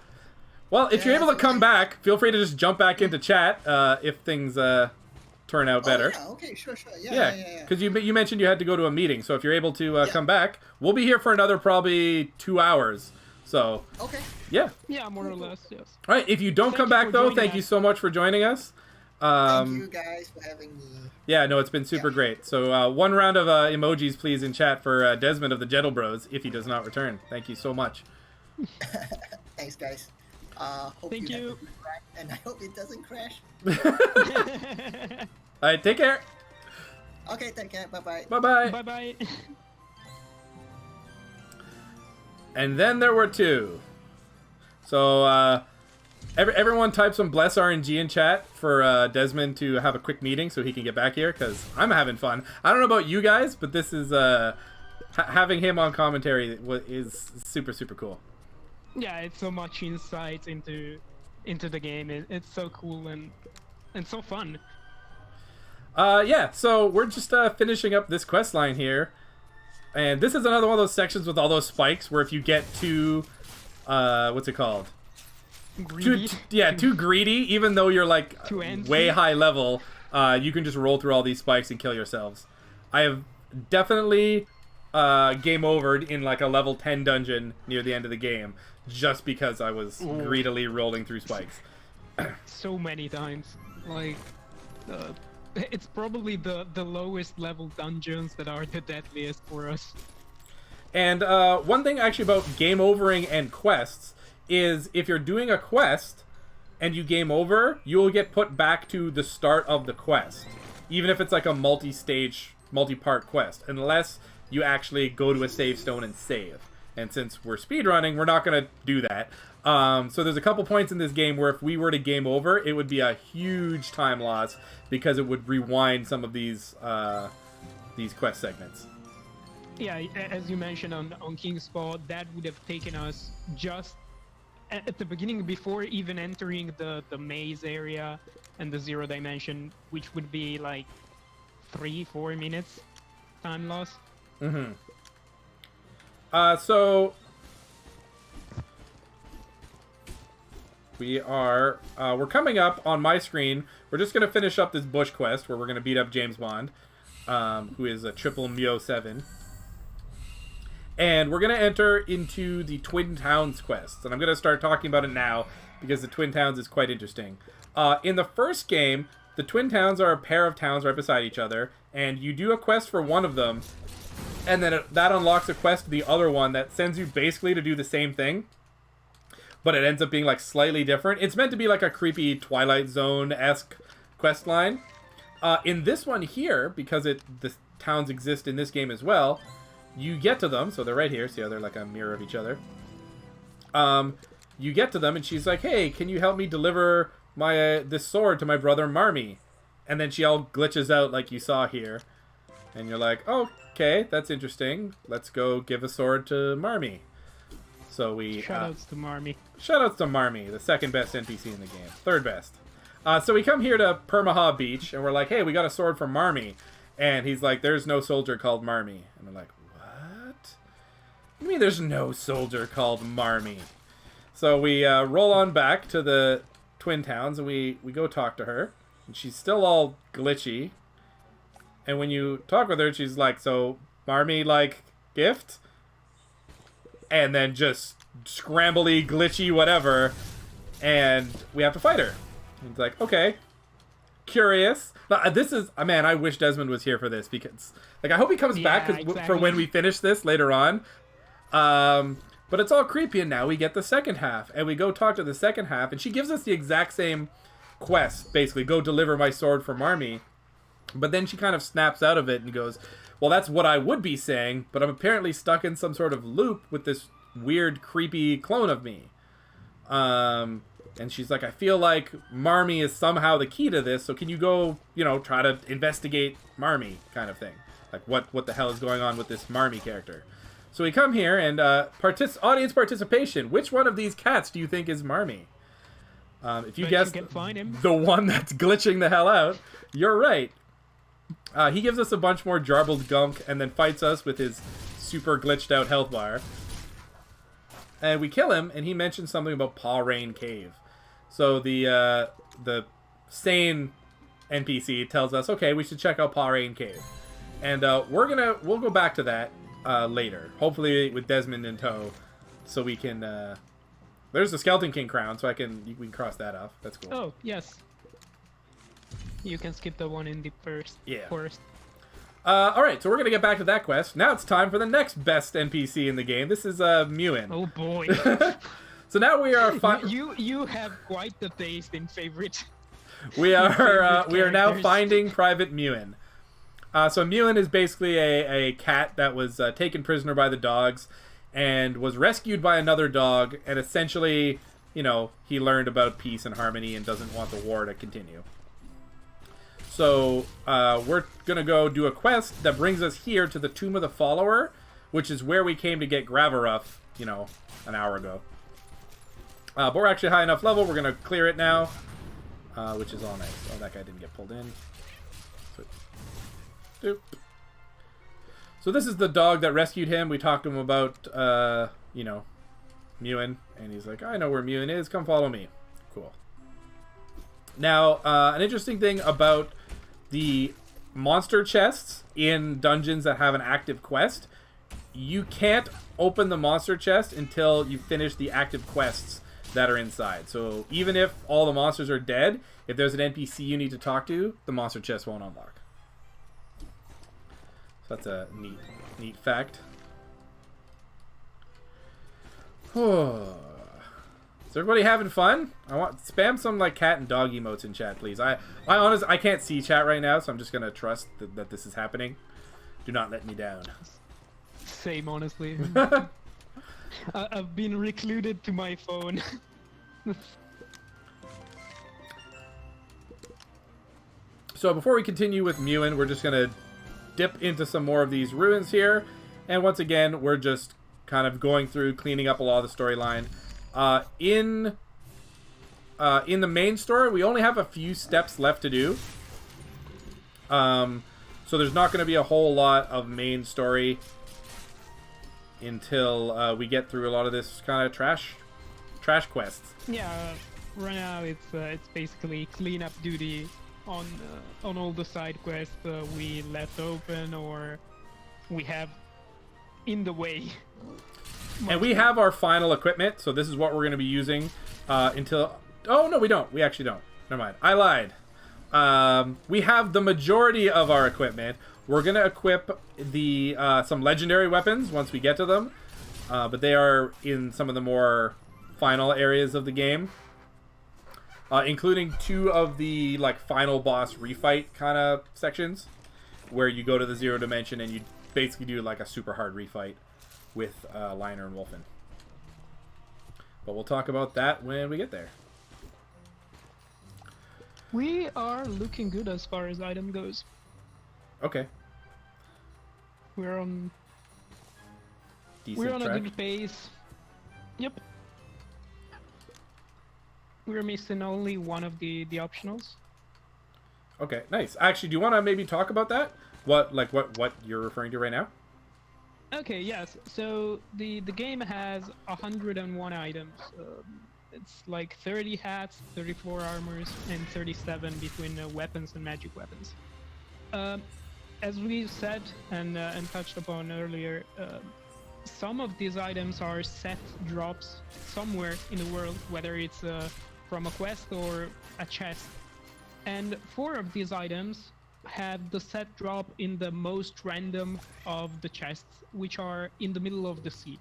Well, if you're Yeah, able to so come back, feel free to just jump back into chat if things turn out better. Oh, yeah, okay, sure. Yeah. Yeah, because you mentioned you had to go to a meeting, so if you're able to come back, we'll be here for another probably 2 hours. So, Okay. yeah. Yeah, more or less, yes. All right, if you don't Thank come you back, for though, joining thank you us. so much for joining us. Thank you guys for having me. Yeah, no, it's been super Yeah. great. So, one round of emojis, please, in chat for Desmond of the Gentlebros, if he does not return. Thank you so much. Thanks, guys. Hope Thank you. you. Have a good ride, and I hope it doesn't crash. All right, take care. Okay, take care. Bye-bye. Bye-bye. Bye-bye. And then there were two. So, everyone type some bless RNG in chat for Desmond to have a quick meeting so he can get back here, because I'm having fun. I don't know about you guys, but this is, having him on commentary is super, super cool. Yeah, it's so much insight into the game. It's so cool and so fun. Yeah, so we're just finishing up this quest line here. And this is another one of those sections with all those spikes where if you get too, what's it called? Greedy. Too greedy, even though you're like Too antsy. way high level, you can just roll through all these spikes and kill yourselves. I have definitely game overed in like a level 10 dungeon near the end of the game just because I was greedily rolling through spikes. So many times. Like, it's probably the lowest level dungeons that are the deadliest for us. And one thing actually about game overing and quests is if you're doing a quest and you game over, you will get put back to the start of the quest. Even if it's like a multi-stage, multi-part quest. Unless you actually go to a save stone and save. And since we're speedrunning, we're not going to do that. So there's a couple points in this game where if we were to game over, it would be a huge time loss because it would rewind some of these quest segments. Yeah, as you mentioned on King's Paw, that would have taken us just at the beginning before even entering the maze area and the zero dimension, which would be like 3-4 minutes time loss. Mm-hmm. So we're coming up on my screen. We're just gonna finish up this bush quest where we're gonna beat up James Bond, who is a triple Mio 7. And we're gonna enter into the Twin Towns quest, and I'm gonna start talking about it now because the Twin Towns is quite interesting. In the first game, the Twin Towns are a pair of towns right beside each other, and you do a quest for one of them, and then that unlocks a quest to the other one that sends you basically to do the same thing, but it ends up being like slightly different. It's meant to be like a creepy Twilight Zone-esque quest line. In this one here, because the towns exist in this game as well, you get to them, so they're right here. See how they're like a mirror of each other? You get to them, and she's like, "Hey, can you help me deliver this sword to my brother Marmy?" And then she all glitches out like you saw here. And you're like, "Okay, that's interesting. Let's go give a sword to Marmy." So we... Shoutouts to Marmy. Shoutouts to Marmy, the second best NPC in the game. Third best. So we come here to Permaha Beach, and we're like, "Hey, we got a sword from Marmy." And he's like, "There's no soldier called Marmy." And we're like, "What? What do you mean there's no soldier called Marmy?" So we roll on back to the Twin Towns, and we go talk to her. And she's still all glitchy. And when you talk with her, she's like, "So, Marmy, like, gift?" And then just scrambly, glitchy, whatever. and we have to fight her. And it's like, okay, curious. But this is, man, I wish Desmond was here for this, because like I hope he comes back for when we finish this later on. But it's all creepy, and now we get the second half, and we go talk to the second half, and she gives us the exact same quest, basically, go deliver my sword for Marmee. But then she kind of snaps out of it and goes, well, that's what I would be saying, but I'm apparently stuck in some sort of loop with this weird, creepy clone of me. And she's like, I feel like Marmee is somehow the key to this, so can you go, you know, try to investigate Marmee, kind of thing. Like, what the hell is going on with this Marmee character? So we come here, and audience participation. Which one of these cats do you think is Marmee? If you guess the one that's glitching the hell out, you're right. He gives us a bunch more jarbled gunk and then fights us with his super glitched out health bar. And we kill him, and he mentions something about Paw Rain Cave. So the sane NPC tells us, okay, we should check out Paw Rain Cave. And we'll go back to that later. Hopefully with Desmond in tow, so we can... there's the Skeleton King crown, so we can cross that off. That's cool. Oh, yes. You can skip the one in the forest. Alright, so we're going to get back to that quest. Now it's time for the next best NPC in the game. This is Muin. Oh boy. So now we are... You have quite the taste in favorite. We are now finding Private Muin. So Muin is basically a cat that was taken prisoner by the dogs and was rescued by another dog, and essentially, you know, he learned about peace and harmony and doesn't want the war to continue. So we're gonna go do a quest that brings us here to the Tomb of the Follower, which is where we came to get Graveruff, you know, an hour ago. But we're actually high enough level, we're gonna clear it now, which is all nice. Oh, that guy didn't get pulled in. So this is the dog that rescued him. We talked to him about, you know, Muin, and he's like, I know where Muin is. Come follow me. Cool. Now, an interesting thing about the monster chests in dungeons that have an active quest, you can't open the monster chest until you finish the active quests that are inside. So even if all the monsters are dead, if there's an NPC you need to talk to, the monster chest won't unlock. So that's a neat fact. Is everybody having fun? Spam some like cat and dog emotes in chat, please. I honestly, I can't see chat right now, so I'm just gonna trust that this is happening. Do not let me down. Same, honestly. I've been recluded to my phone. So before we continue with Muin, we're just gonna dip into some more of these ruins here, and once again, we're just kind of going through, cleaning up a lot of the storyline. In the main story, we only have a few steps left to do. So there's not going to be a whole lot of main story until we get through a lot of this kind of trash quests. Yeah, right now it's basically cleanup duty on all the side quests we left open or we have in the way. And we have our final equipment, so this is what we're going to be using until... Oh, no, we don't. We actually don't. Never mind. I lied. We have the majority of our equipment. We're going to equip the some legendary weapons once we get to them, but they are in some of the more final areas of the game, including 2 of the like final boss refight kind of sections, where you go to the 0 dimension and you basically do like a super hard refight with Liner and Wolfen. But we'll talk about that when we get there. We are looking good as far as item goes. Okay. We're on Decent track. a good pace. Yep. We're missing only one of the optionals. Okay, nice. Actually, do you want to maybe talk about that? What you're referring to right now? Okay, yes. So the game has 101 items. It's like 30 hats, 34 armors, and 37 between weapons and magic weapons. As we said and touched upon earlier, some of these items are set drops somewhere in the world, whether it's from a quest or a chest. And 4 of these items have the set drop in the most random of the chests, which are in the middle of the sea.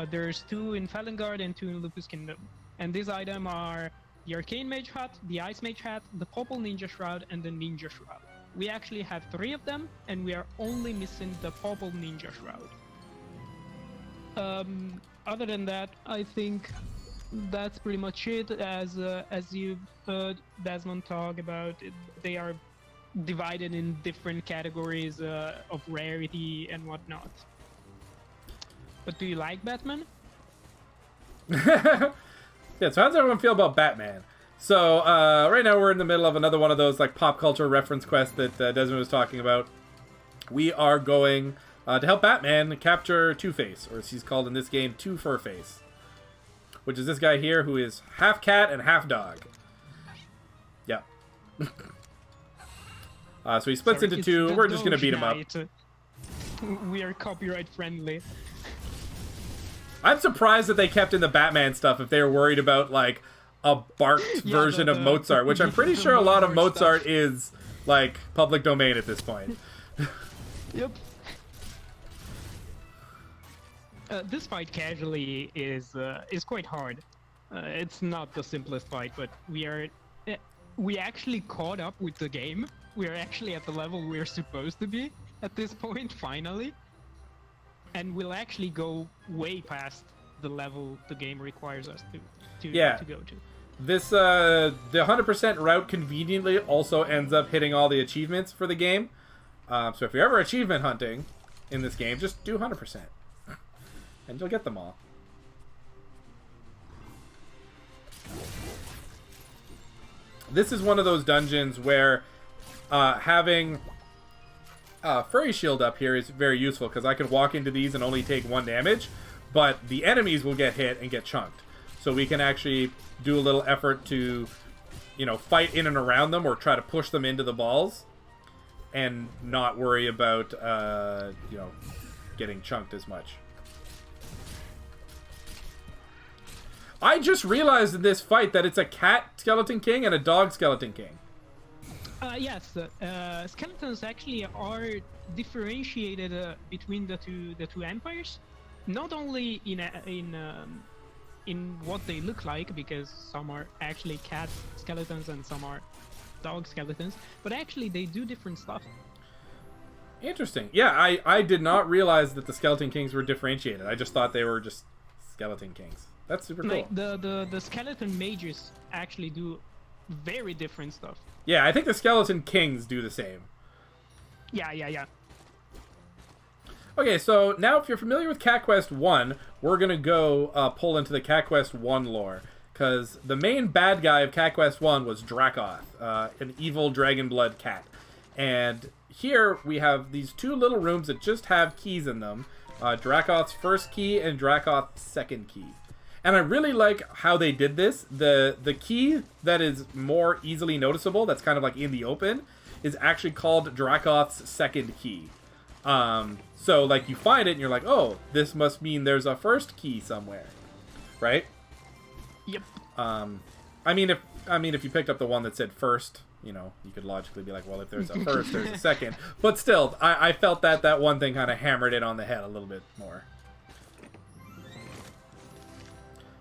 There's 2 in Felengard and 2 in Lupus Kingdom. And these items are the Arcane Mage Hat, the Ice Mage Hat, the Purple Ninja Shroud, and the Ninja Shroud. We actually have 3 of them, and we are only missing the Purple Ninja Shroud. Other than that, I think that's pretty much it. As you've heard Desmond talk about, they are divided in different categories of rarity and whatnot. But do you like Batman? Yeah, so how does everyone feel about Batman? So, right now we're in the middle of another one of those, like, pop culture reference quests that Desmond was talking about. We are going to help Batman capture Two-Face, or as he's called in this game, Two-Fur-Face. Which is this guy here who is half cat and half dog. Yeah. So he splits into 2. We're just going to beat him up. We are copyright friendly. I'm surprised that they kept in the Batman stuff if they were worried about, like, a barked version of Mozart, which I'm pretty sure a lot of Mozart is, like, public domain at this point. Yep. This fight casually is quite hard. It's not the simplest fight, but we actually caught up with the game. We are actually at the level we're supposed to be at this point, finally. And we'll actually go way past the level the game requires us to go to. This, the 100% route conveniently also ends up hitting all the achievements for the game. So if you're ever achievement hunting in this game, just do 100%. And you'll get them all. This is one of those dungeons where having Furry Shield up here is very useful, because I can walk into these and only take 1 damage, but the enemies will get hit and get chunked. So we can actually do a little effort to, you know, fight in and around them or try to push them into the balls and not worry about, you know, getting chunked as much. I just realized in this fight that it's a cat skeleton king and a dog skeleton king. Yes, skeletons actually are differentiated between the two empires, not only in what they look like, because some are actually cat skeletons and some are dog skeletons, but actually they do different stuff. Interesting. Yeah, I did not realize that the skeleton kings were differentiated. I just thought they were just skeleton kings. That's super cool. Like the skeleton mages actually do very different stuff. Yeah, I think the skeleton kings do the same. Yeah. Okay, so now if you're familiar with Cat Quest 1, we're going to go pull into the Cat Quest 1 lore. Because the main bad guy of Cat Quest 1 was Dracoth, an evil dragon blood cat. And here we have these 2 little rooms that just have keys in them. Dracoth's first key and Dracoth's second key. And I really like how they did this. The key that is more easily noticeable, that's kind of like in the open, is actually called Dracoth's second key. So like you find it and you're like, oh, this must mean there's a first key somewhere, right? Yep. I mean, if you picked up the one that said first, you know, you could logically be like, well, if there's a first, there's a second. But still, I felt that one thing kind of hammered it on the head a little bit more.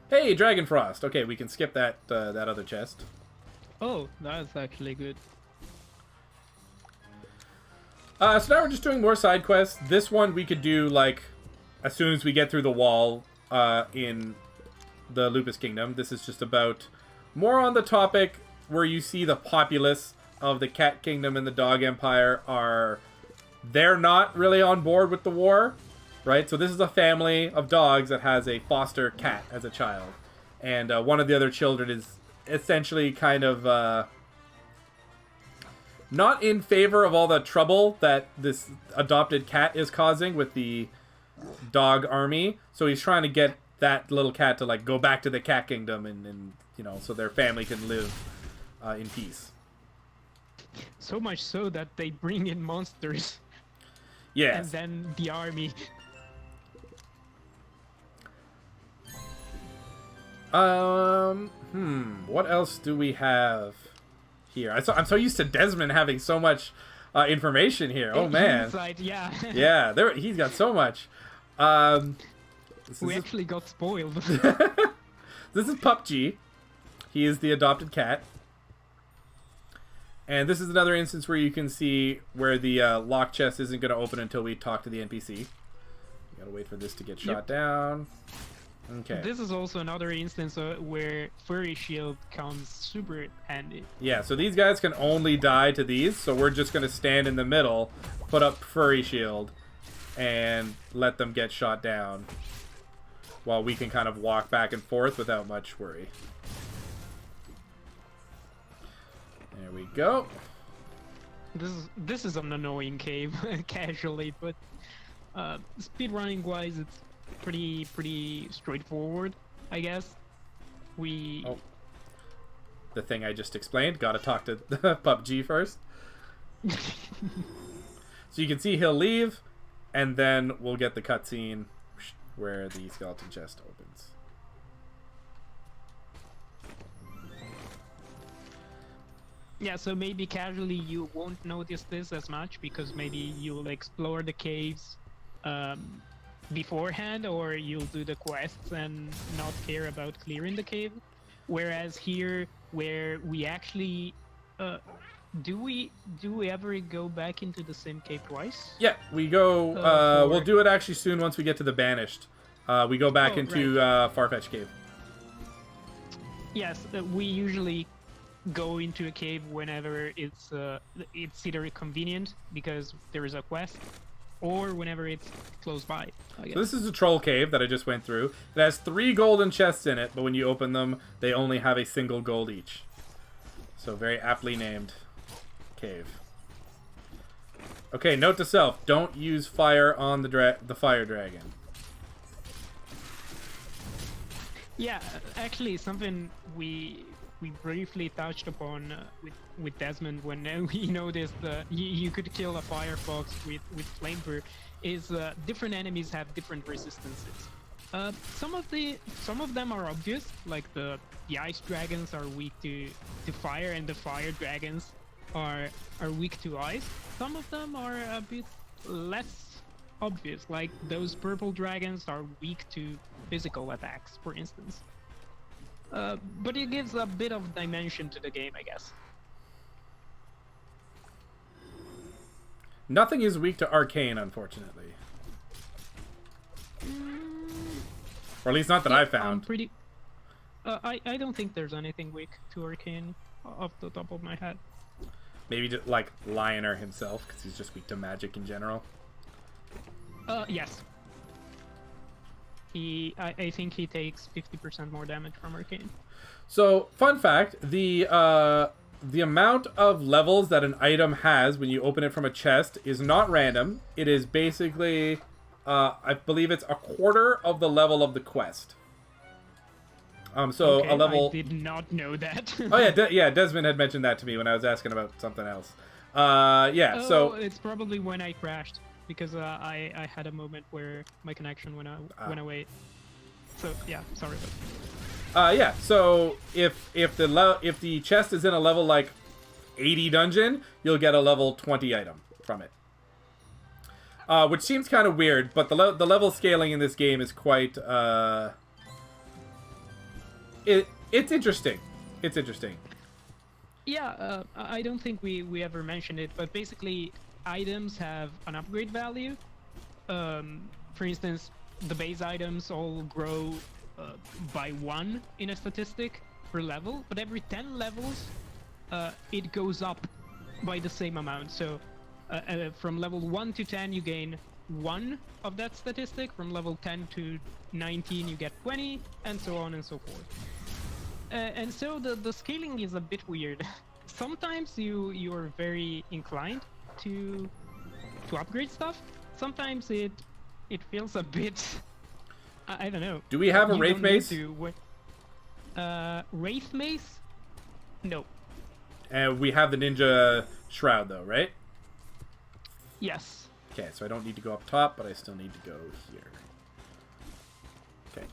Hey, Dragonfrost. Okay, we can skip that other chest. Oh, that's actually good. So now we're just doing more side quests. This one we could do, like, as soon as we get through the wall in the Lupus Kingdom. This is just about more on the topic where you see the populace of the Cat Kingdom and the Dog Empire they're not really on board with the war. Right, so this is a family of dogs that has a foster cat as a child. And one of the other children is essentially kind of not in favor of all the trouble that this adopted cat is causing with the dog army. So he's trying to get that little cat to like go back to the Cat Kingdom and you know, so their family can live in peace. So much so that they bring in monsters. Yes. And then the army. What else do we have here? I'm so used to Desmond having so much information here. Oh man. Inside, yeah. Yeah, he's got so much. We actually got spoiled. This is PUBG. He is the adopted cat. And this is another instance where you can see where the lock chest isn't going to open until we talk to the NPC. You gotta wait for this to get shot down. Okay. This is also another instance where Furry Shield comes super handy. Yeah, so these guys can only die to these, so we're just going to stand in the middle, put up Furry Shield, and let them get shot down, while we can kind of walk back and forth without much worry. There we go. This is an annoying cave, casually, but speedrunning wise, it's pretty straightforward, I guess. Oh. The thing I just explained. Gotta talk to PUBG first. So you can see he'll leave, and then we'll get the cutscene where the skeleton chest opens. Yeah, so maybe casually you won't notice this as much because maybe you'll explore the caves beforehand, or you'll do the quests and not care about clearing the cave. Whereas here, where we actually do we ever go back into the same cave twice? Yeah, we go. We'll do it actually soon once we get to the Banished. We go back into Farfetch Cave. Yes, we usually go into a cave whenever it's either convenient because there is a quest, or whenever it's close by, I guess. So this is a troll cave that I just went through. It has 3 golden chests in it, but when you open them, they only have a single gold each. So very aptly named cave. Okay, note to self: don't use fire on the fire dragon. Yeah, actually, something we briefly touched upon with Desmond when we noticed you could kill a firefox with flamethrower is different enemies have different resistances. Some of them are obvious, like the ice dragons are weak to fire, and the fire dragons are weak to ice. Some of them are a bit less obvious, like those purple dragons are weak to physical attacks, for instance. But it gives a bit of dimension to the game, I guess. Nothing is weak to arcane, unfortunately. Or at least not that I found. I don't think there's anything weak to arcane off the top of my head. Maybe just like Lioner himself, because he's just weak to magic in general. Yes. I think he takes 50% more damage from arcane. So, fun fact, the amount of levels that an item has when you open it from a chest is not random. It is basically, I believe it's a quarter of the level of the quest. So okay, a level. I did not know that. Oh yeah, Desmond had mentioned that to me when I was asking about something else. Yeah, so it's probably when I crashed, because I had a moment where my connection went away. So yeah, sorry about that. yeah, so if the chest is in a level like 80 dungeon, you'll get a level 20 item from it. Which seems kind of weird, but the level scaling in this game is quite it's interesting. It's interesting. Yeah, I don't think we ever mentioned it, but basically items have an upgrade value. For instance, the base items all grow by 1 in a statistic per level, but every 10 levels it goes up by the same amount. So from level 1 to 10 you gain 1 of that statistic, from level 10 to 19 you get 20, and so on and so forth. And so the scaling is a bit weird. Sometimes you're very inclined to upgrade stuff. Sometimes it feels a bit, I don't know. Do we have a Wraith Mace? Wraith Mace? No. And we have the Ninja Shroud though, right? Yes. Okay, so I don't need to go up top, but I still need to go here. Okay. You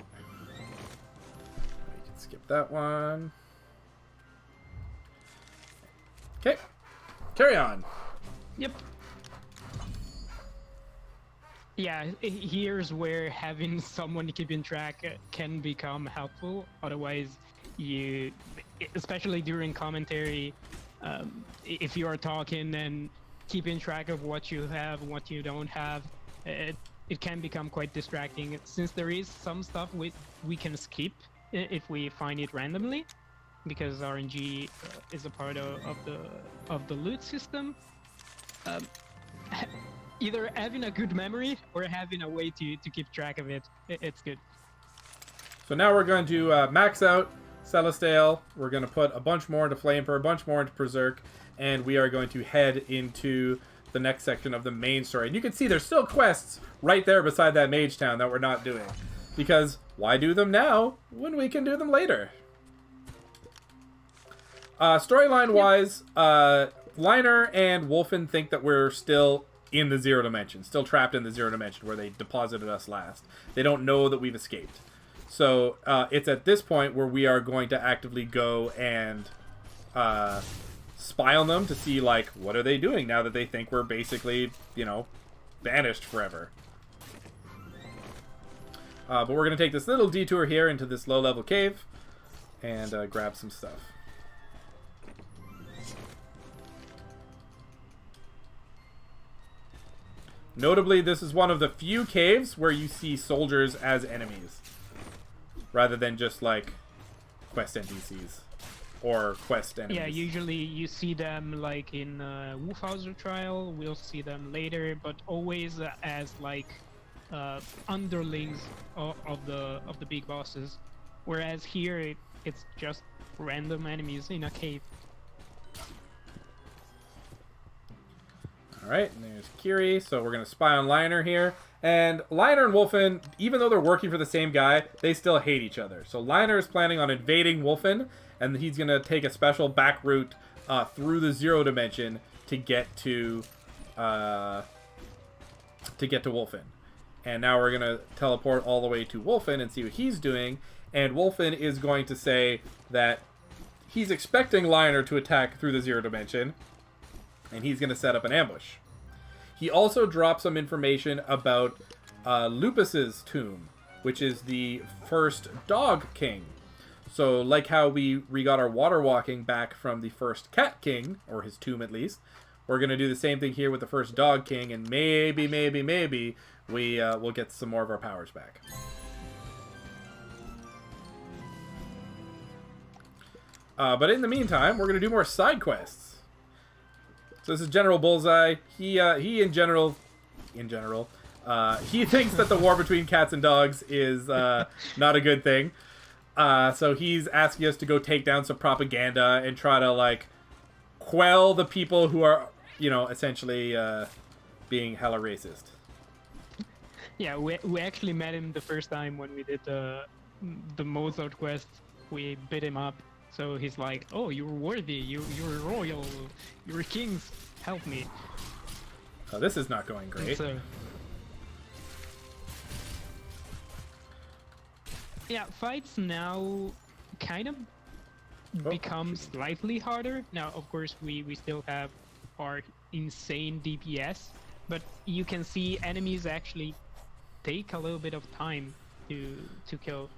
can Skip that one. Okay. Carry on. Yep. Yeah, here's where having someone keeping track can become helpful. Otherwise, you, especially during commentary, if you are talking and keeping track of what you have and what you don't have, it can become quite distracting. Since there is some stuff we can skip if we find it randomly, because RNG is a part of the loot system. Either having a good memory or having a way to keep track of it, it's good. So now we're going to max out Celestial. We're going to put a bunch more into Flamethrower, a bunch more into Berserk, and we are going to head into the next section of the main story. And you can see there's still quests right there beside that Mage Town that we're not doing. Because why do them now when we can do them later? Storyline-wise, Liner and Wolfen think that we're still in the Zero Dimension, still trapped in the Zero Dimension where they deposited us last. They don't know that we've escaped. So it's at this point where we are going to actively go and spy on them to see, like, what are they doing now that they think we're basically, you know, banished forever. But we're going to take this little detour here into this low-level cave and grab some stuff. Notably, this is one of the few caves where you see soldiers as enemies, rather than just, like, quest NPCs or quest enemies. Yeah, usually you see them, like, in Wolfhauser Trial, we'll see them later, but always as, like, underlings of the big bosses. Whereas here, it's just random enemies in a cave. Alright, and there's Kiri, so we're going to spy on Liner here. And Liner and Wolfen, even though they're working for the same guy, they still hate each other. So Liner is planning on invading Wolfen, and he's going to take a special back route through the Zero Dimension to get to Wolfen. And now we're going to teleport all the way to Wolfen and see what he's doing. And Wolfen is going to say that he's expecting Liner to attack through the Zero Dimension, and he's going to set up an ambush. He also drops some information about Lupus's tomb, which is the first Dog King. So, like how we got our water walking back from the first Cat King, or his tomb at least, we're going to do the same thing here with the first Dog King, and maybe we'll get some more of our powers back. But in the meantime, we're going to do more side quests. So this is General Bullseye. He in general, he thinks that the war between cats and dogs is not a good thing. So he's asking us to go take down some propaganda and try to, like, quell the people who are, you know, essentially being hella racist. Yeah, we actually met him the first time when we did the Mozart quest. We beat him up. So he's like, "Oh, you're worthy. You're royal. You're kings. Help me." Oh, this is not going great. So, yeah, fights now kind of become slightly harder. Now, of course, we still have our insane DPS, but you can see enemies actually take a little bit of time to kill.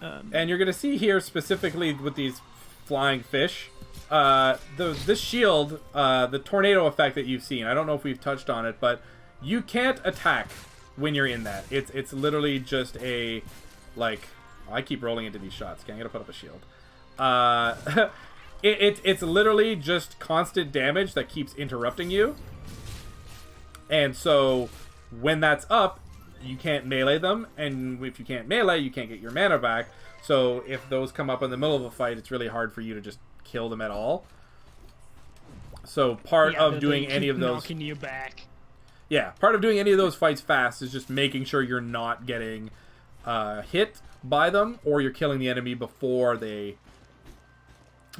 And you're going to see here specifically with these flying fish, this shield, the tornado effect that you've seen. I don't know if we've touched on it, but you can't attack when you're in that. It's literally just a, like, oh, I keep rolling into these shots. Okay, I'm going to put up a shield. It's literally just constant damage that keeps interrupting you. And so when that's up, you can't melee them, and if you can't melee, you can't get your mana back. So if those come up in the middle of a fight, it's really hard for you to just kill them at all. So part of doing any of those, knocking you back. Yeah, part of doing any of those fights fast is just making sure you're not getting hit by them, or you're killing the enemy before they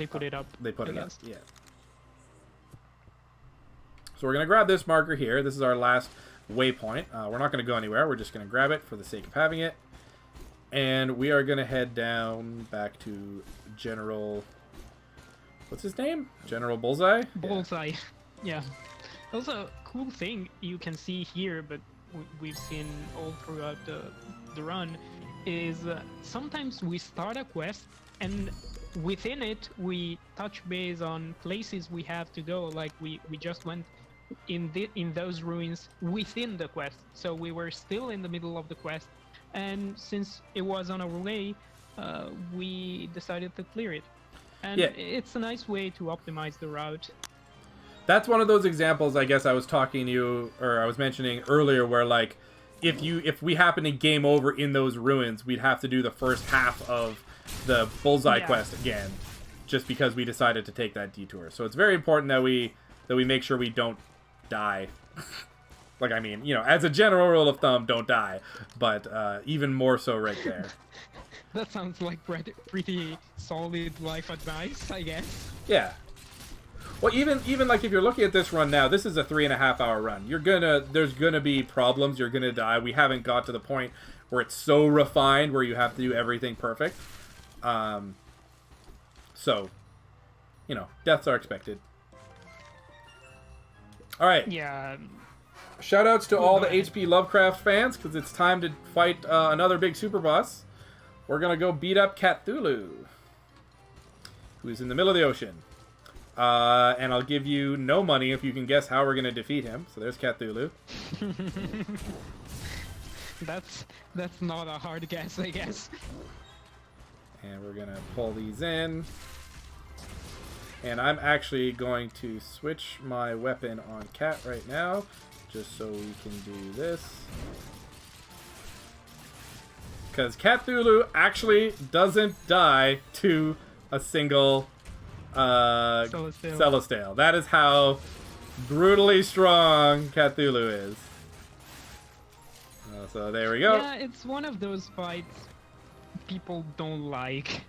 put it up. They put it up. Yeah. So we're gonna grab this marker here. This is our last waypoint. We're not going to go anywhere. We're just going to grab it for the sake of having it. And we are gonna head down back to General. What's his name? General Bullseye. Bullseye. Yeah. Also, cool thing you can see here, but we've seen all throughout the run, is sometimes we start a quest and within it we touch base on places we have to go. Like we just went in those ruins within the quest, so we were still in the middle of the quest, and since it was on our way, we decided to clear it. And it's a nice way to optimize the route. That's one of those examples, I guess I was talking to you, or I was mentioning earlier, where like, if we happen to game over in those ruins, we'd have to do the first half of the Bullseye quest again, just because we decided to take that detour. So it's very important that we make sure we don't die. Like, I mean, you know, as a general rule of thumb, don't die, but even more so right there. That sounds like pretty solid life advice, I guess. Yeah. Well, even like if you're looking at this run now, this is a 3.5 hour run. There's gonna be problems. You're gonna die. We haven't got to the point where it's so refined where you have to do everything perfect. So, you know, deaths are expected. All right. Yeah. Shoutouts to all the HP Lovecraft fans, because it's time to fight another big super boss. We're gonna go beat up Cthulhu, who's in the middle of the ocean. And I'll give you no money if you can guess how we're going to defeat him. So there's Cthulhu. That's not a hard guess, I guess. And we're going to pull these in. And I'm actually going to switch my weapon on Cat right now, just so we can do this. Because Cthulhu actually doesn't die to a single Celestial. That is how brutally strong Cthulhu is. So there we go. Yeah, it's one of those fights people don't like.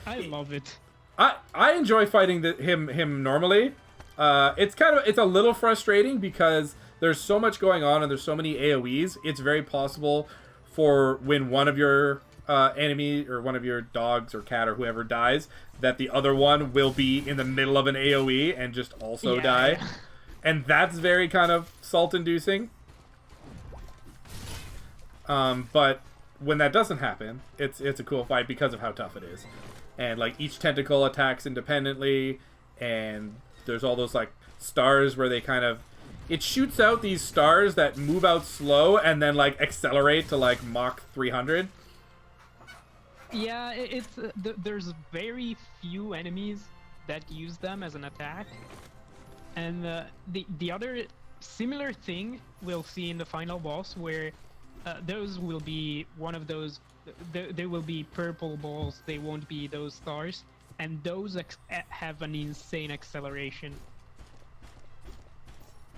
I love it. I enjoy fighting him normally. It's a little frustrating because there's so much going on and there's so many AoEs. It's very possible for when one of your enemy or one of your dogs or cat or whoever dies, that the other one will be in the middle of an AoE and just also die. And that's very kind of salt-inducing. But when that doesn't happen, it's a cool fight because of how tough it is. And like each tentacle attacks independently, and there's all those like stars where they kind of, it shoots out these stars that move out slow and then like accelerate to like Mach 300. Yeah, there's very few enemies that use them as an attack, and the other similar thing we'll see in the final boss, where those will be one of those. They will be purple balls. They won't be those stars, and those have an insane acceleration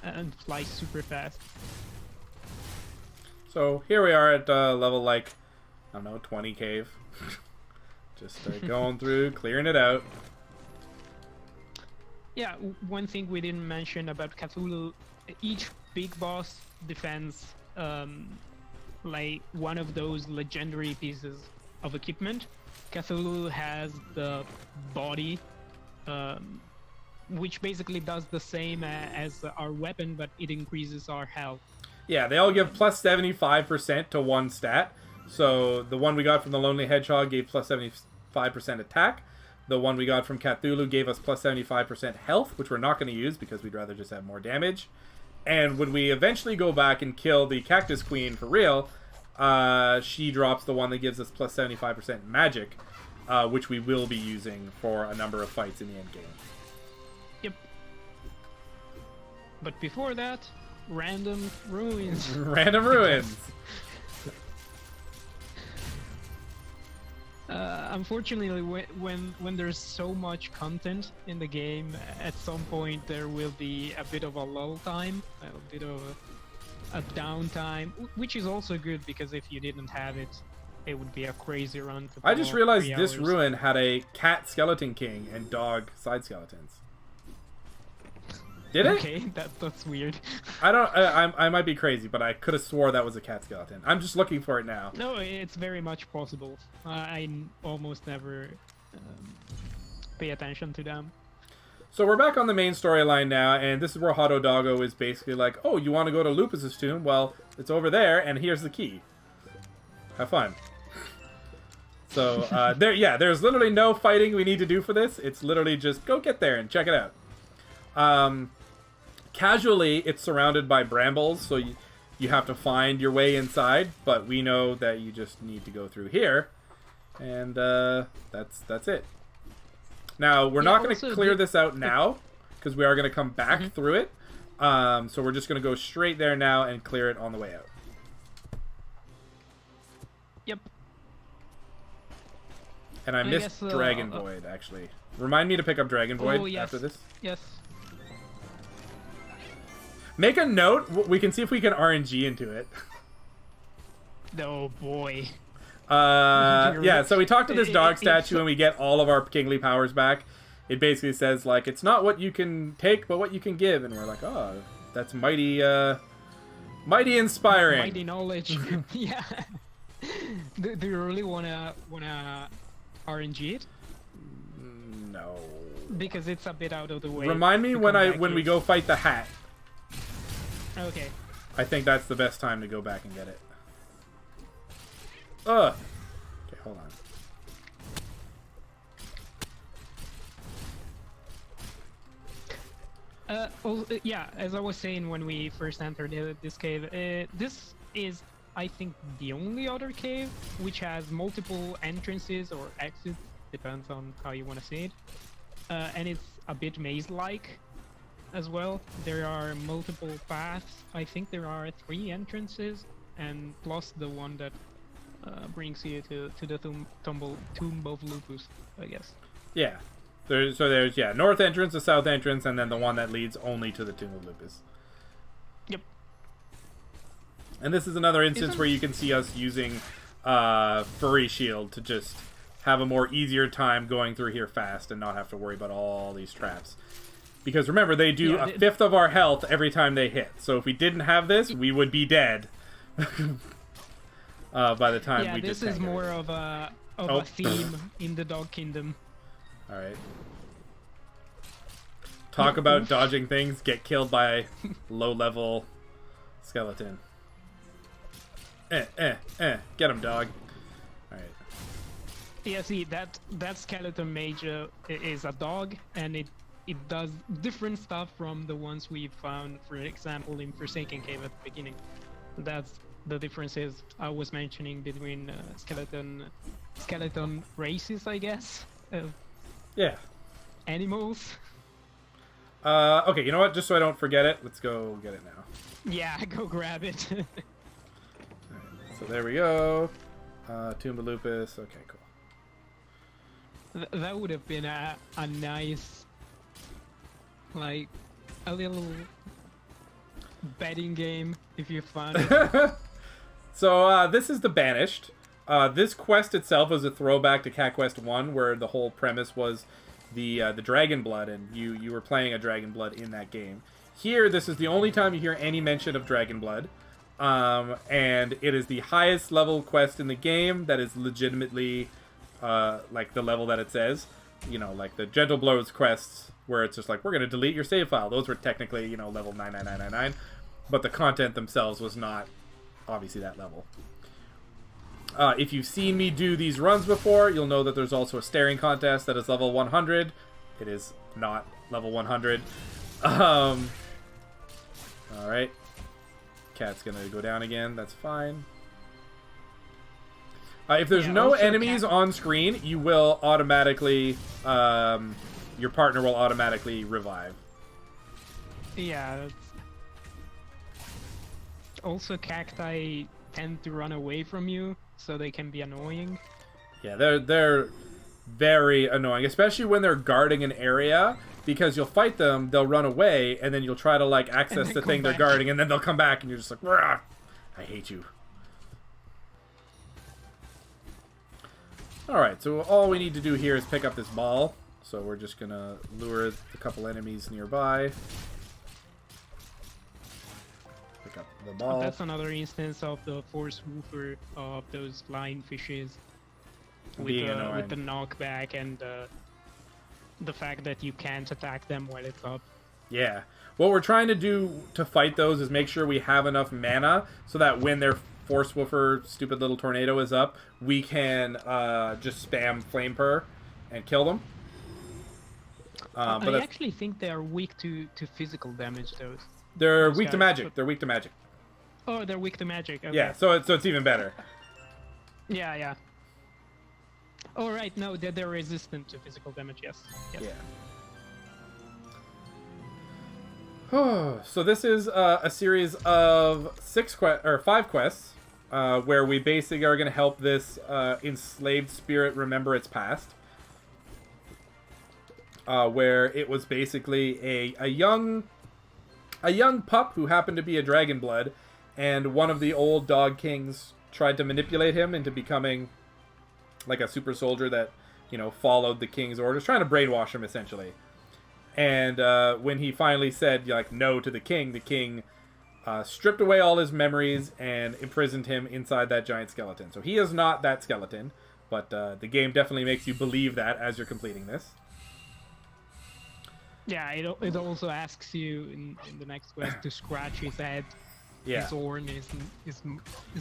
and fly super fast. So here we are at level like, I don't know, 20 cave. Just going through, clearing it out. Yeah, one thing we didn't mention about Cthulhu, each big boss defends like one of those legendary pieces of equipment. Cthulhu has the body, which basically does the same as our weapon, but it increases our health. Yeah, they all give plus 75% to one stat. So the one we got from the Lonely Hedgehog gave plus 75% attack. The one we got from Cthulhu gave us plus 75% health, which we're not going to use because we'd rather just have more damage. And when we eventually go back and kill the Cactus Queen for real, she drops the one that gives us plus 75% magic, which we will be using for a number of fights in the end game. Yep. But before that, random ruins. Random ruins. Unfortunately, when there's so much content in the game, at some point there will be a bit of a lull time, a bit of a downtime, which is also good, because if you didn't have it, it would be a crazy run. I just realized this ruin had a cat skeleton king and dog side skeletons. Did it? Okay, that's weird. I don't. I might be crazy, but I could have swore that was a cat skeleton. I'm just looking for it now. No, it's very much possible. I almost never pay attention to them. So we're back on the main storyline now, and this is where Hado Doggo is basically like, "Oh, you want to go to Lupus's tomb? Well, it's over there, and here's the key. Have fun." So there's literally no fighting we need to do for this. It's literally just go get there and check it out. Casually, it's surrounded by brambles, so you have to find your way inside. But we know that you just need to go through here, and that's it. Now we're not going to clear this out now because we are going to come back through it. So we're just going to go straight there now and clear it on the way out. Yep. And I missed Dragon Void, actually. Remind me to pick up Dragon Void after this. Yes. Make a note. We can see if we can RNG into it. Oh boy. Yeah, so we talk to this dog statue and we get all of our kingly powers back. It basically says, like, it's not what you can take, but what you can give. And we're like, oh, that's mighty inspiring. Mighty knowledge. Yeah. Do you really wanna RNG it? No. Because it's a bit out of the way. Remind me when we go fight the hat. Okay. I think that's the best time to go back and get it. Ugh. Okay, hold on. Yeah, as I was saying when we first entered this cave, this is, I think, the only other cave which has multiple entrances or exits, depends on how you want to say it. And it's a bit maze-like as well. There are multiple paths. I think there are 3 entrances, and plus the one that brings you to the tomb of Lupus, I guess. Yeah. There's north entrance, the south entrance, and then the one that leads only to the tomb of Lupus. Yep. And this is another instance where you can see us using Furry Shield to just have a more easier time going through here fast and not have to worry about all these traps. Because remember, they do a fifth of our health every time they hit. So if we didn't have this, we would be dead. By the time we just this is more of a theme in the Dog Kingdom. Alright. Talk about dodging things, get killed by low-level skeleton. Get him, dog. Alright. Yeah, see, that skeleton mage is a dog, and it does different stuff from the ones we found, for example, in Forsaken Cave at the beginning. That's the differences I was mentioning between skeleton races, I guess. Yeah. Animals. Okay, you know what? Just so I don't forget it, let's go get it now. Yeah, go grab it. Right, so there we go. Tomb of Lupus. Okay, cool. That would have been a nice, like, a little betting game if you found it. So this is the Banished. This quest itself is a throwback to Cat Quest 1, where the whole premise was the Dragon Blood, and you were playing a Dragon Blood in that game. Here, this is the only time you hear any mention of Dragon Blood, and it is the highest level quest in the game that is legitimately like the level that it says. You know, like the Gentlebros quests, where it's just like, we're going to delete your save file. Those were technically, you know, level 99999, but the content themselves was not obviously that level. If you've seen me do these runs before, you'll know that there's also a staring contest that is level 100. It is not level 100. Alright. Cat's gonna go down again. That's fine. If there's no enemies on screen, you will automatically... your partner will automatically revive. Yeah. That's... Also, cacti tend to run away from you, so they can be annoying. Yeah, they're very annoying, especially when they're guarding an area, because you'll fight them, they'll run away, and then you'll try to, like, access the thing they're guarding, and then they'll come back, and you're just like, "Rah! I hate you." Alright, so all we need to do here is pick up this ball. So we're just gonna lure a couple enemies nearby. Pick up the ball. That's another instance of the force woofer of those flying fishes with the knockback and the fact that you can't attack them while it's up. Yeah. What we're trying to do to fight those is make sure we have enough mana so that when their force woofer stupid little tornado is up, we can just spam flame purr and kill them. I actually think they are weak to physical damage, though. They're weak to magic. They're weak to magic. Oh, they're weak to magic. Okay. Yeah, so it's even better. Yeah. Oh, right. No, they're resistant to physical damage. Yes. Yeah. So this is a series of 5 quests where we basically are going to help this enslaved spirit remember its past. Where it was basically a young pup who happened to be a dragon blood, and one of the old dog kings tried to manipulate him into becoming like a super soldier that, followed the king's orders, trying to brainwash him essentially. And when he finally said no to the king stripped away all his memories and imprisoned him inside that giant skeleton. So he is not that skeleton, but the game definitely makes you believe that as you're completing this. Yeah, it also asks you in the next quest to scratch his head, his horn, his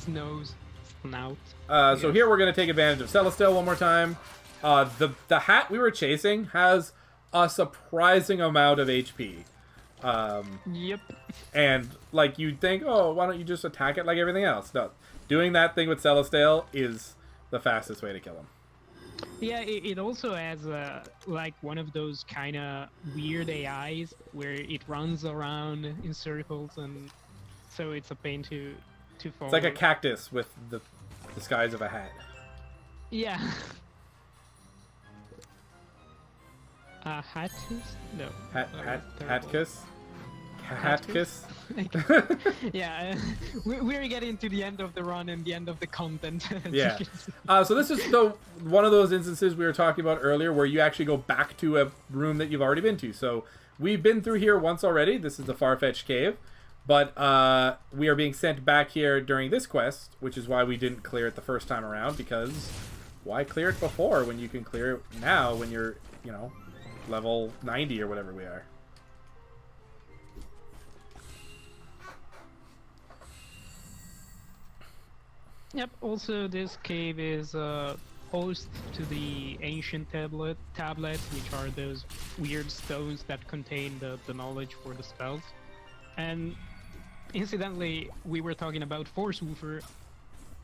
nose, snout. So here we're going to take advantage of Celestia one more time. The hat we were chasing has a surprising amount of HP. Yep. And you'd think, oh, why don't you just attack it like everything else? No, doing that thing with Celestia is the fastest way to kill him. Yeah, it also has one of those kind of weird AIs where it runs around in circles, and so it's a pain to follow. It's like a cactus with the disguise of a hat. Yeah. Hatkus? No. Hatkus? Hatkus? Yeah, we're getting to the end of the run and the end of the content. Yeah. So this is one of those instances we were talking about earlier where you actually go back to a room that you've already been to. So we've been through here once already. This is the Farfetch'd Cave. But we are being sent back here during this quest, which is why we didn't clear it the first time around, because why clear it before when you can clear it now when you're, level 90 or whatever we are. Yep, also this cave is host to the ancient tablets, which are those weird stones that contain the knowledge for the spells. And incidentally, we were talking about Force Woofer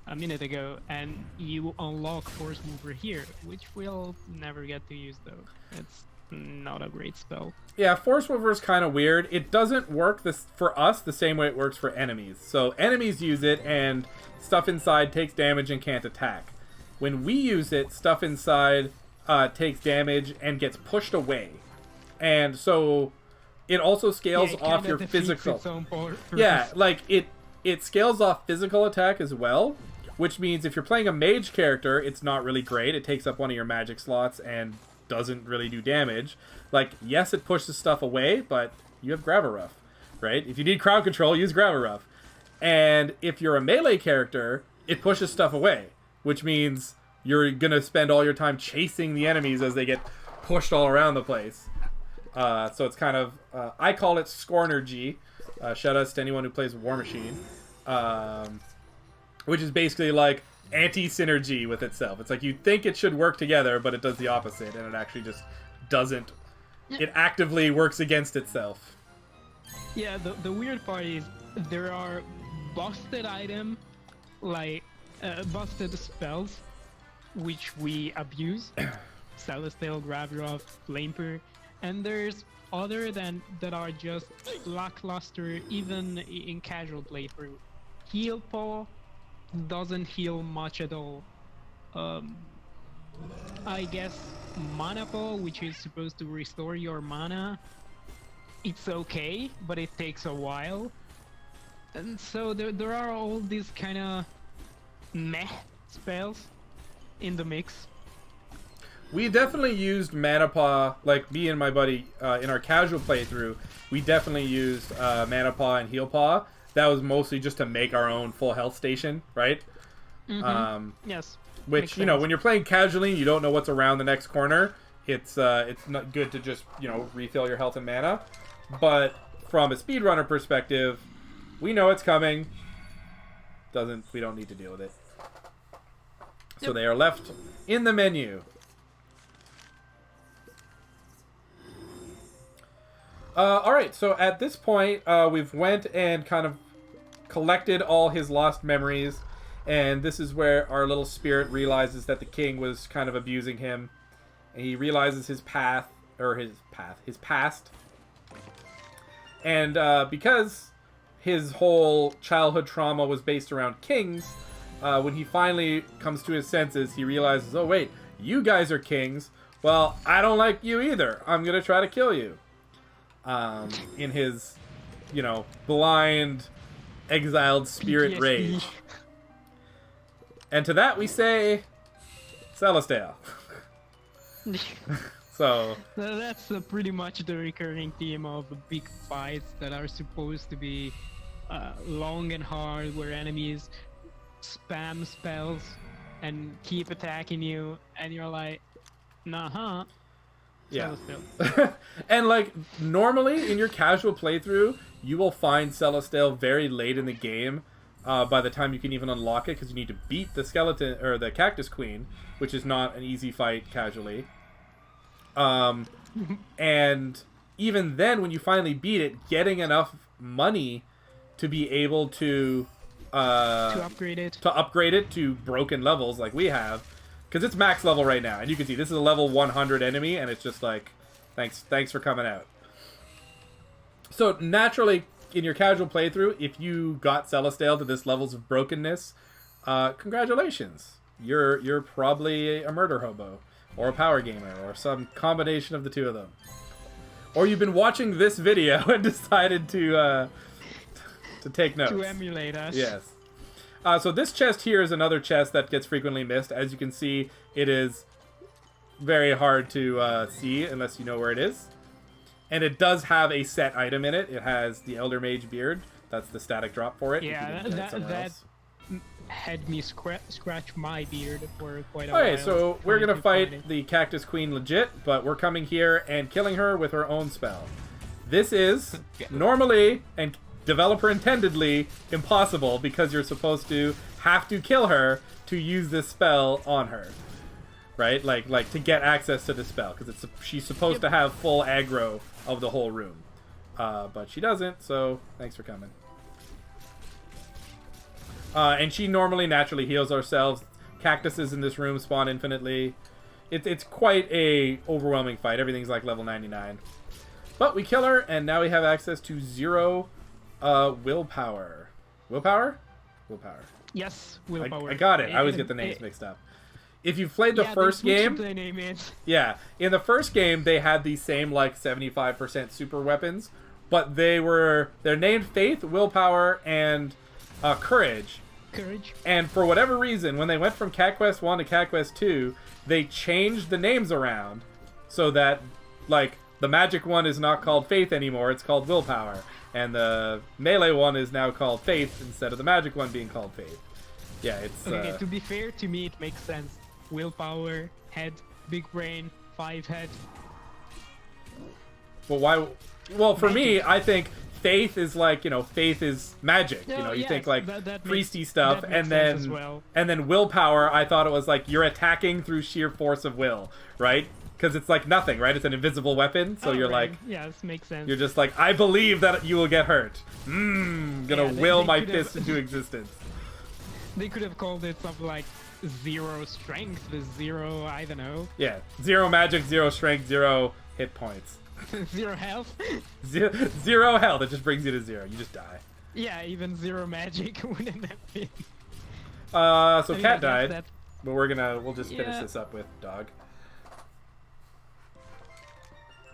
a minute ago, and you unlock Force Woofer here, which we'll never get to use though. It's not a great spell. Yeah, Force Woofer is kind of weird. It doesn't work for us the same way it works for enemies. So enemies use it and stuff inside takes damage and can't attack. When we use it, stuff inside takes damage and gets pushed away. And so it also scales off your physical. Yeah, it scales off physical attack as well, which means if you're playing a mage character, it's not really great. It takes up one of your magic slots and doesn't really do damage. Yes, it pushes stuff away, but you have Graviruff, right? If you need crowd control, use Graviruff. And if you're a melee character, it pushes stuff away, which means you're gonna spend all your time chasing the enemies as they get pushed all around the place. So it's kind of, I call it Scornergy. Shout outs to anyone who plays War Machine. Which is basically like anti-synergy with itself. It's like you think it should work together, but it does the opposite, and it actually just doesn't. It actively works against itself. Yeah, the weird part is there are busted items, busted spells, which we abuse. Celestial, Graviruff, Flamper, and there's other that are just lackluster, even in casual playthrough. Heal Paw doesn't heal much at all. I guess Mana Paw, which is supposed to restore your mana, it's okay, but it takes a while. And so there are all these kind of meh spells in the mix. We definitely used Mana Paw, like me and my buddy in our casual playthrough. We definitely used Mana Paw and Heal Paw that was mostly just to make our own full health station, right? Yes. Which, you know, when you're playing casually and you don't know what's around the next corner, it's not good to just, you know, refill your health and mana. But from a speedrunner perspective, we know it's coming. We don't need to deal with it. So they are left in the menu. Alright, so at this point, we've went and kind of collected all his lost memories, and this is where our little spirit realizes that the king was kind of abusing him, and he realizes his past. And because his whole childhood trauma was based around kings, when he finally comes to his senses, he realizes, oh wait, you guys are kings. Well, I don't like you either. I'm gonna try to kill you. In his, you know, blind, exiled spirit PTSD. rage. And to that we say, Celestial. So That's pretty much the recurring theme of the big fights that are supposed to be long and hard, where enemies spam spells and keep attacking you, and you're like, nah. yeah. And like normally in your casual playthrough, you will find Celestial very late in the game. By the time you can even unlock it, because you need to beat the skeleton or the Cactus Queen, which is not an easy fight casually. And even then, when you finally beat it, getting enough money to be able to upgrade it to broken levels like we have, because it's max level right now, and you can see this is a level 100 enemy, and it's just like, thanks for coming out. So naturally, in your casual playthrough, if you got Celestial to this levels of brokenness, congratulations. You're probably a murder hobo, or a power gamer, or some combination of the two of them. Or you've been watching this video and decided to take notes. To emulate us. Yes. So this chest here is another chest that gets frequently missed. As you can see, it is very hard to see unless you know where it is. And it does have a set item in it. It has the Elder Mage Beard. That's the static drop for it. Yeah, that had me scratch my beard for quite a while. Okay, so we're going to fight the Cactus Queen legit, but we're coming here and killing her with her own spell. This is normally, and developer intendedly, impossible, because you're supposed to have to kill her to use this spell on her. Right? Like to get access to the spell, because she's supposed to have full aggro of the whole room. But she doesn't, so thanks for coming. And she normally naturally heals ourselves. Cactuses in this room spawn infinitely. It's quite a overwhelming fight. Everything's like level 99. But we kill her, and now we have access to 0 willpower. Willpower? Willpower. Yes, willpower. I got it. I always get the names mixed up. If you've played the first game, yeah, in the first game they had the same like 75% super weapons, but they're named Faith, Willpower, and Courage. And for whatever reason, when they went from Cat Quest 1 to Cat Quest 2, they changed the names around so that like the magic one is not called Faith anymore; it's called Willpower, and the melee one is now called Faith instead of the magic one being called Faith. Yeah, it's. Okay, to be fair, to me it makes sense. Willpower, head, big brain, 5 head. Well, why? Well, for me, I think Faith is like, you know, Faith is magic. You know, you think like priesty stuff, and then Willpower. I thought it was like you're attacking through sheer force of will, right? Because it's like nothing, right? It's an invisible weapon, so you're like, yeah, this makes sense. You're just like, I believe that you will get hurt. Gonna will my fist into existence. They could have called it something like 0 strength, 0, I don't know. Yeah, 0 magic, 0 strength, 0 hit points. 0 health? 0 health, it just brings you to 0. You just die. Yeah, even 0 magic wouldn't have been. So Cat died, but we'll just finish this up with Dog.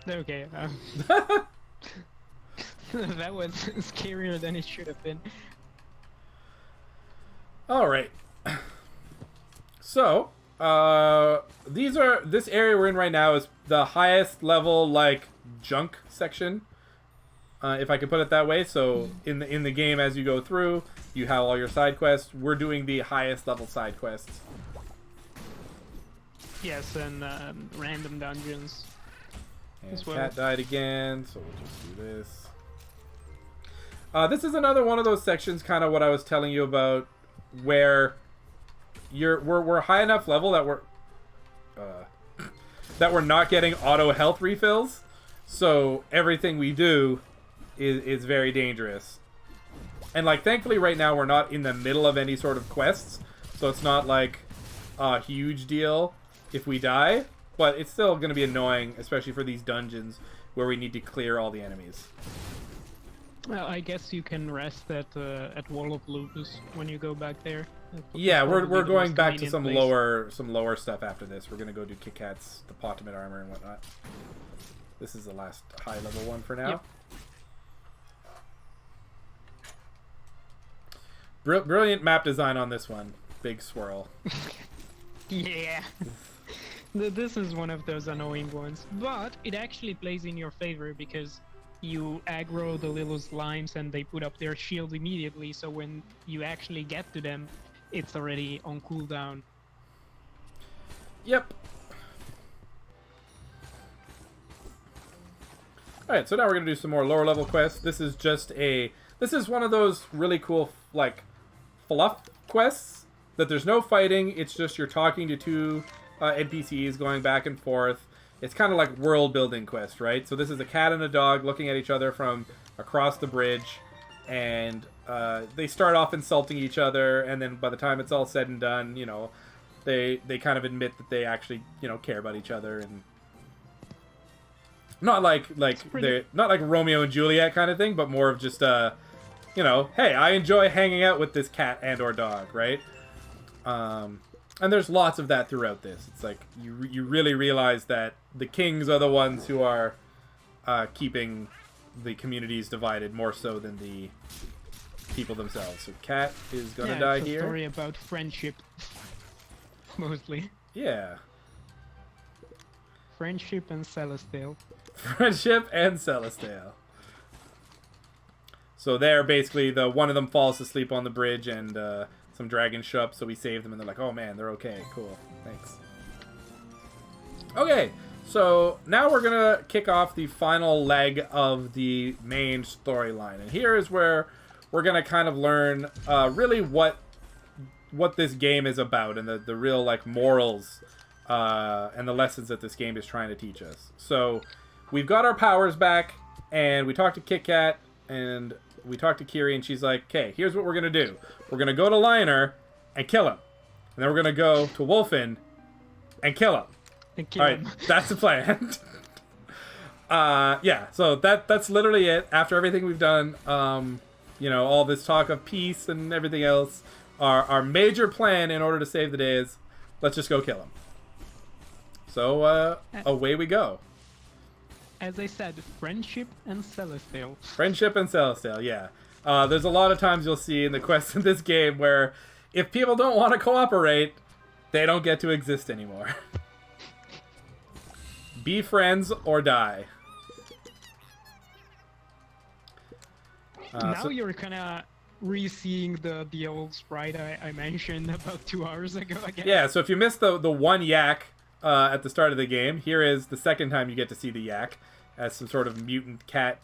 Okay. That was scarier than it should have been. Alright. So, this area we're in right now is the highest level, like, junk section. if I could put it that way. So in the game, as you go through, you have all your side quests. We're doing the highest level side quests. Yes, and random dungeons. And as well. Cat died again, so we'll just do this. This is another one of those sections, kind of what I was telling you about, where we're high enough level that we're not getting auto health refills, so everything we do is very dangerous. And like, thankfully right now we're not in the middle of any sort of quests, so it's not like a huge deal if we die, but it's still going to be annoying, especially for these dungeons where we need to clear all the enemies. Well, I guess you can rest at Wall of Lupus when you go back there. Yeah, we're Probably the going most back to convenient some lower stuff after this. We're gonna go do Kit Kat's the Potamid armor and whatnot. This is the last high level one for now. Yep. Brilliant map design on this one. Big swirl. Yeah. This is one of those annoying ones, but it actually plays in your favor because you aggro the little slimes and they put up their shield immediately, so when you actually get to them, it's already on cooldown. Yep. Alright, so now we're gonna do some more lower level quests. This is one of those really cool, like, fluff quests that there's no fighting, it's just you're talking to two NPCs going back and forth. It's kind of like world building quest, right? So this is a cat and a dog looking at each other from across the bridge, and they start off insulting each other, and then by the time it's all said and done, you know, they kind of admit that they actually, you know, care about each other, and not like they're not like Romeo and Juliet kind of thing, but more of just you know, hey, I enjoy hanging out with this cat and or dog, right? And there's lots of that throughout this. It's like you really realize that the kings are the ones who are keeping the communities divided more so than the people themselves. So Cat is gonna die it's a here. Story about friendship, mostly. Yeah. Friendship and Celestial. Friendship and Celestial. So there, basically, one of them falls asleep on the bridge, and some dragons show up, so we save them, and they're like, oh man, they're okay, cool, thanks. Okay, so now we're gonna kick off the final leg of the main storyline, and here is where we're gonna kind of learn really what this game is about, and the real, like, morals and the lessons that this game is trying to teach us. So we've got our powers back, and we talked to Kit Kat, and we talked to Kiri, and she's like, okay, here's what we're going to do. We're going to go to Liner and kill him. And then we're going to go to Wolfen and kill him. All right, that's the plan. Yeah, so that's literally it. After everything we've done, you know, all this talk of peace and everything else, our major plan in order to save the day is, let's just go kill him. So, away we go. As I said, friendship and Celestial. Friendship and Celestial, yeah. There's a lot of times you'll see in the quests in this game where if people don't want to cooperate, they don't get to exist anymore. Be friends or die. Now you're kind of re-seeing the old sprite I mentioned about 2 hours ago again. Yeah, so if you missed the one yak at the start of the game, here is the second time you get to see the yak as some sort of mutant cat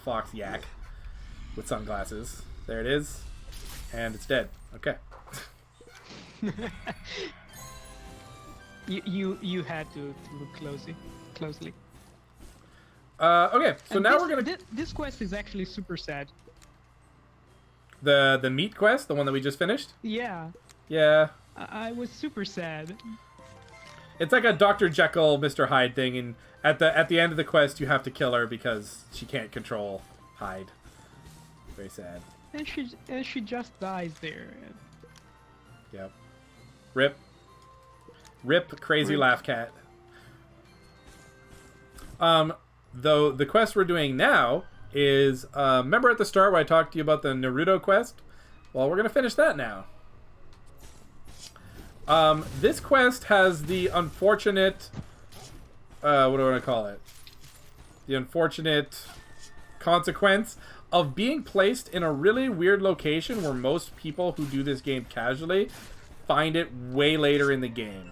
fox yak with sunglasses. There it is. And it's dead. Okay. You had to look closely. Okay, so And now this, we're gonna... This quest is actually super sad. The meat quest, the one that we just finished? Yeah. Yeah. I was super sad. It's like a Dr. Jekyll, Mr. Hyde thing, and at the end of the quest, you have to kill her because she can't control Hyde. Very sad. And she just dies there. Yep. Rip. Crazy laugh cat. Though the quest we're doing now is, remember at the start where I talked to you about the Naruto quest? Well, we're gonna finish that now. This quest has the unfortunate, what do I want to call it? The unfortunate consequence of being placed in a really weird location where most people who do this game casually find it way later in the game.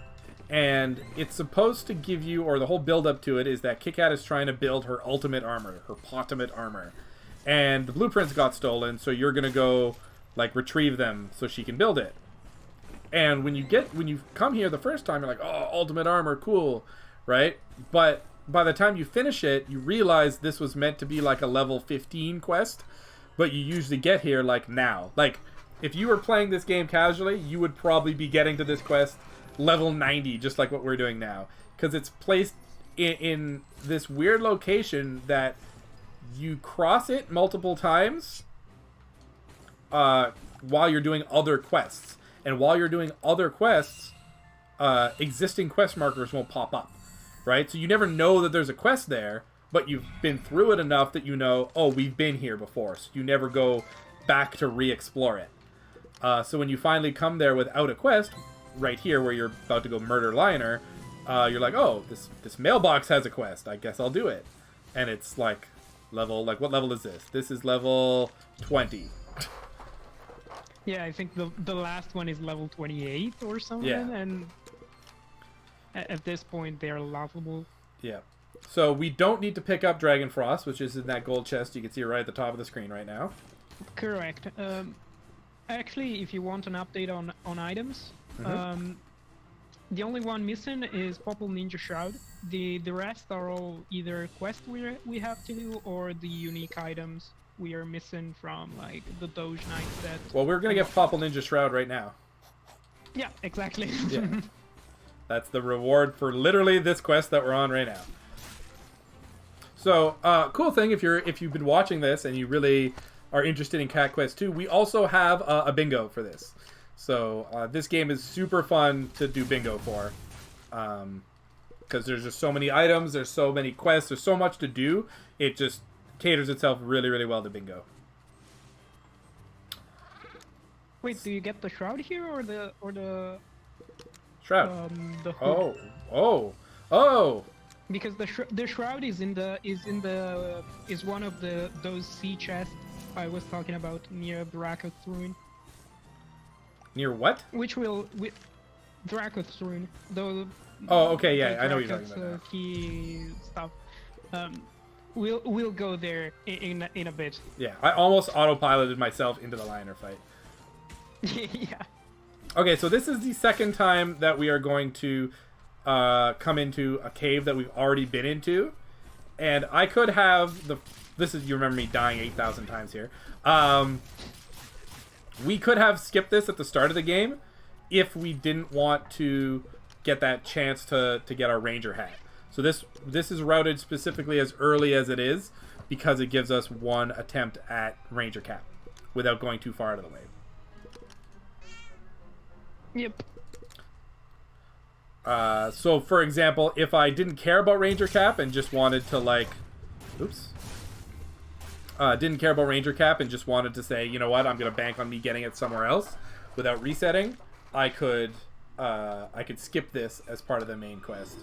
And it's supposed to give you, or the whole build up to it is that Kit Kat is trying to build her ultimate armor, her Potimate armor. And the blueprints got stolen, so you're gonna go like retrieve them so she can build it. And when you come here the first time, you're like, oh, ultimate armor, cool, right? But by the time you finish it, you realize this was meant to be like a level 15 quest, but you usually get here like now. Like, if you were playing this game casually, you would probably be getting to this quest level 90, just like what we're doing now. Because it's placed in this weird location that you cross it multiple times while you're doing other quests. And while you're doing other quests, existing quest markers won't pop up, right? So you never know that there's a quest there, but you've been through it enough that you know, oh, we've been here before. So you never go back to re-explore it. So when you finally come there without a quest, right here where you're about to go murder Lionel, you're like, oh, this mailbox has a quest. I guess I'll do it. And it's like level, like what level is this? This is level 20. Yeah, I think the last one is level 28 or something, Yeah. and at this point they're laughable. Yeah. So we don't need to pick up Dragon Frost, which is in that gold chest. You can see it right at the top of the screen right now. Correct. Actually, if you want an update on items, the only one missing is Popple Ninja Shroud. The rest are all either quests we have to do or the unique items we are missing from like the Doge Knight set. Well, we're gonna get Popple Ninja Shroud right now. Yeah, exactly. Yeah. That's the reward for literally this quest that we're on right now. So, cool thing if you've been watching this and you really are interested in Cat Quest 2, we also have a bingo for this. So this game is super fun to do bingo for, because there's just so many items, there's so many quests, there's so much to do. It just caters itself really, really well to bingo. Wait, do you get the shroud here or the Shroud? the hood? Oh! Because the shroud is is one of those sea chests I was talking about near Dracoth's Ruin. Near what? Which will Dracoth's Ruin. Oh, okay, yeah, I know what you're talking about. Key stuff. We'll go there in a bit. Yeah, I almost autopiloted myself into the Lionel fight. Yeah. Okay, so this is the second time that we are going to come into a cave that we've already been into, and I could have you remember me dying 8,000 times here. We could have skipped this at the start of the game if we didn't want to get that chance to get our Ranger hat. So this is routed specifically as early as it is because it gives us one attempt at Ranger Cap without going too far out of the way. Yep. So for example, if I didn't care about Ranger Cap and just wanted to didn't care about Ranger Cap and just wanted to say, you know what, I'm gonna bank on me getting it somewhere else without resetting, I could skip this as part of the main quest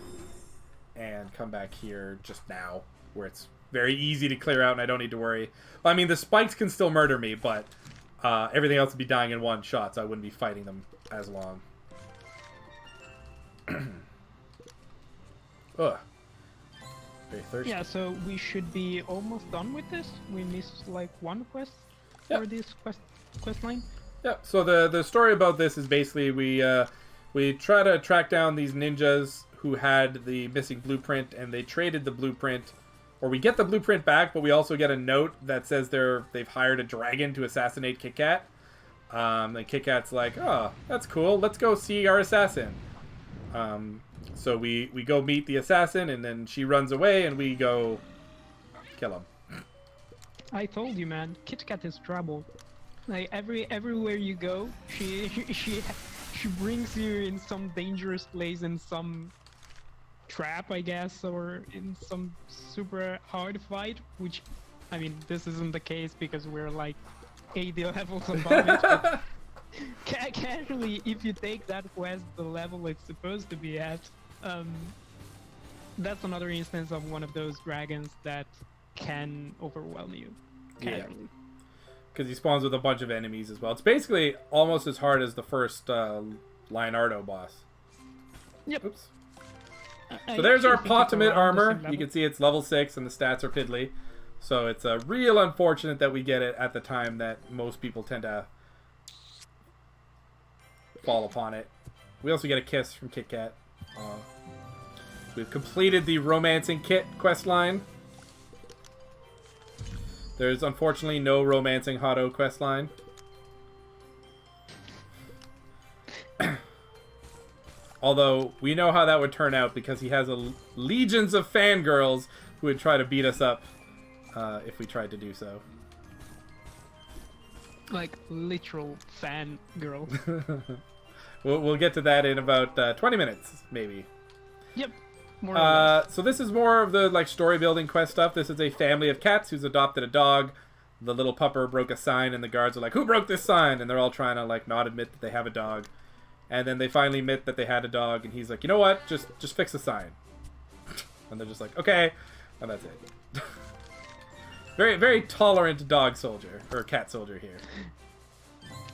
and come back here just now where it's very easy to clear out and I don't need to worry. Well, I mean, the spikes can still murder me, but everything else would be dying in one shot, so I wouldn't be fighting them as long. Ugh. Very thirsty. Yeah, so we should be almost done with this. We missed like one quest for this quest line. Yeah, so the story about this is basically we try to track down these ninjas who had the missing blueprint, and they traded the blueprint, or we get the blueprint back, but we also get a note that says they've hired a dragon to assassinate Kit Kat. And Kit Kat's like, oh, that's cool, let's go see our assassin. So we go meet the assassin, and then she runs away, and we go kill him. I told you, man, Kit Kat is trouble. Like everywhere you go, she brings you in some dangerous place, in some trap, I guess, or in some super hard fight. Which, I mean, this isn't the case because we're like 80 levels above it. But casually, if you take that quest the level it's supposed to be at, that's another instance of one of those dragons that can overwhelm you casually. Because he spawns with a bunch of enemies as well. It's basically almost as hard as the first Leonardo boss. Yep. Oops. I So there's our actually think it's Pottimate around the armor. same You level. can see it's level 6 and the stats are piddly. So it's real unfortunate that we get it at the time that most people tend to fall upon it. We also get a kiss from Kit Kat. We've completed the Romancing Kit quest line. There's unfortunately no Romancing Hotto quest line. Although, we know how that would turn out because he has legions of fangirls who would try to beat us up if we tried to do so. Like literal fan girl. We'll get to that in about 20 minutes, maybe. Yep. More or less. So this is more of the like story building quest stuff. This is a family of cats who's adopted a dog. The little pupper broke a sign and the guards are like, who broke this sign? And they're all trying to like not admit that they have a dog. And then they finally admit that they had a dog, and he's like, you know what? Just fix the sign. And they're just like, okay. And that's it. Very, very tolerant dog soldier, or cat soldier here.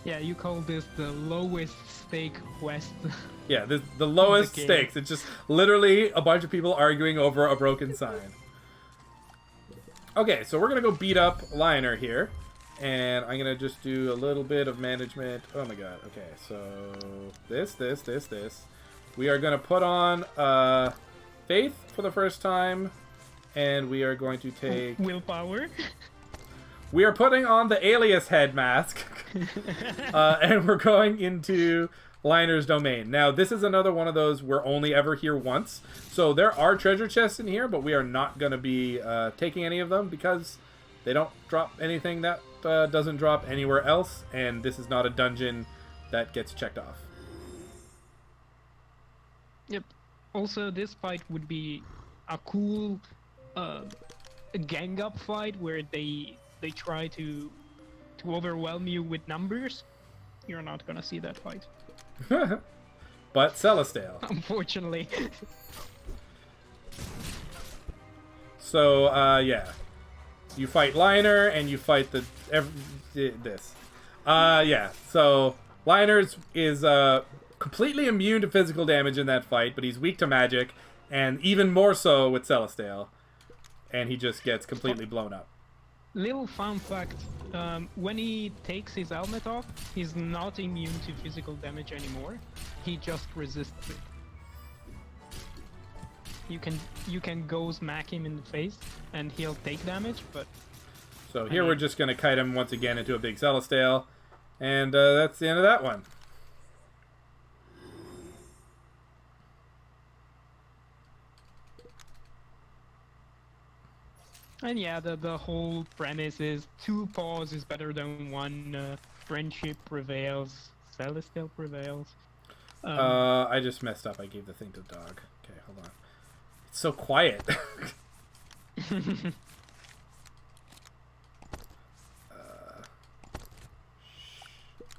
Yeah, you call this the lowest stake quest. Yeah, the lowest game. stakes. It's just literally a bunch of people arguing over a broken sign. Okay, so we're going to go beat up Lionel here. And I'm going to just do a little bit of management. Oh my god. Okay, so this. We are going to put on Faith for the first time. And we are going to take... Willpower. We are putting on the alias head mask. And we're going into Liner's domain. Now, this is another one of those we're only ever here once. So there are treasure chests in here, but we are not going to be taking any of them because they don't drop anything that doesn't drop anywhere else. And this is not a dungeon that gets checked off. Yep. Also, this fight would be a cool gang up fight where they try to overwhelm you with numbers. You're not gonna see that fight. But Celestia. Unfortunately. So, yeah. You fight Liner, and you fight this. Yeah. So, Liner is completely immune to physical damage in that fight, but he's weak to magic, and even more so with Celestia. And he just gets completely blown up. Little fun fact, when he takes his helmet off, he's not immune to physical damage anymore. He just resists it. You can go smack him in the face, and he'll take damage, but... So here we're just going to kite him once again into a big Celestia, and that's the end of that one. And yeah, the whole premise is 2 paws is better than 1, friendship prevails, Celestial prevails. I just messed up. I gave the thing to the dog. Okay, hold on. It's so quiet.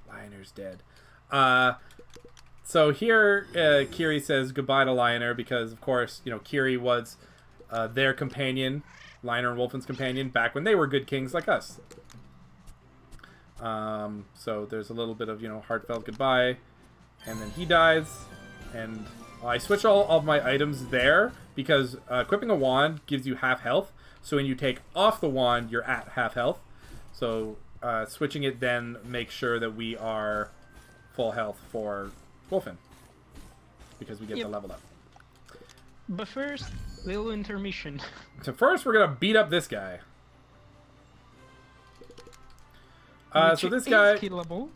Liner's dead. So here, Kiri says goodbye to Liner because, of course, you know, Kiri was their companion, Liner and Wolfen's companion, back when they were good kings like us. So there's a little bit of, you know, heartfelt goodbye. And then he dies. And I switch all of my items there because equipping a wand gives you half health. So when you take off the wand, you're at half health. So switching it then makes sure that we are full health for Wolfen. Because we get the level up. But first, little intermission. So first, we're going to beat up this guy. So this guy... Killable.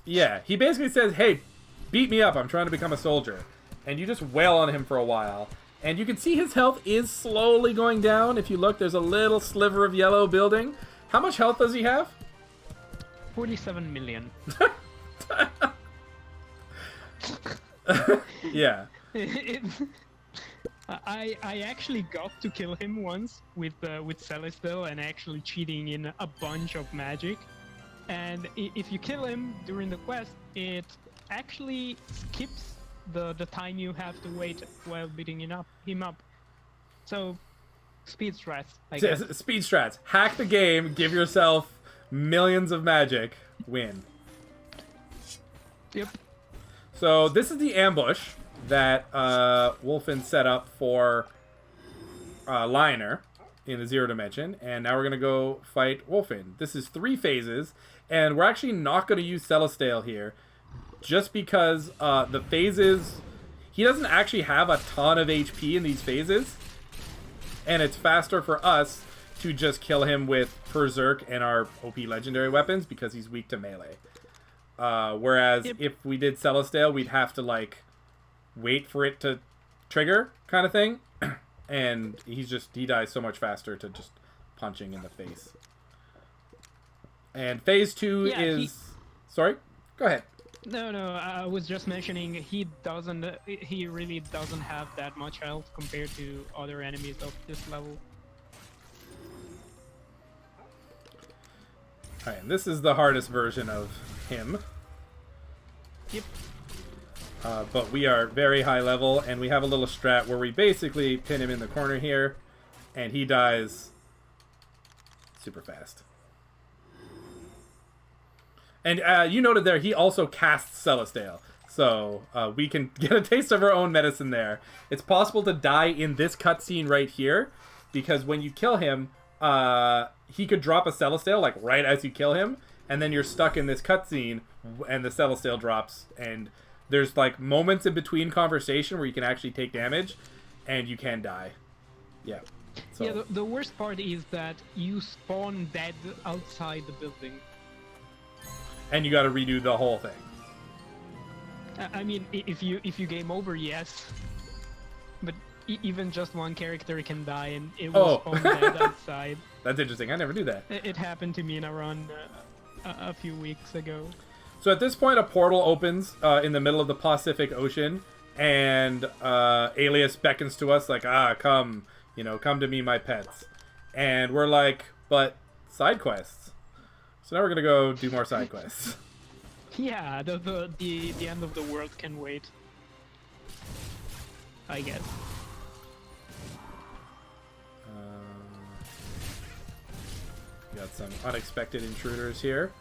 Yeah, he basically says, hey, beat me up. I'm trying to become a soldier. And you just wail on him for a while. And you can see his health is slowly going down. If you look, there's a little sliver of yellow building. How much health does he have? 47 million. Yeah. I actually got to kill him once with Celestia and actually cheating in a bunch of magic. And if you kill him during the quest, it actually skips the time you have to wait while beating him up. So speed strats, I guess. Speed strats. Hack the game, give yourself millions of magic, win. Yep. So this is the ambush that Wolfen set up for Lionel in the Zero Dimension, and now we're going to go fight Wolfen. This is 3 phases, and we're actually not going to use Celestial here, just because the phases... He doesn't actually have a ton of HP in these phases, and it's faster for us to just kill him with Berserk and our OP legendary weapons because he's weak to melee. Whereas if we did Celestial, we'd have to like wait for it to trigger kind of thing, and he dies so much faster to just punching in the face. And phase 2 is... Sorry? Go ahead. No, I was just mentioning he really doesn't have that much health compared to other enemies of this level. Alright, and this is the hardest version of him. Yep. But we are very high level, and we have a little strat where we basically pin him in the corner here, and he dies super fast. And you noted there, he also casts Celestial. So we can get a taste of our own medicine there. It's possible to die in this cutscene right here, because when you kill him, he could drop a Celestial, like right as you kill him, and then you're stuck in this cutscene, and the Celestial drops, and there's like moments in between conversation where you can actually take damage, and you can die. Yeah. So. Yeah, the worst part is that you spawn dead outside the building. And you got to redo the whole thing. I mean, if you game over, yes. But even just one character can die, and it will spawn dead outside. That's interesting. I never knew that. It happened to me in a run a few weeks ago. So at this point, a portal opens in the middle of the Pacific Ocean, and Alias beckons to us like, come, come to me, my pets. And we're like, but side quests. So now we're gonna go do more side quests. Yeah, the end of the world can wait, I guess. Got some unexpected intruders here.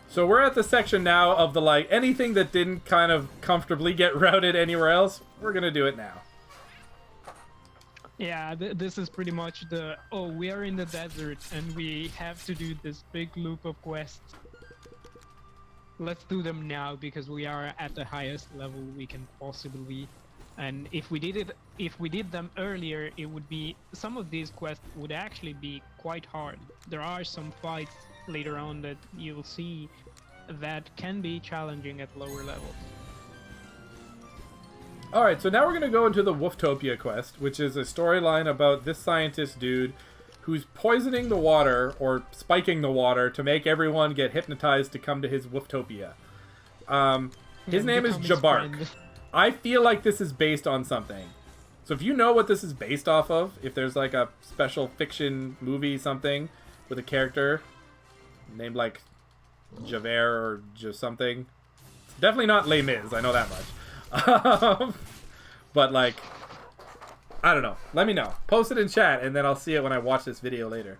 So we're at the section now of the like anything that didn't kind of comfortably get routed anywhere else. We're gonna do it now. Yeah, this is pretty much we are in the desert and we have to do this big loop of quests. Let's do them now because we are at the highest level we can possibly. And if we did them earlier, it would be, some of these quests would actually be quite hard. There are some fights later on that you'll see that can be challenging at lower levels. Alright, so now we're going to go into the Wolftopia quest, which is a storyline about this scientist dude who's poisoning the water, or spiking the water, to make everyone get hypnotized to come to his Wolftopia. His name is Jabark. I feel like this is based on something. So if you know what this is based off of, if there's like a special fiction movie something with a character named like Javert or just something, it's definitely not Les Mis, I know that much. But like, I don't know. Let me know. Post it in chat, and then I'll see it when I watch this video later.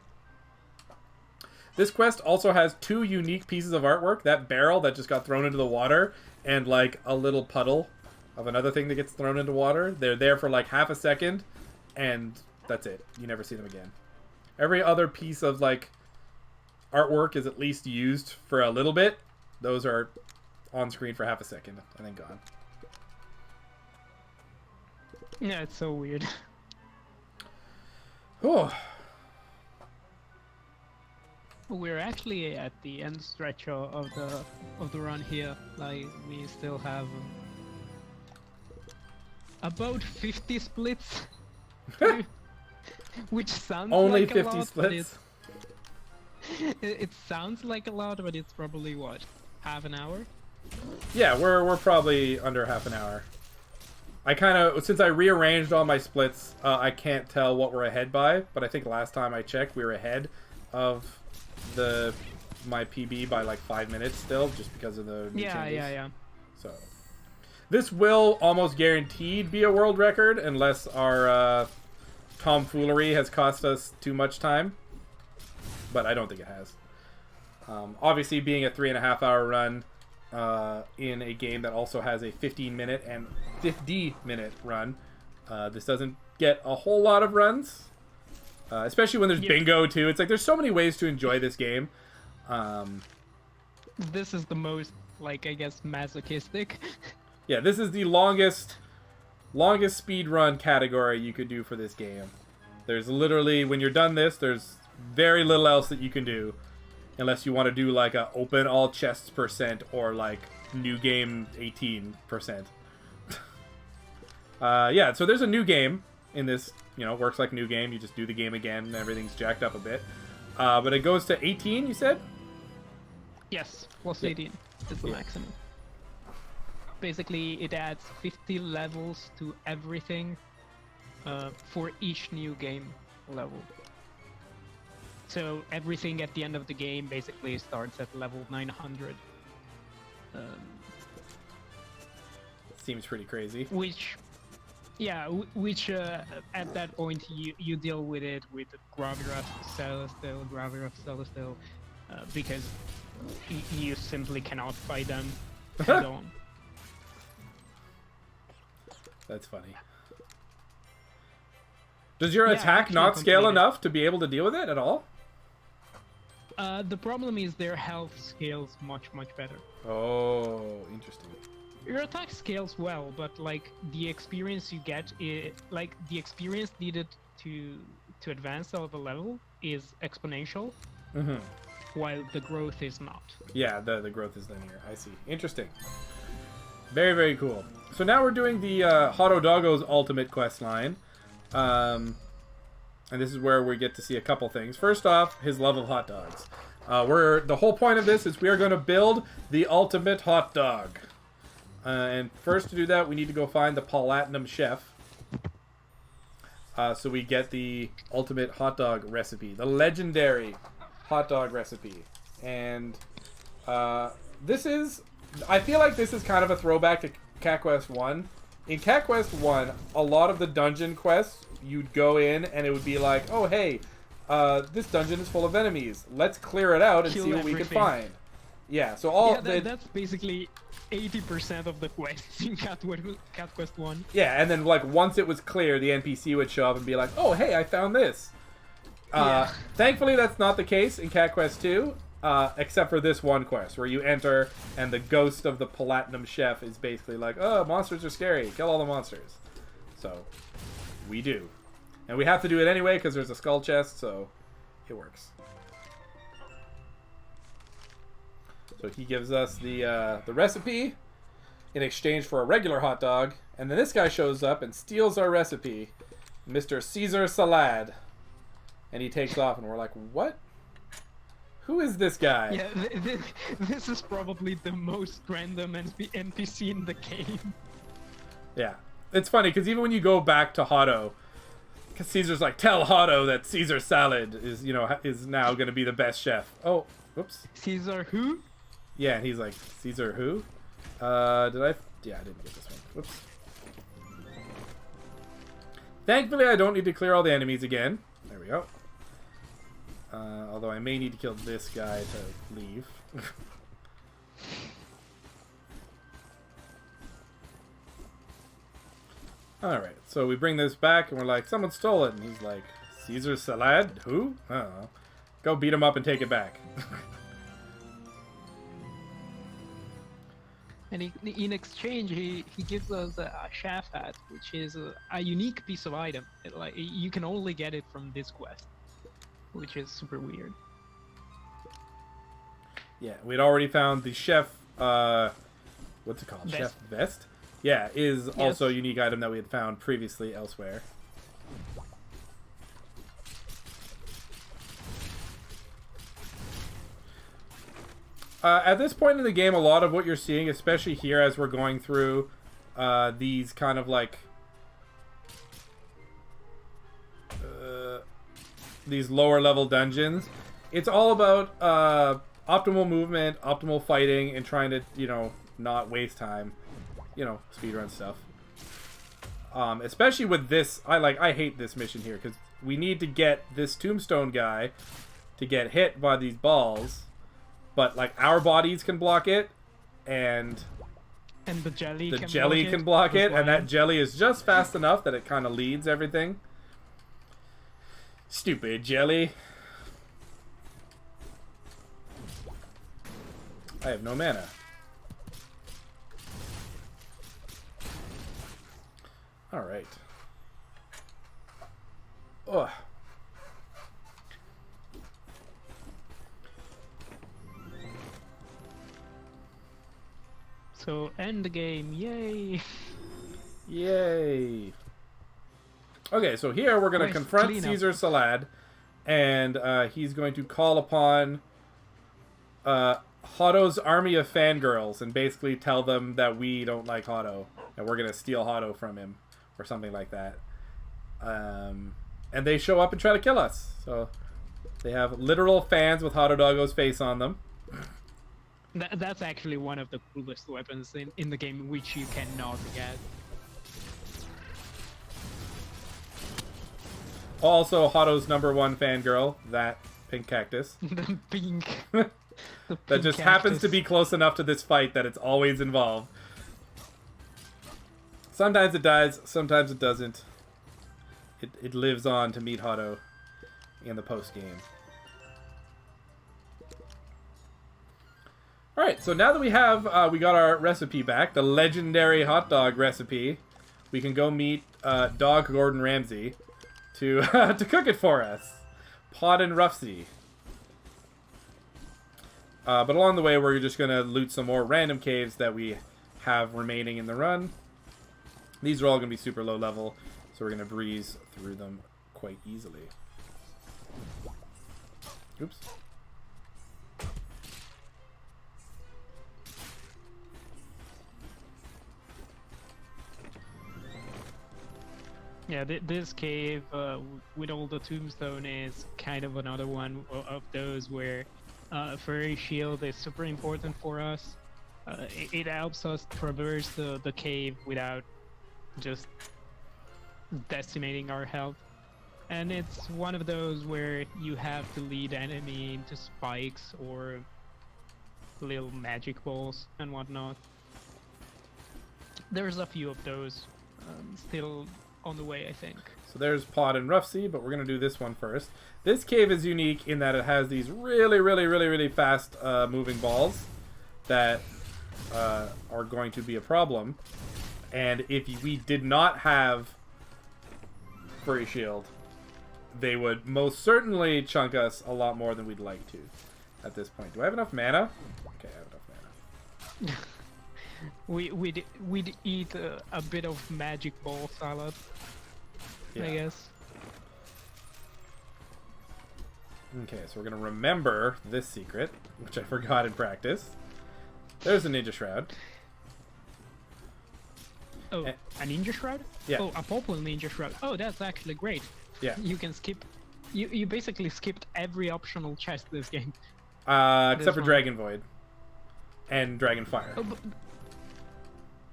This quest also has 2 unique pieces of artwork. That barrel that just got thrown into the water, and like a little puddle of another thing that gets thrown into water. They're there for like half a second, and that's it. You never see them again. Every other piece of like artwork is at least used for a little bit. Those are on screen for half a second and then gone. Yeah, it's so weird. Oh. We're actually at the end stretch of the run here. Like, we still have about 50 splits, which sounds only like 50 a lot, splits. It sounds like a lot, but it's probably what, half an hour? Yeah, we're probably under half an hour. I kind of, since I rearranged all my splits, I can't tell what we're ahead by, but I think last time I checked, we were ahead of my PB by like 5 minutes still, just because of the new changes. Yeah. So, This will almost guaranteed be a world record unless our tomfoolery has cost us too much time. But I don't think it has. Obviously, being a 3.5-hour run in a game that also has a 15-minute and 50-minute run, this doesn't get a whole lot of runs. Especially when there's bingo, too. It's like there's so many ways to enjoy this game. This is the most, like, I guess, masochistic. Yeah, this is the longest speed run category you could do for this game. There's literally, when you're done this, there's very little else that you can do. Unless you want to do, like, a open all chests % or, like, new game 18%. Yeah, so there's a new game in this, you know, works like new game. You just do the game again and everything's jacked up a bit. But it goes to 18, you said? Yes, plus 18 is the maximum. Basically, it adds 50 levels to everything for each new game level. So everything at the end of the game basically starts at level 900. Seems pretty crazy. Which at that point you deal with it with Gravira Celestial, because you simply cannot fight them head on. That's funny. Does your attack not scale enough to be able to deal with it at all? The problem is their health scales much better. Oh, interesting. Your attack scales well, but like the experience you get, like the experience needed to advance out of a level is exponential, while the growth is not. Yeah, the growth is linear. I see. Interesting. Very, very cool. So now we're doing the Hotto Doggo's ultimate quest line. And this is where we get to see a couple things. First off, his love of hot dogs. The whole point of this is we are going to build the ultimate hot dog. And first to do that, we need to go find the Platinum Chef. So we get the ultimate hot dog recipe. The legendary hot dog recipe. And this is... I feel like this is kind of a throwback to Cat Quest 1. In Cat Quest 1, a lot of the dungeon quests, you'd go in and it would be like, oh, hey, this dungeon is full of enemies. Let's clear it out and see what we can find. Yeah, so that's basically 80% of the quests in Cat Quest 1. Yeah, and then like once it was clear, the NPC would show up and be like, oh, hey, I found this. Thankfully, that's not the case in Cat Quest 2. Except for this one quest where you enter and the ghost of the Platinum Chef is basically like, oh, monsters are scary, kill all the monsters. So we do, and we have to do it anyway because there's a skull chest, so it works. So he gives us the recipe in exchange for a regular hot dog, and then this guy shows up and steals our recipe, Mr. Caesar Salad, and he takes off and we're like, what? Who is this guy? Yeah, this is probably the most random NPC in the game. Yeah. It's funny, because even when you go back to Hotto, because Caesar's like, tell Hotto that Caesar Salad is, you know, is now going to be the best chef. Oh, whoops. Caesar who? Yeah, and he's like, Caesar who? Yeah, I didn't get this one. Whoops. Thankfully, I don't need to clear all the enemies again. There we go. Although I may need to kill this guy to leave. Alright, so we bring this back and we're like, someone stole it. And he's like, Caesar Salad? Who? I don't know. Go beat him up and take it back. And in exchange, he gives us a chef hat, which is a unique piece of item. You can only get it from this quest, which is super weird. Yeah, we'd already found the chef, what's it called? Vest. Chef Vest? Yeah, is also a unique item that we had found previously elsewhere. At this point in the game, a lot of what you're seeing, especially here as we're going through these kind of like these lower level dungeons, it's all about optimal movement, optimal fighting, and trying to, you know, not waste time. you know, speedrun stuff. Especially with this, I hate this mission here because we need to get this tombstone guy to get hit by these balls, but like our bodies can block it, and the jelly can block it, and that jelly is just fast enough that it kind of leads everything. Stupid jelly. I have no mana. Alright. Ugh. So, end the game. Yay! Yay! Okay, so here we're going to confront Caesar Salad, and he's going to call upon Hotto's army of fangirls and basically tell them that we don't like Hotto, and we're going to steal Hotto from him, or something like that. And they show up and try to kill us. So they have literal fans with Hotto Doggo's face on them. That's actually one of the coolest weapons in the game, which you cannot get. Also, Hotto's #1 fangirl, that pink cactus. The pink. That just happens to be close enough to this fight that it's always involved. Sometimes it dies, sometimes it doesn't. It lives on to meet Hotto in the post-game. Alright, so now that we have, we got our recipe back, the legendary hot dog recipe, we can go meet Dog Gordon Ramsay to to cook it for us. Pod and Ruffsy. But along the way, we're just going to loot some more random caves that we have remaining in the run. These are all going to be super low level, so we're going to breeze through them quite easily. Oops. Yeah, this cave with all the tombstone is kind of another one of those where Furry Shield is super important for us. It helps us traverse the cave without just decimating our health. And it's one of those where you have to lead enemy into spikes or little magic balls and whatnot. There's a few of those still on the way, I think. So there's Pod and Ruffsy, but we're going to do this one first. This cave is unique in that it has these really fast moving balls that are going to be a problem. And if we did not have Furry Shield, they would most certainly chunk us a lot more than we'd like to at this point. Do I have enough mana? Okay, I have enough mana. We'd eat a bit of magic ball salad, yeah. I guess. Okay, so we're going to remember this secret, which I forgot in practice. There's a Ninja Shroud. Oh, a Ninja Shroud? Yeah. Oh, a purple Ninja Shroud. Oh, that's actually great. Yeah. You can skip... You basically skipped every optional chest this game. Except for Dragon Void. And Dragon Fire.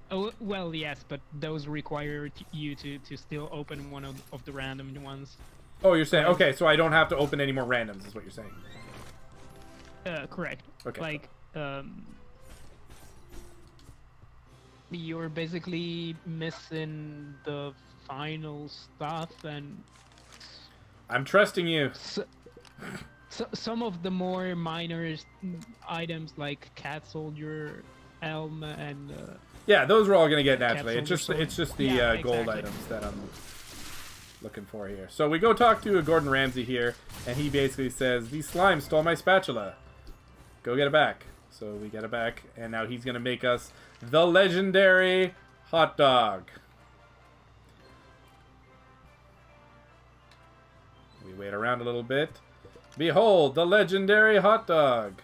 Oh, well, yes, but those require you to still open one of the random ones. Oh, you're saying... Okay, so I don't have to open any more randoms, is what you're saying. Correct. Okay. Like, you're basically missing the final stuff, and... I'm trusting you. So some of the more minor items, like Cat Soldier, Elm, and... yeah, those we're all going to get naturally. It's just the yeah, gold exactly. items that I'm looking for here. So we go talk to Gordon Ramsay here, and he basically says, "These slimes stole my spatula. Go get it back." So we get it back, and now he's going to make us the legendary hot dog. We wait around a little bit. Behold, the legendary hot dog.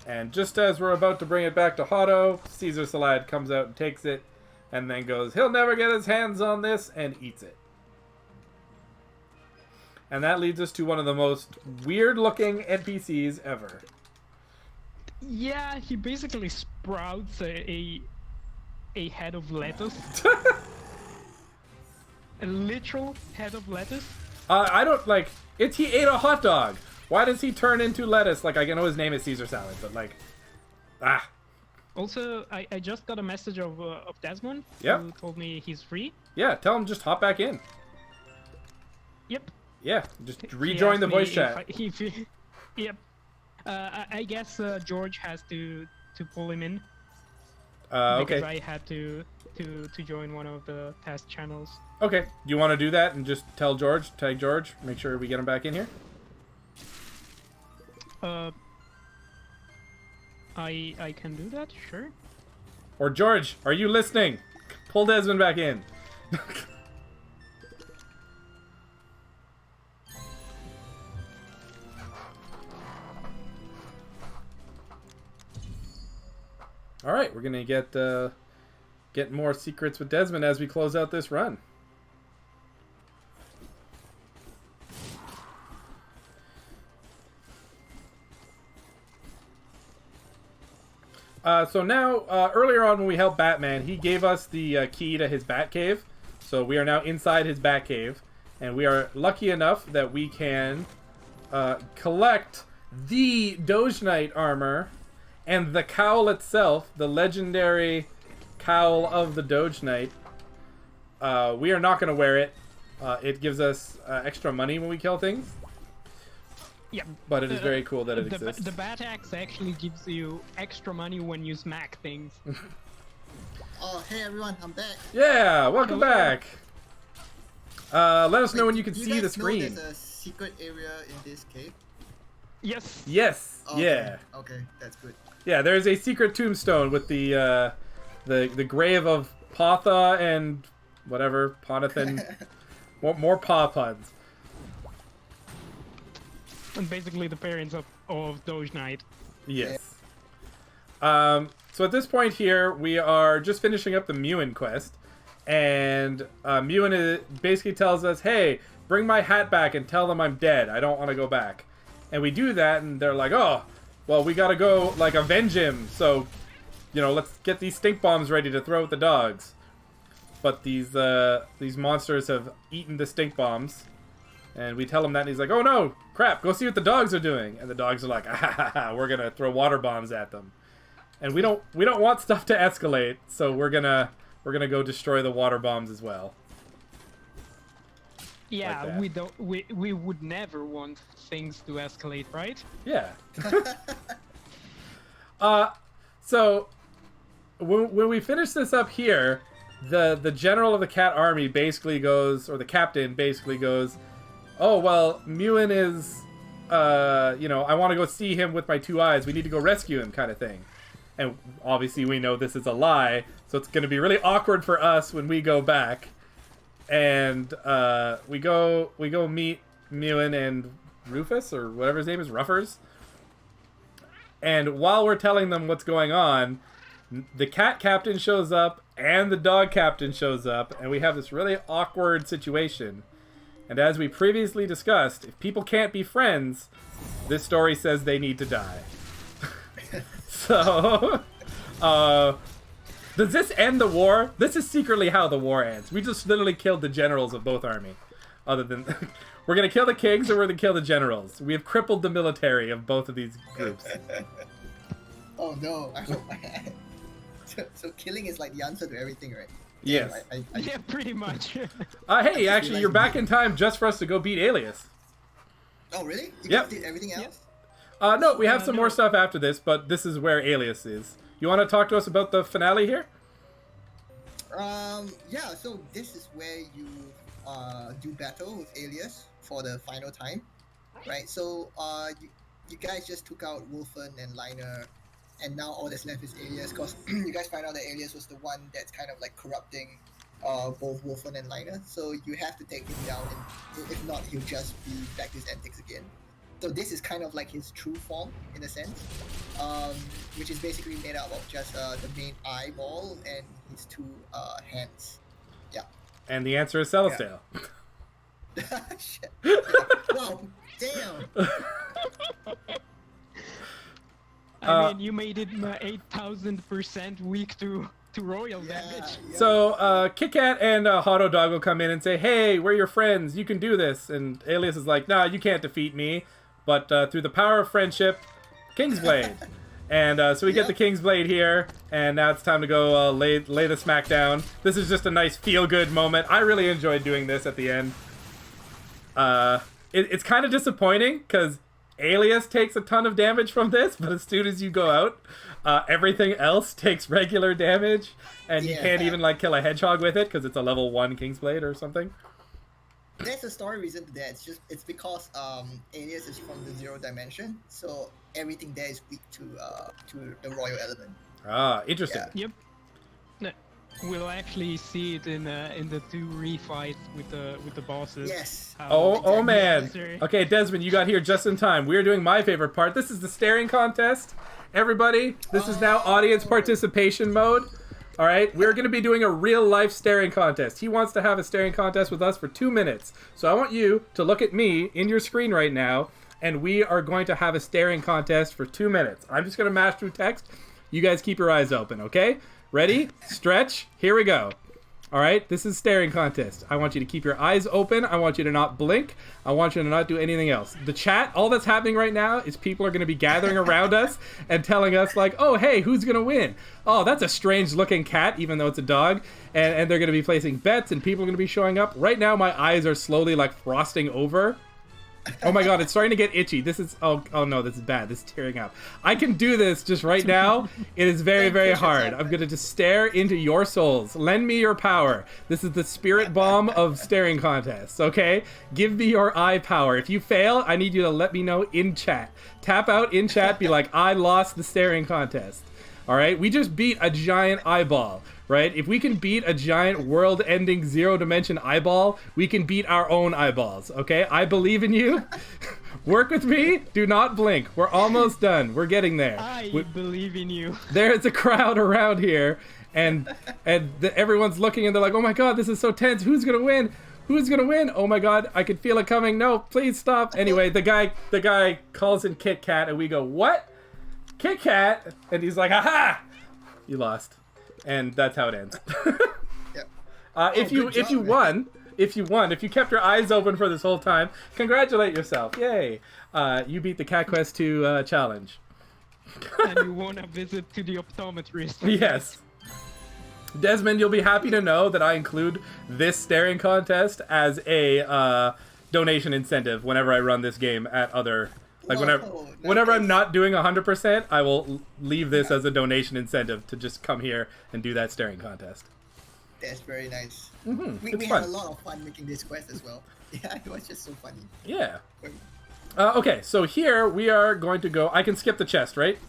And just as we're about to bring it back to Hotto, Caesar Salad comes out and takes it, and then goes, he'll never get his hands on this, and eats it. And that leads us to one of the most weird-looking NPCs ever. Yeah, he basically sprouts a head of lettuce. A literal head of lettuce. I don't like. He ate a hot dog. Why does he turn into lettuce? Like, I know his name is Caesar salad, but like, ah. Also, I just got a message of Desmond. Yep. Who told me he's free. Yeah, tell him just hop back in. Yep. Yeah, just rejoin the voice chat. Yep. I guess George has to pull him in. Okay. Because I had to join one of the test channels. Okay. Do you want to do that and just tag George, make sure we get him back in here? I can do that, sure. Or George, are you listening? Pull Desmond back in. All right, we're gonna get more secrets with Desmond as we close out this run. So now, earlier on when we helped Batman, he gave us the key to his Batcave. So we are now inside his Batcave, and we are lucky enough that we can collect the Doge Knight armor and the cowl itself, the legendary cowl of the Doge Knight. We are not going to wear it. It gives us extra money when we kill things. Yeah, but it is very cool that it exists. The Bat Axe actually gives you extra money when you smack things. Oh, hey everyone, I'm back. Yeah, welcome back. Let us know when you can Do see the guys know screen. there's a secret area in this cave? Yes. Yes. Okay. Yeah. Okay, that's good. Yeah, there's a secret tombstone with the grave of Potha and whatever Ponathan. more paw puns. And basically the parents of Doge Knight. Yes. So at this point here, we are just finishing up the Mewan quest. And Mewan basically tells us, hey, bring my hat back and tell them I'm dead. I don't want to go back. And we do that, and they're like, oh, well, we gotta go, like, avenge him. So, let's get these stink bombs ready to throw at the dogs. But these monsters have eaten the stink bombs. And we tell him that, and he's like, oh no, crap, go see what the dogs are doing. And the dogs are like, we're gonna throw water bombs at them. And we don't want stuff to escalate, so we're gonna go destroy the water bombs as well. Yeah, Like we would never want things to escalate, right? Yeah. So when we finish this up here, the general of the cat army basically goes, or the captain basically goes, oh, well, Mewan is, I want to go see him with my 2 eyes. We need to go rescue him, kind of thing. And obviously we know this is a lie, so it's going to be really awkward for us when we go back. And we go meet Mewan and Rufus, or whatever his name is, Ruffers. And while we're telling them what's going on, the cat captain shows up, and the dog captain shows up, and we have this really awkward situation. And as we previously discussed, if people can't be friends, this story says they need to die. So, does this end the war? This is secretly how the war ends. We just literally killed the generals of both army. Other than, we're gonna kill the kings or we're gonna kill the generals. We have crippled the military of both of these groups. Oh no, I hope so killing is like the answer to everything, right? Yes. Yeah, pretty much. Hey, actually, you're back in time just for us to go beat Alias. Oh, really? You Yep. guys did everything else? No, we have some more stuff after this, but this is where Alias is. You want to talk to us about the finale here? Yeah, so this is where you do battle with Alias for the final time, right? So you guys just took out Wolfen and Liner, and now all that's left is Alias, because you guys find out that Alias was the one that's kind of like corrupting both Wolfen and Liner, so you have to take him down, and if not, he'll just be back to his antics again. So this is kind of like his true form, in a sense, which is basically made up of just the main eyeball and his 2 hands. Yeah. And the answer is Celestial. Yeah. Shit. Wow, damn. I mean, you made it 8,000% weak to royal damage. Yeah. So, Kit Kat and Hotto Dog will come in and say, hey, we're your friends, you can do this. And Alias is like, nah, you can't defeat me. But through the power of friendship, Kingsblade. And so we get the Kingsblade here, and now it's time to go lay the smack down. This is just a nice feel-good moment. I really enjoyed doing this at the end. It's kind of disappointing, because Alias takes a ton of damage from this, but as soon as you go out, everything else takes regular damage, and you can't even like kill a hedgehog with it, because it's a level 1 Kingsblade or something. There's a story reason to that. It's because Alias is from the 0 dimension, so everything there is weak to the royal element. Ah, interesting. Yeah. Yep. No, we'll actually see it in the 2 refights with the bosses. Yes. Oh man. necessary. Okay, Desmond, you got here just in time. We're doing my favorite part. This is the staring contest. Everybody, this is now audience participation mode. All right, we're going to be doing a real-life staring contest. He wants to have a staring contest with us for 2 minutes. So I want you to look at me in your screen right now, and we are going to have a staring contest for 2 minutes. I'm just going to mash through text. You guys keep your eyes open, okay? Ready? Stretch. Here we go. All right, this is staring contest. I want you to keep your eyes open. I want you to not blink. I want you to not do anything else. The chat, all that's happening right now is people are going to be gathering around us and telling us like, oh, hey, who's going to win? Oh, that's a strange looking cat, even though it's a dog. And they're going to be placing bets and people are going to be showing up. Right now, my eyes are slowly like frosting over. Oh my god, it's starting to get itchy. This is, oh no, this is bad. This is tearing up. I can do this just right now. It is very, very hard. I'm going to just stare into your souls. Lend me your power. This is the spirit bomb of staring contests, okay? Give me your eye power. If you fail, I need you to let me know in chat. Tap out in chat, be like, I lost the staring contest. All right, we just beat a giant eyeball, right? If we can beat a giant world-ending 0-dimension eyeball, we can beat our own eyeballs, okay? I believe in you. Work with me. Do not blink. We're almost done. We're getting there. I believe in you. There's a crowd around here, and everyone's looking, and they're like, oh my god, this is so tense. Who's gonna win? Who's gonna win? Oh my god, I can feel it coming. No, please stop. Anyway, the guy calls in Kit Kat, and we go, what? Kit Kat, and he's like, aha, you lost, and that's how it ends. Yep. If you kept your eyes open for this whole time, congratulate yourself, yay! You beat the Cat Quest 2 challenge. And you won a visit to the optometrist. Yes. Desmond, you'll be happy to know that I include this staring contest as a donation incentive whenever I run this game at other. Like whenever I'm not doing 100%, I will leave this as a donation incentive to just come here and do that staring contest. That's very nice. Mm-hmm. We had a lot of fun making this quest as well. Yeah, it was just so funny. Yeah. Okay, so here we are going to go. I can skip the chest, right?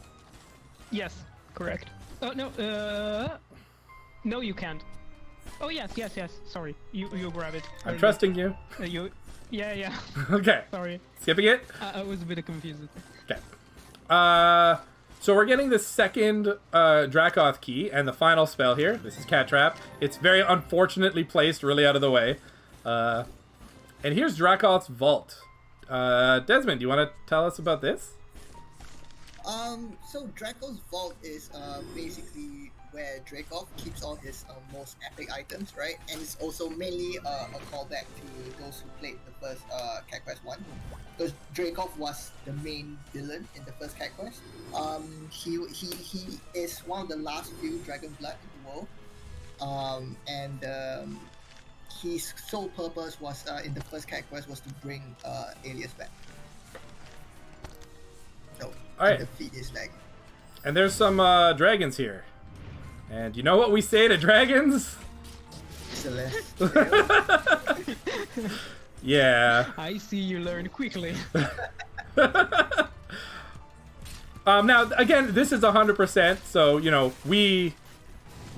Yes, correct. Oh no, no, you can't. Oh yes. Sorry, you grab it. I'm trusting you. Yeah. Okay. Sorry. Skipping it? I was a bit confused. Okay. So we're getting the second Dracoth key and the final spell here. This is Cat Trap. It's very unfortunately placed really out of the way. And here's Dracoth's Vault. Desmond, do you want to tell us about this? So Draco's Vault is basically where Dracoth keeps all his most epic items, right? And it's also mainly a callback to those who played the first Cat Quest 1. Because Dracoth was the main villain in the first Cat Quest. He is one of the last few Dragon Blood in the world. His sole purpose was in the first Cat Quest was to bring Alias back. So, Alright. defeat his leg. And there's some dragons here. And you know what we say to dragons? Celeste. Yeah. I see you learn quickly. Now, again, this is 100%, so, you know, we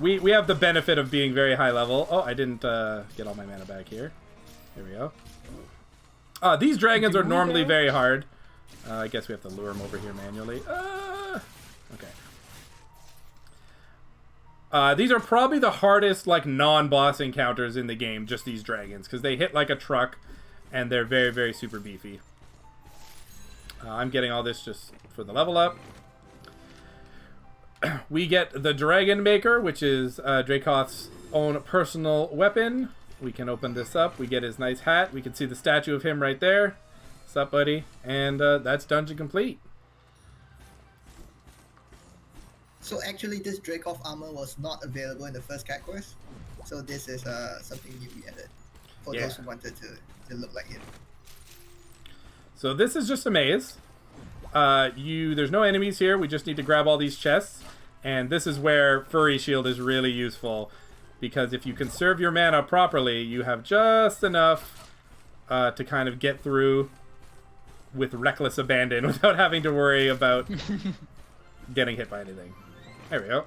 have the benefit of being very high level. Oh, I didn't get all my mana back here. Here we go. These dragons are normally very hard. I guess we have to lure them over here manually. Okay. These are probably the hardest, like, non-boss encounters in the game, just these dragons, because they hit like a truck, and they're very, very super beefy. I'm getting all this just for the level up. we get the Dragon Maker, which is Dracoth's own personal weapon. We can open this up. We get his nice hat. We can see the statue of him right there. What's up, buddy? And that's dungeon complete. So actually, this Dracoth armor was not available in the first cat quest. So this is something new we added for those who wanted to look like it. So this is just a maze. There's no enemies here. We just need to grab all these chests. And this is where Furry Shield is really useful. Because if you conserve your mana properly, you have just enough to kind of get through with reckless abandon without having to worry about getting hit by anything. There we go.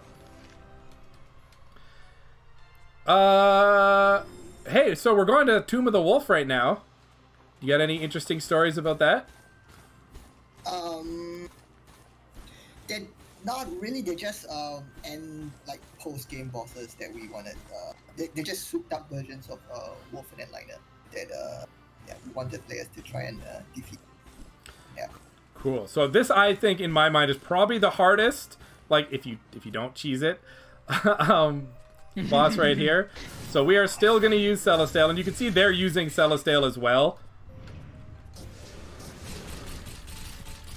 Hey, so we're going to Tomb of the Wolf right now. You got any interesting stories about that? They're not really. They're just and like post-game bosses that we wanted. They're just souped-up versions of Wolfen and Liner that we wanted players to try and defeat. Yeah. Cool. So this, I think, in my mind, is probably the hardest. Like, if you don't cheese it, boss right here. So we are still going to use Celestial, and you can see they're using Celestial as well.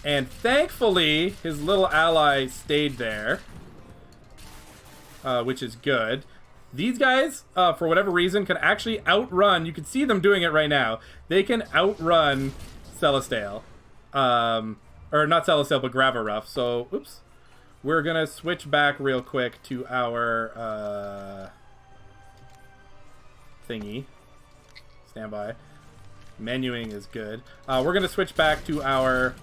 And thankfully, his little ally stayed there, which is good. These guys, for whatever reason, can actually outrun. You can see them doing it right now. They can outrun Celestial. Or not Celestial, but Gravarruff. So, oops. We're going to switch back real quick to our thingy. Stand by. Menuing is good. We're going to switch back to our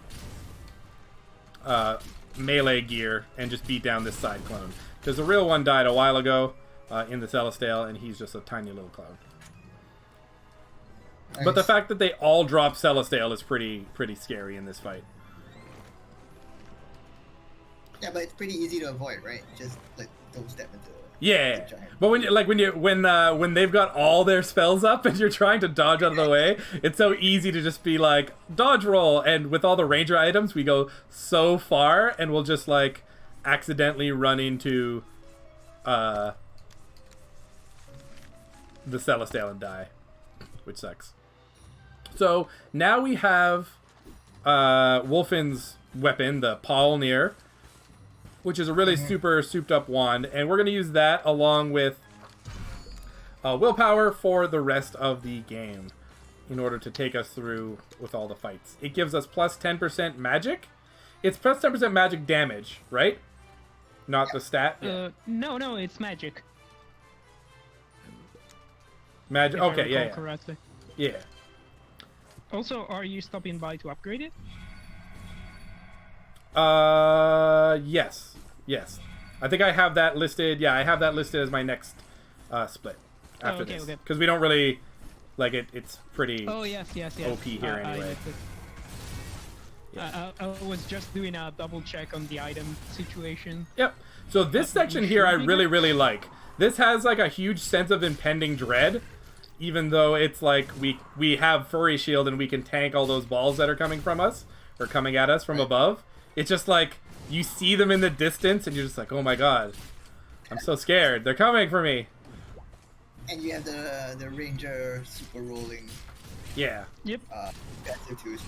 melee gear and just beat down this side clone. Because the real one died a while ago in the Celestial, and he's just a tiny little clone. Nice. But the fact that they all drop Celestial is pretty scary in this fight. Yeah, but it's pretty easy to avoid, right? Just like don't step into it. Yeah, but when they've got all their spells up and you're trying to dodge out of the way, it's so easy to just be like dodge roll. And with all the ranger items, we go so far, and we'll just like accidentally run into the Celestial and die, which sucks. So now we have Wolfen's weapon, the Paulnir, which is a really super souped up wand, and we're going to use that along with willpower for the rest of the game in order to take us through with all the fights. It gives us plus 10% magic. It's plus 10% magic damage, right? Not the stat? No, it's magic. Magic, If I okay, recall yeah. correctly. Yeah. Also, are you stopping by to upgrade it? Yes. I think I have that listed. Yeah, I have that listed as my next split after this. Okay. Because we don't really like it. It's pretty yes. OP here anyway. I was just doing a double check on the item situation. Yep. So this section here I really like. This has like a huge sense of impending dread, even though it's like we have Furry Shield and we can tank all those balls that are coming from us or coming at us from above. It's just like you see them in the distance and you're just like, oh my god, I'm so scared. They're coming for me. And you have the ranger super rolling. Yeah. Yep. Too, so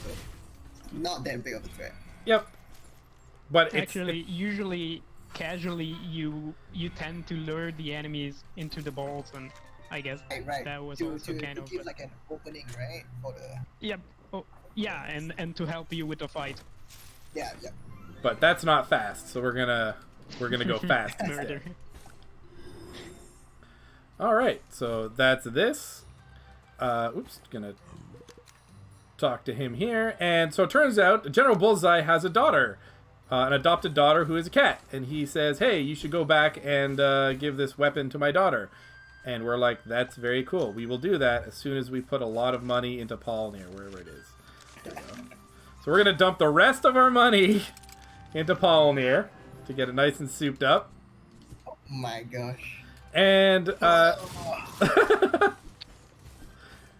not that big of a threat. Yep. But actually, usually, casually, you tend to lure the enemies into the balls, and I guess right. that was to kind of give like an opening, right? For the... Yep. Oh, yeah, and to help you with the fight. Yeah. But that's not fast, so we're gonna go fast Murder. instead. All right, so that's this. Gonna talk to him here, and so it turns out General Bullseye has a daughter, an adopted daughter who is a cat, and he says, "Hey, you should go back and give this weapon to my daughter." And we're like, "That's very cool. We will do that as soon as we put a lot of money into Paulnir, wherever it is." There we go. So we're gonna dump the rest of our money into Paulnir to get it nice and souped up. Oh my gosh. And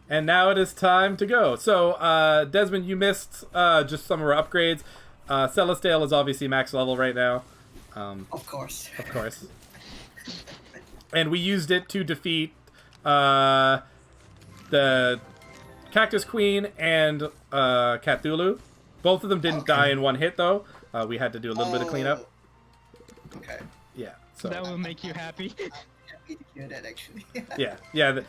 and now it is time to go. So Desmond, you missed just some of our upgrades. Celestial is obviously max level right now. Of course. Of course. And we used it to defeat the Cactus Queen and Cthulhu. Both of them didn't die in one hit, though. We had to do a little bit of cleanup. Okay. Yeah. So That will make you happy. I'm happy to hear that, actually. yeah.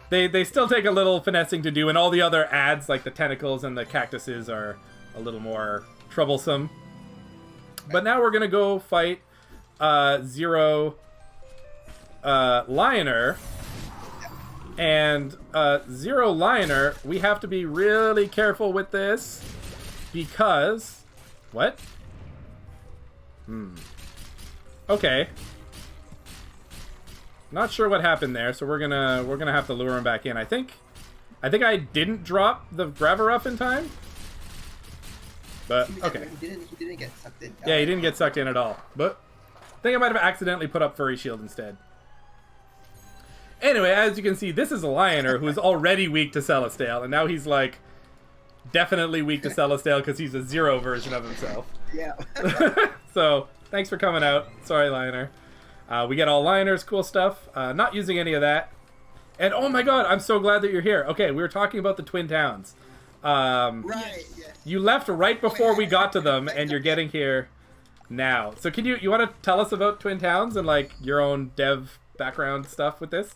They still take a little finessing to do, and all the other ads, like the tentacles and the cactuses, are a little more troublesome. But now we're gonna go fight Zero Lioner. And Zero Lioner, we have to be really careful with this because what? Okay. Not sure what happened there, so we're gonna have to lure him back in. I think I didn't drop the Graveruff in time. But okay. He didn't get sucked in. Yeah, he didn't get sucked in at all. But I think I might have accidentally put up Furry Shield instead. Anyway, as you can see, this is a Lioner who is already weak to Celestial, and now he's like definitely weak to Celestial because he's a zero version of himself. Yeah. So thanks for coming out. Sorry, Lioner. We get all Lioners, cool stuff. Not using any of that. And oh my god, I'm so glad that you're here. Okay, we were talking about the Twin Towns. Right. Yeah. You left right before we got to them, and you're getting here now. So can you want to tell us about Twin Towns and like your own dev background stuff with this?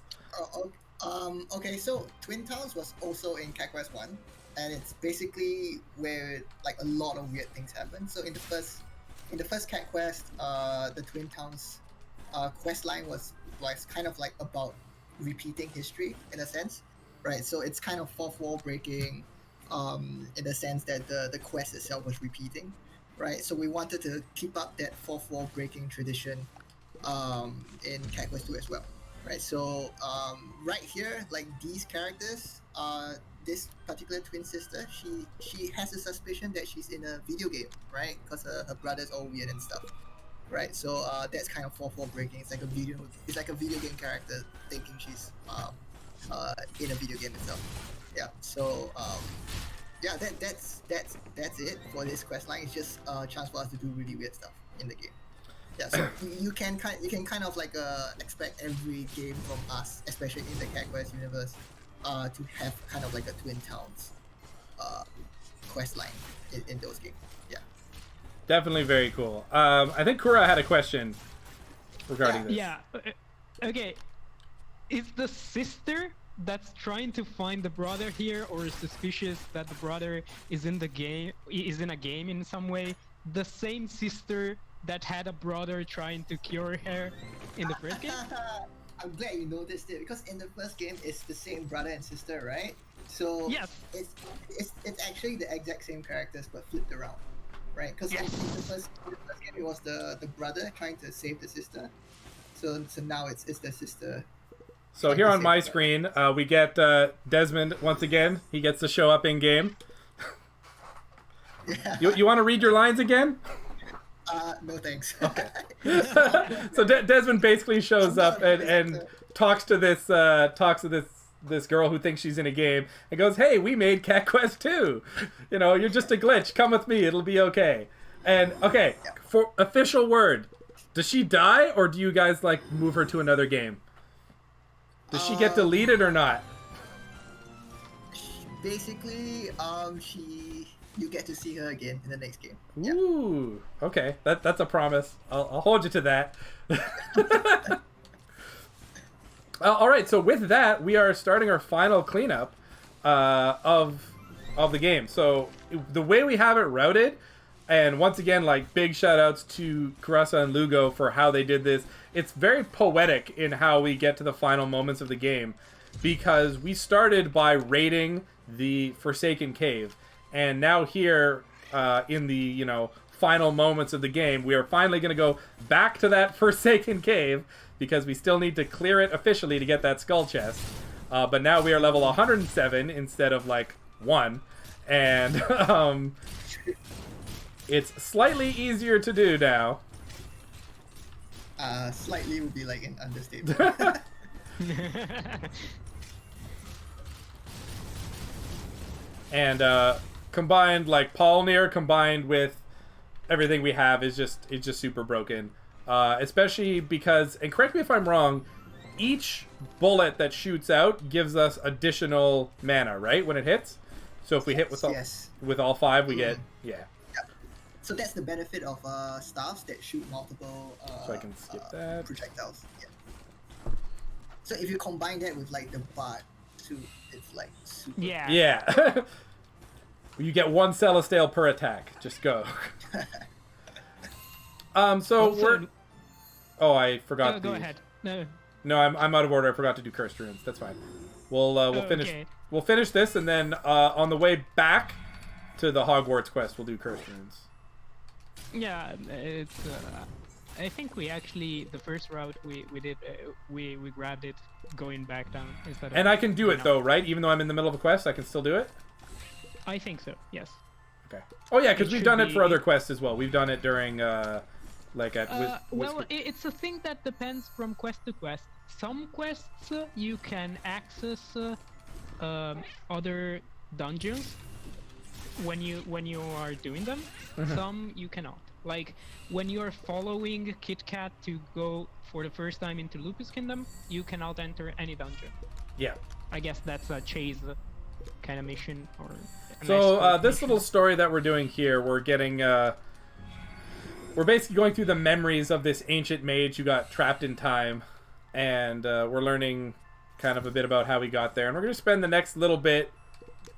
Okay, so Twin Towns was also in Cat Quest 1, and it's basically where like a lot of weird things happen. So in the first Cat Quest, the Twin Towns quest line was kind of like about repeating history in a sense, right? So it's kind of fourth wall breaking, in the sense that the quest itself was repeating, right? So we wanted to keep up that fourth wall breaking tradition in Cat Quest 2 as well. Right, so right here, like these characters, this particular twin sister, she has a suspicion that she's in a video game, right? Because her brother's all weird and stuff, right? So that's kind of fourth wall breaking. It's like a video game character thinking she's in a video game itself. Yeah. So yeah, that's it for this quest line. It's just a chance for us to do really weird stuff in the game. Yeah, so you can kind of like expect every game from us, especially in the Cat Quest universe, to have kind of like a Twin Towns quest line in those games. Yeah. Definitely very cool. I think Kura had a question regarding this. Yeah. Okay. Is the sister that's trying to find the brother here, or is suspicious that the brother is in the game, is in a game in some way, the same sister that had a brother trying to cure her in the first game? I'm glad you noticed it, because in the first game it's the same brother and sister, right? So yes, it's actually the exact same characters but flipped around, right? Because in the first game it was the brother trying to save the sister, so now it's the sister. So here on my screen, we get Desmond once again. He gets to show up in game. Yeah. You want to read your lines again? No thanks. Okay. So Desmond basically shows up and talks to this girl who thinks she's in a game and goes, "Hey, we made Cat Quest 2. You know, you're just a glitch. Come with me. It'll be okay." And okay, for official word, does she die or do you guys like move her to another game? Does she get deleted or not? Basically, you get to see her again in the next game. Ooh, okay. That's a promise. I'll hold you to that. All right, so with that, we are starting our final cleanup of the game. So the way we have it routed, and once again, like big shout outs to Kurasa and Lugo for how they did this. It's very poetic in how we get to the final moments of the game, because we started by raiding the Forsaken Cave. And now here, in the, final moments of the game, we are finally going to go back to that Forsaken Cave, because we still need to clear it officially to get that skull chest. But now we are level 107 instead of, 1. And, it's slightly easier to do now. Slightly would be an understatement. And, combined, Paulnir combined with everything we have is just super broken. Especially because, and correct me if I'm wrong, each bullet that shoots out gives us additional mana, right? When it hits. So if we hit with all 5, we get So that's the benefit of staffs that shoot multiple so I can skip that. projectiles. Yeah. So if you combine that with like the bard suit, it's like super. Yeah. Yeah. You get 1 Celestial per attack. Just go. So Also, we're. Oh, I forgot. Go ahead. No. No, I'm out of order. I forgot to do cursed runes. That's fine. We'll finish. Okay. We'll finish this, and then on the way back to the Hogwarts quest, we'll do cursed runes. Yeah, it's. I think we actually the first route we did we grabbed it going back down instead of. And I can do it though, right? Even though I'm in the middle of a quest, I can still do it. I think so. Yes. Okay. Oh yeah, because It we've should done it be- for other quests as well. We've done it during like at. Well, it's a thing that depends from quest to quest. Some quests you can access other dungeons when you are doing them. Some you cannot. Like when you are following Kit Kat to go for the first time into Lupus Kingdom, you cannot enter any dungeon. Yeah. I guess that's a chase kind of mission or. an So escort this mission. little story that we're doing here, we're getting. We're basically going through the memories of this ancient mage who got trapped in time, and we're learning kind of a bit about how he got there. And we're going to spend the next little bit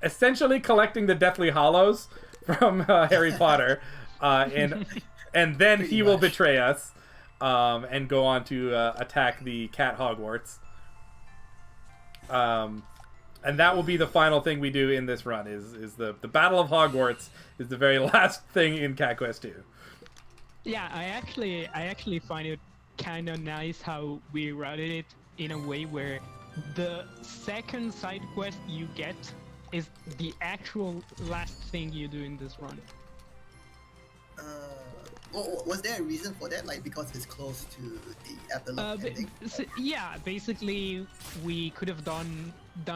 essentially collecting the Deathly Hallows from Harry Potter, and then he will betray us and go on to attack the Cat Hogwarts. And that will be the final thing we do in this run. Is the Battle of Hogwarts is the very last thing in Cat Quest 2. Yeah, I actually find it kind of nice how we routed it in a way where the second side quest you get is the actual last thing you do in this run. Was there a reason for that? Like because it's close to the epilogue ending? Yeah, basically we could have done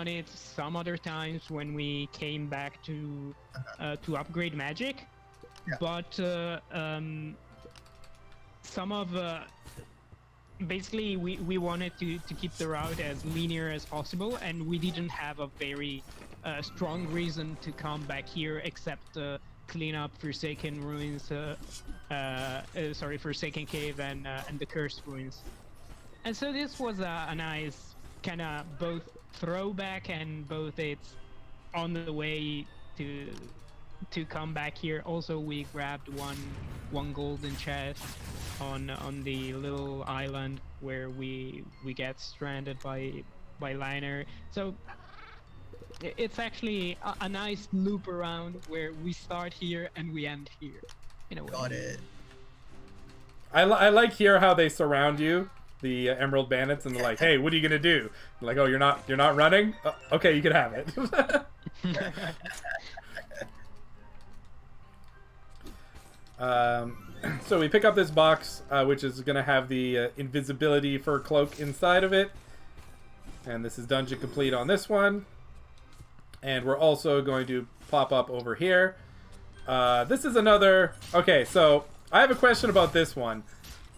it some other times when we came back to upgrade magic, Yeah. but some of basically we wanted to keep the route as linear as possible, and we didn't have a very strong reason to come back here except clean up Forsaken Ruins, Forsaken Cave and the Cursed Ruins. And so this was a nice kind of both throwback and both it's on the way to come back here. Also, we grabbed one golden chest on the little island where we get stranded by Liner. So it's actually a nice loop around where we start here and we end here, in a way. Got it. I like here how they surround you, the Emerald Bandits, and they're like, "Hey, what are you gonna do?" I'm like, "Oh, you're not running? Okay, you can have it." So we pick up this box, which is gonna have the invisibility fur cloak inside of it, and this is dungeon complete on this one. And we're also going to pop up over here. This is another... Okay, so I have a question about this one.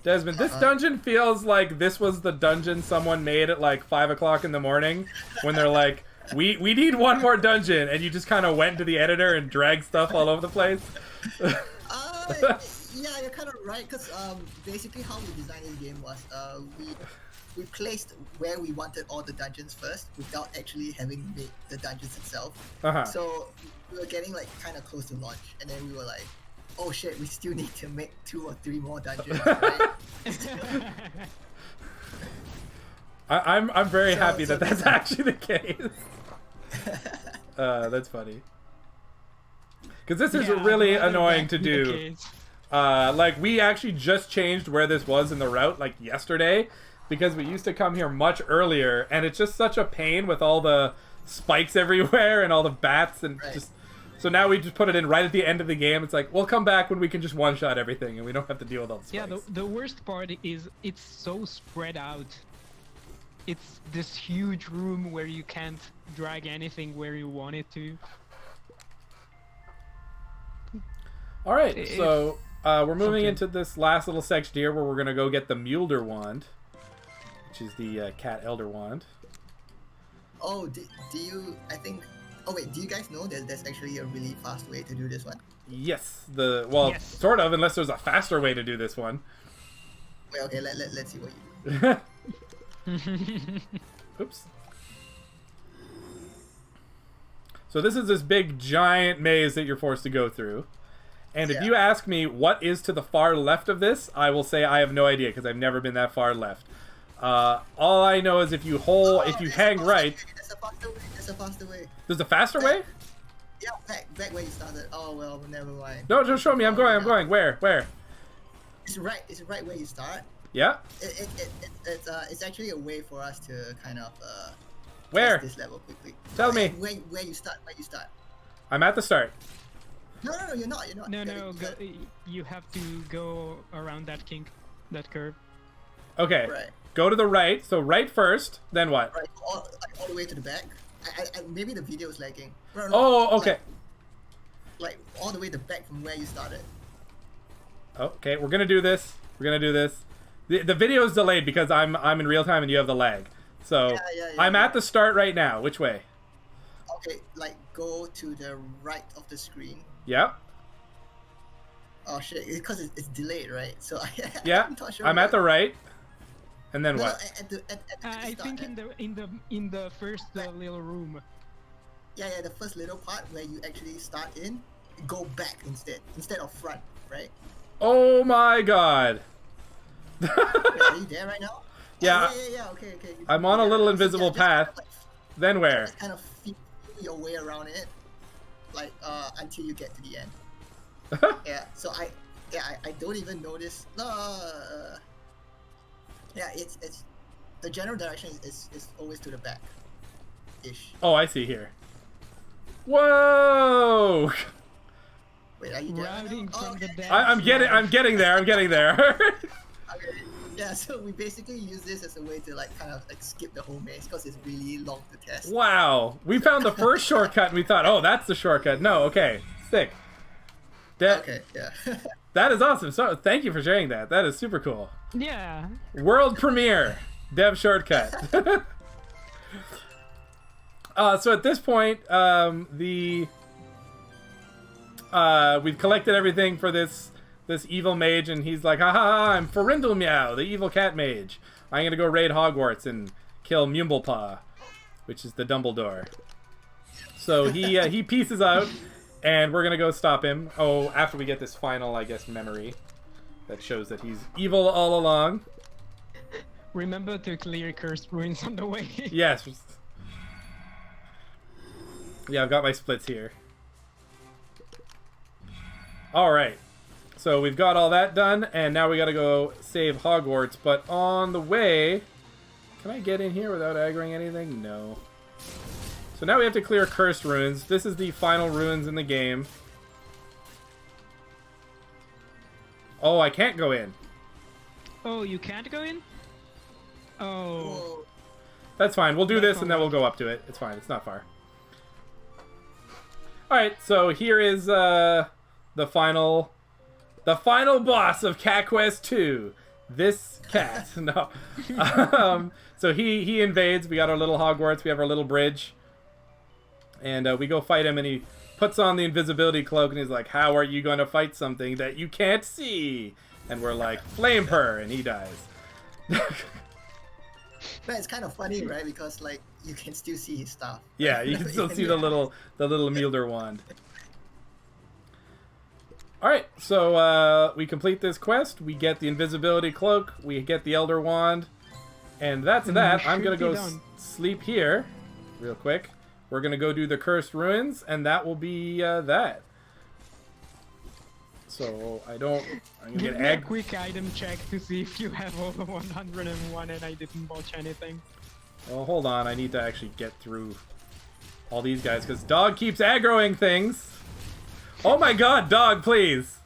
Desmond, this dungeon feels like this was the dungeon someone made at like 5 o'clock in the morning when they're like, we need one more dungeon, and you just kind of went to the editor and dragged stuff all over the place. Yeah, you're kind of right, because basically how we designed this game was we placed where we wanted all the dungeons first without actually having made the dungeons itself. So we were getting like kind of close to launch, and then we were like, oh shit, we still need to make 2 or 3 more dungeons, right? I'm very happy so that's actually the case. That's funny. Because this is really annoying to do. Like, we actually just changed where this was in the route, like, yesterday. Because we used to come here much earlier, and it's just such a pain with all the spikes everywhere and all the bats and just... So now we just put it in right at the end of the game. It's like, we'll come back when we can just one-shot everything, and we don't have to deal with all the spikes. Yeah, the worst part is it's so spread out. It's this huge room where you can't drag anything where you want it to. Alright, so we're moving Okay. into this last little section here where we're gonna go get the Mulder wand, which is the cat elder wand. Oh, do you? I think. Oh wait, do you guys know that there's actually a really fast way to do this one? Yes, Yes. sort of, unless there's a faster way to do this one. Wait, okay, let's see what you do. Oops. So this is this big giant maze that you're forced to go through. And if Yeah. you ask me what is to the far left of this, I will say I have no idea because I've never been that far left. All I know is if you hang right, There's a faster way. There's a faster way. there's a faster way? Yeah, back where you started. Oh well, never mind. No, just show me. I'm going. Where? It's right. It's right where you start. Yeah? It's actually a way for us to kind of Where? test this level quickly. Tell me. Where you start. Where you start. I'm at the start. No, you're not. You're not. No, You gotta- no, you gotta- you have to go around that kink, that curve. Okay. Right. Go to the right. So right first, then what? Right. All the way to the back. Maybe the video is lagging. No, Oh, okay. Like all the way to the back from where you started. Okay, we're gonna do this. The video is delayed because I'm in real time and you have the lag. So Yeah, I'm at the start right now. Which way? Okay, like go to the right of the screen. Yep. Oh shit! Because it's delayed, right? So Yeah. I'm not sure. I'm at the right. And then No, what? at the I start, think in the first little room. yeah, the first little part where you actually start in, go back instead of front, right? Oh my god. Yeah, are you there right now? Yeah. Yeah. Okay. I'm on a little So, invisible just path. Kind of, Then where? just kind of feel your way around it, like until you get to the end. Yeah. So I don't even notice. Yeah, it's the general direction is always to the back, ish. Oh, I see here. Whoa! Wait, are you there? right Routing now? from the Okay. dance. I'm getting there. Okay. Yeah, so we basically use this as a way to like kind of like skip the whole maze because it's really long to test. Wow. We found the first shortcut and we thought, oh, that's the shortcut. No, okay. Sick. Okay, yeah. That is awesome. So thank you for sharing that. That is super cool. Yeah. World premiere. Dev shortcut. So at this point, we've collected everything for this evil mage, and he's like, ha, I'm Meow, the evil cat mage. I'm gonna go raid Hogwarts and kill Mumblepaw, which is the Dumbledore. So he pieces out, and we're gonna go stop him. Oh, after we get this final, I guess, memory that shows that he's evil all along. Remember to clear cursed ruins on the way. Yes. Yeah, I've got my splits here. Alright. So we've got all that done, and now we gotta go save Hogwarts. But on the way... Can I get in here without aggroing anything? No. So now we have to clear cursed ruins. This is the final ruins in the game. Oh, I can't go in. Oh, you can't go in? Oh. Whoa. That's fine. We'll do That's this and then we'll go up to it. It's fine. It's not far. Alright, so here is the final boss of Cat Quest 2. This cat. No. So he invades. We got our little Hogwarts. We have our little bridge. And we go fight him, and he puts on the invisibility cloak, and he's like, how are you going to fight something that you can't see? And we're like, flame her, and he dies. But it's kind of funny, right? Because like you can still see his stuff. Yeah, you can still see the little Mulder wand. Alright, so we complete this quest, we get the invisibility cloak, we get the Elder Wand, and that's that. I'm gonna go sleep here, real quick. We're gonna go do the Cursed Ruins, and that will be that. So, I'm gonna Give get me a egg. quick item check to see if you have all the 101 and I didn't botch anything. Well, hold on, I need to actually get through all these guys, because Dog keeps aggroing things. Oh my god, Dog, please!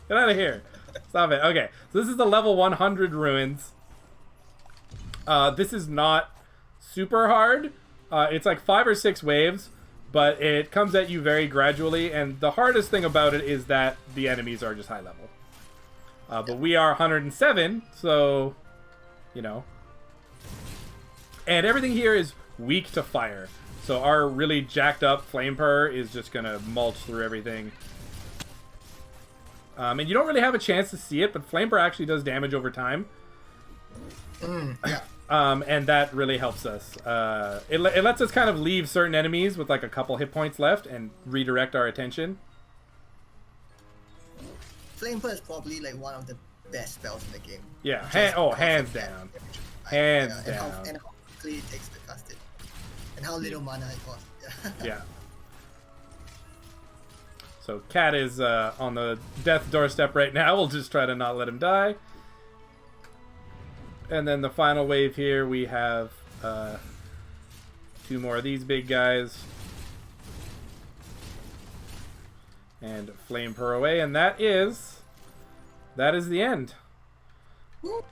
Get out of here. Stop it. Okay, so this is the level 100 ruins. This is not super hard. It's like 5 or 6 waves, but it comes at you very gradually, and the hardest thing about it is that the enemies are just high level. But we are 107, so, you know. And everything here is weak to fire. So our really jacked up Flamepurr is just going to mulch through everything. And you don't really have a chance to see it, but Flamepurr actually does damage over time. And that really helps us. It lets us kind of leave certain enemies with like a couple hit points left and redirect our attention. Flamepurr is probably like one of the best spells in the game. Yeah, hands down. Hands down. And how quickly it takes to cast it. And how little mana it costs. Yeah. So Cat is on the death doorstep right now. We'll just try to not let him die. And then the final wave here, we have 2 more of these big guys. And Flamepurr away, and that is the end.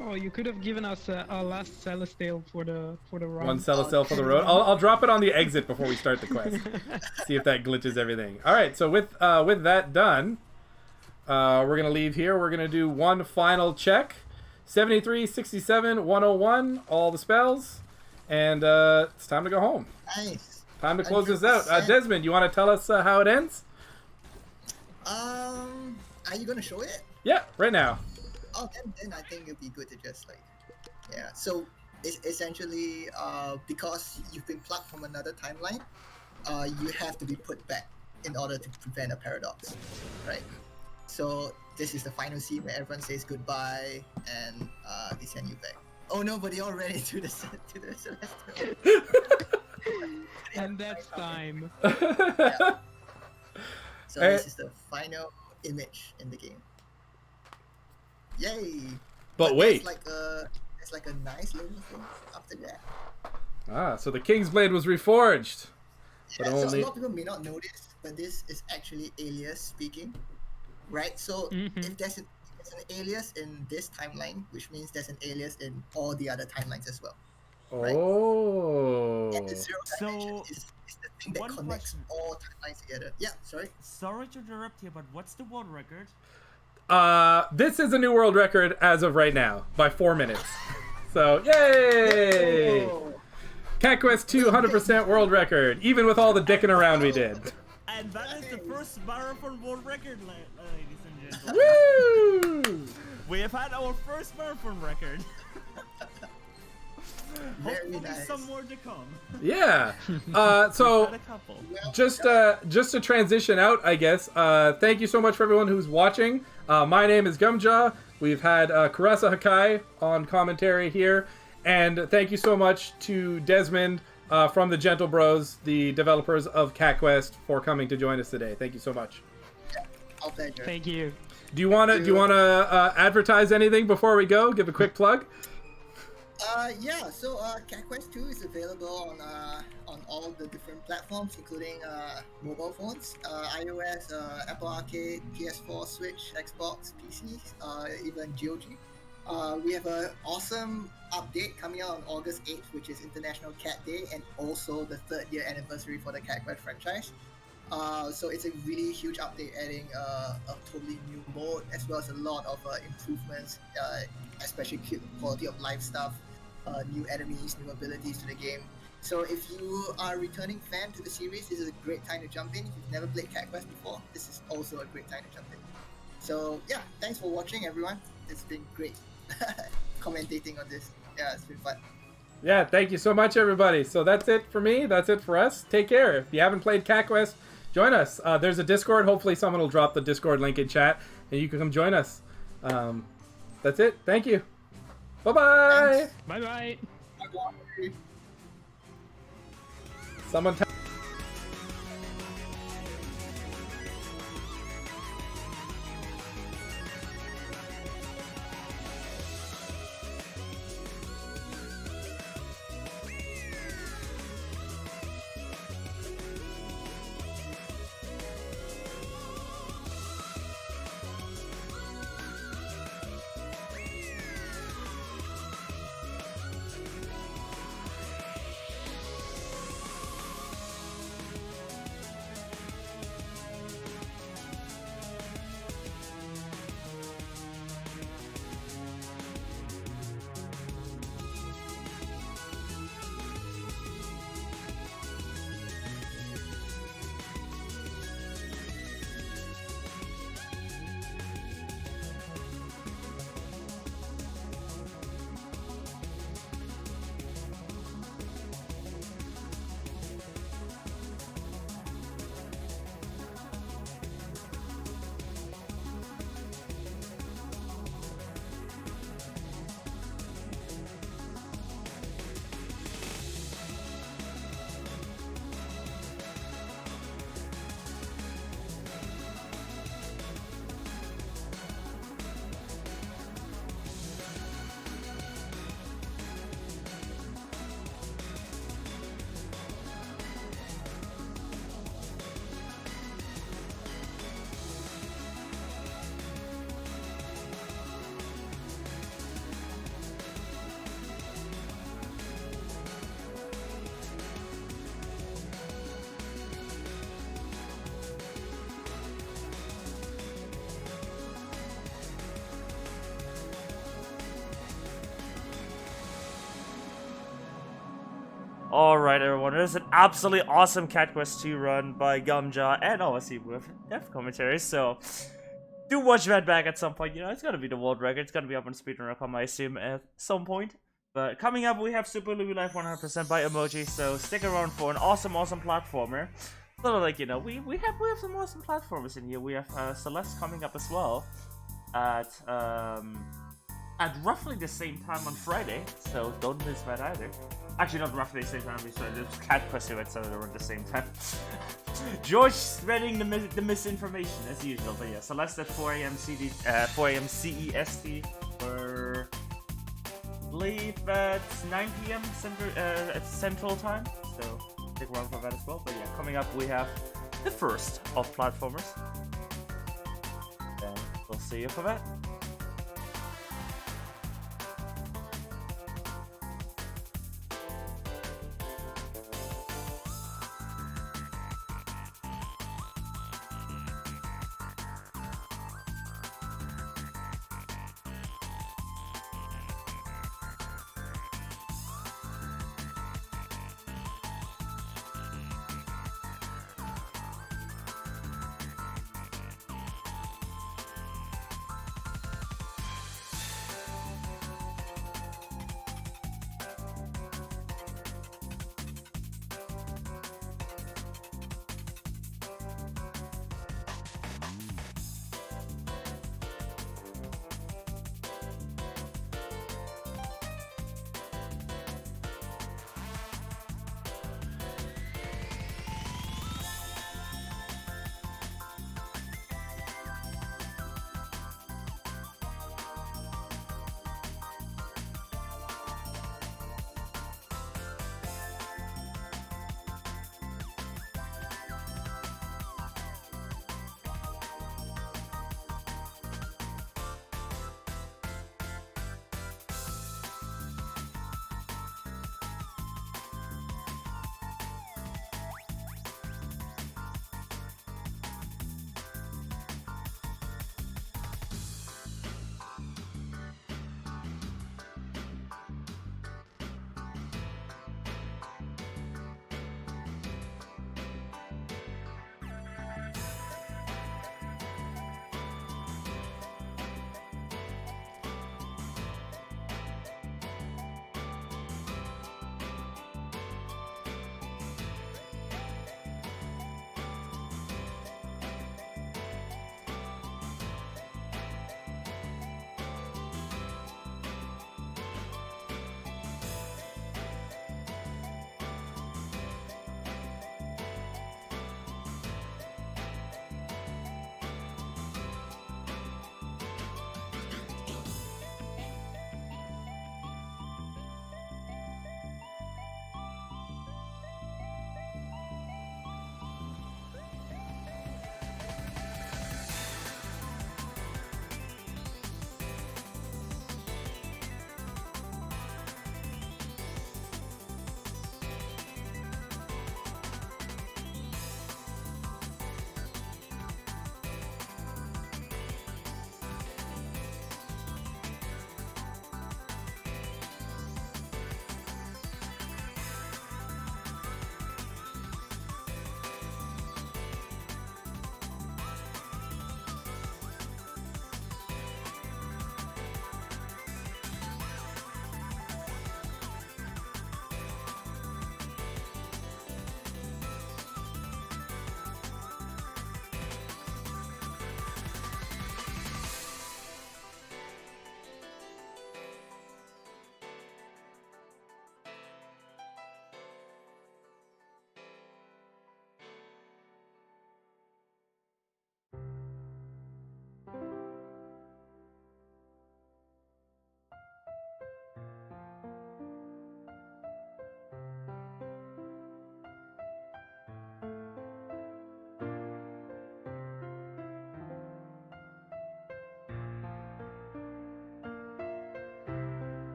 Oh, you could have given us a last Celestial for the round. One Celestial for the road. I'll drop it on the exit before we start the quest. See if that glitches everything. All right, so with that done, we're gonna leave here. We're gonna do one final check. 73, 67, 101, all the spells, and it's time to go home. Nice. Time to close this out. Desmond, you want to tell us how it ends? Are you gonna show it? Yeah, right now. Oh, then I think it'd be good to just like, yeah. So it's essentially because you've been plucked from another timeline, you have to be put back in order to prevent a paradox, right? So this is the final scene where everyone says goodbye and they send you back. Oh no, but you're already to the Celestial. And that's time. Yeah. So this is the final image in the game. Yay! But wait. There's like a nice little thing after that. Ah, so the King's Blade was reforged. Yeah, so a lot of people may not know this, but this is actually Alias speaking, right? So if there's an alias in this timeline, which means there's an alias in all the other timelines as well. Right? Oh. And the zero dimension is the thing that connects all timelines together. Yeah, sorry. Sorry to interrupt here, but what's the world record? This is a new world record as of right now by 4 minutes. So, yay! Oh. Cat Quest 2 100% world record, even with all the dicking around we did. And that is the first marathon world record, ladies and gentlemen. Woo! We have had our first marathon record. Very Hopefully nice. some more to come. Yeah. So Had a couple. just to transition out, I guess. Thank you so much for everyone who's watching. My name is Gumjaw. We've had Kurasahakai on commentary here, and thank you so much to Desmond from the Gentlebros, the developers of Cat Quest, for coming to join us today. Thank you so much. Our pleasure. Thank you. Do you want to advertise anything before we go? Give a quick plug. Yeah, so Cat Quest 2 is available on all the different platforms, including mobile phones, iOS, Apple Arcade, PS4, Switch, Xbox, PC, even GOG. We have an awesome update coming out on August 8th, which is International Cat Day, and also the 3rd year anniversary for the Cat Quest franchise. So it's a really huge update, adding a totally new mode, as well as a lot of improvements, especially quality of life stuff, new enemies, new abilities to the game. So if you are a returning fan to the series, this is a great time to jump in. If you've never played Cat Quest before, this is also a great time to jump in. So yeah, thanks for watching, everyone. It's been great commentating on this. Yeah, it's been fun. Yeah, thank you so much, everybody. So that's it for me. That's it for us. Take care. If you haven't played Cat Quest, join us. There's a Discord. Hopefully someone will drop the Discord link in chat, and you can come join us. That's it. Thank you. Bye-bye. Bye-bye. Bye-bye. Someone Alright everyone, there's an absolutely awesome Cat Quest 2 run by Gumjaw and obviously with dev commentaries, so do watch that back at some point. You know, it's gonna be the world record, it's gonna be up on Speedrun.com I assume at some point. But coming up we have Super Louie Life 100% by Emoji, so stick around for an awesome platformer. So like, you know, we have some awesome platformers in here. We have Celeste coming up as well at roughly the same time on Friday, so don't miss that either. Actually, not roughly the same time, there's Cat Quest events that are at the same time. George spreading the misinformation as usual, but yeah, Celeste at 4 AM CEST for I believe that's 9 PM at Central Time, so stick around for that as well. But yeah, coming up we have the first of platformers, and we'll see you for that.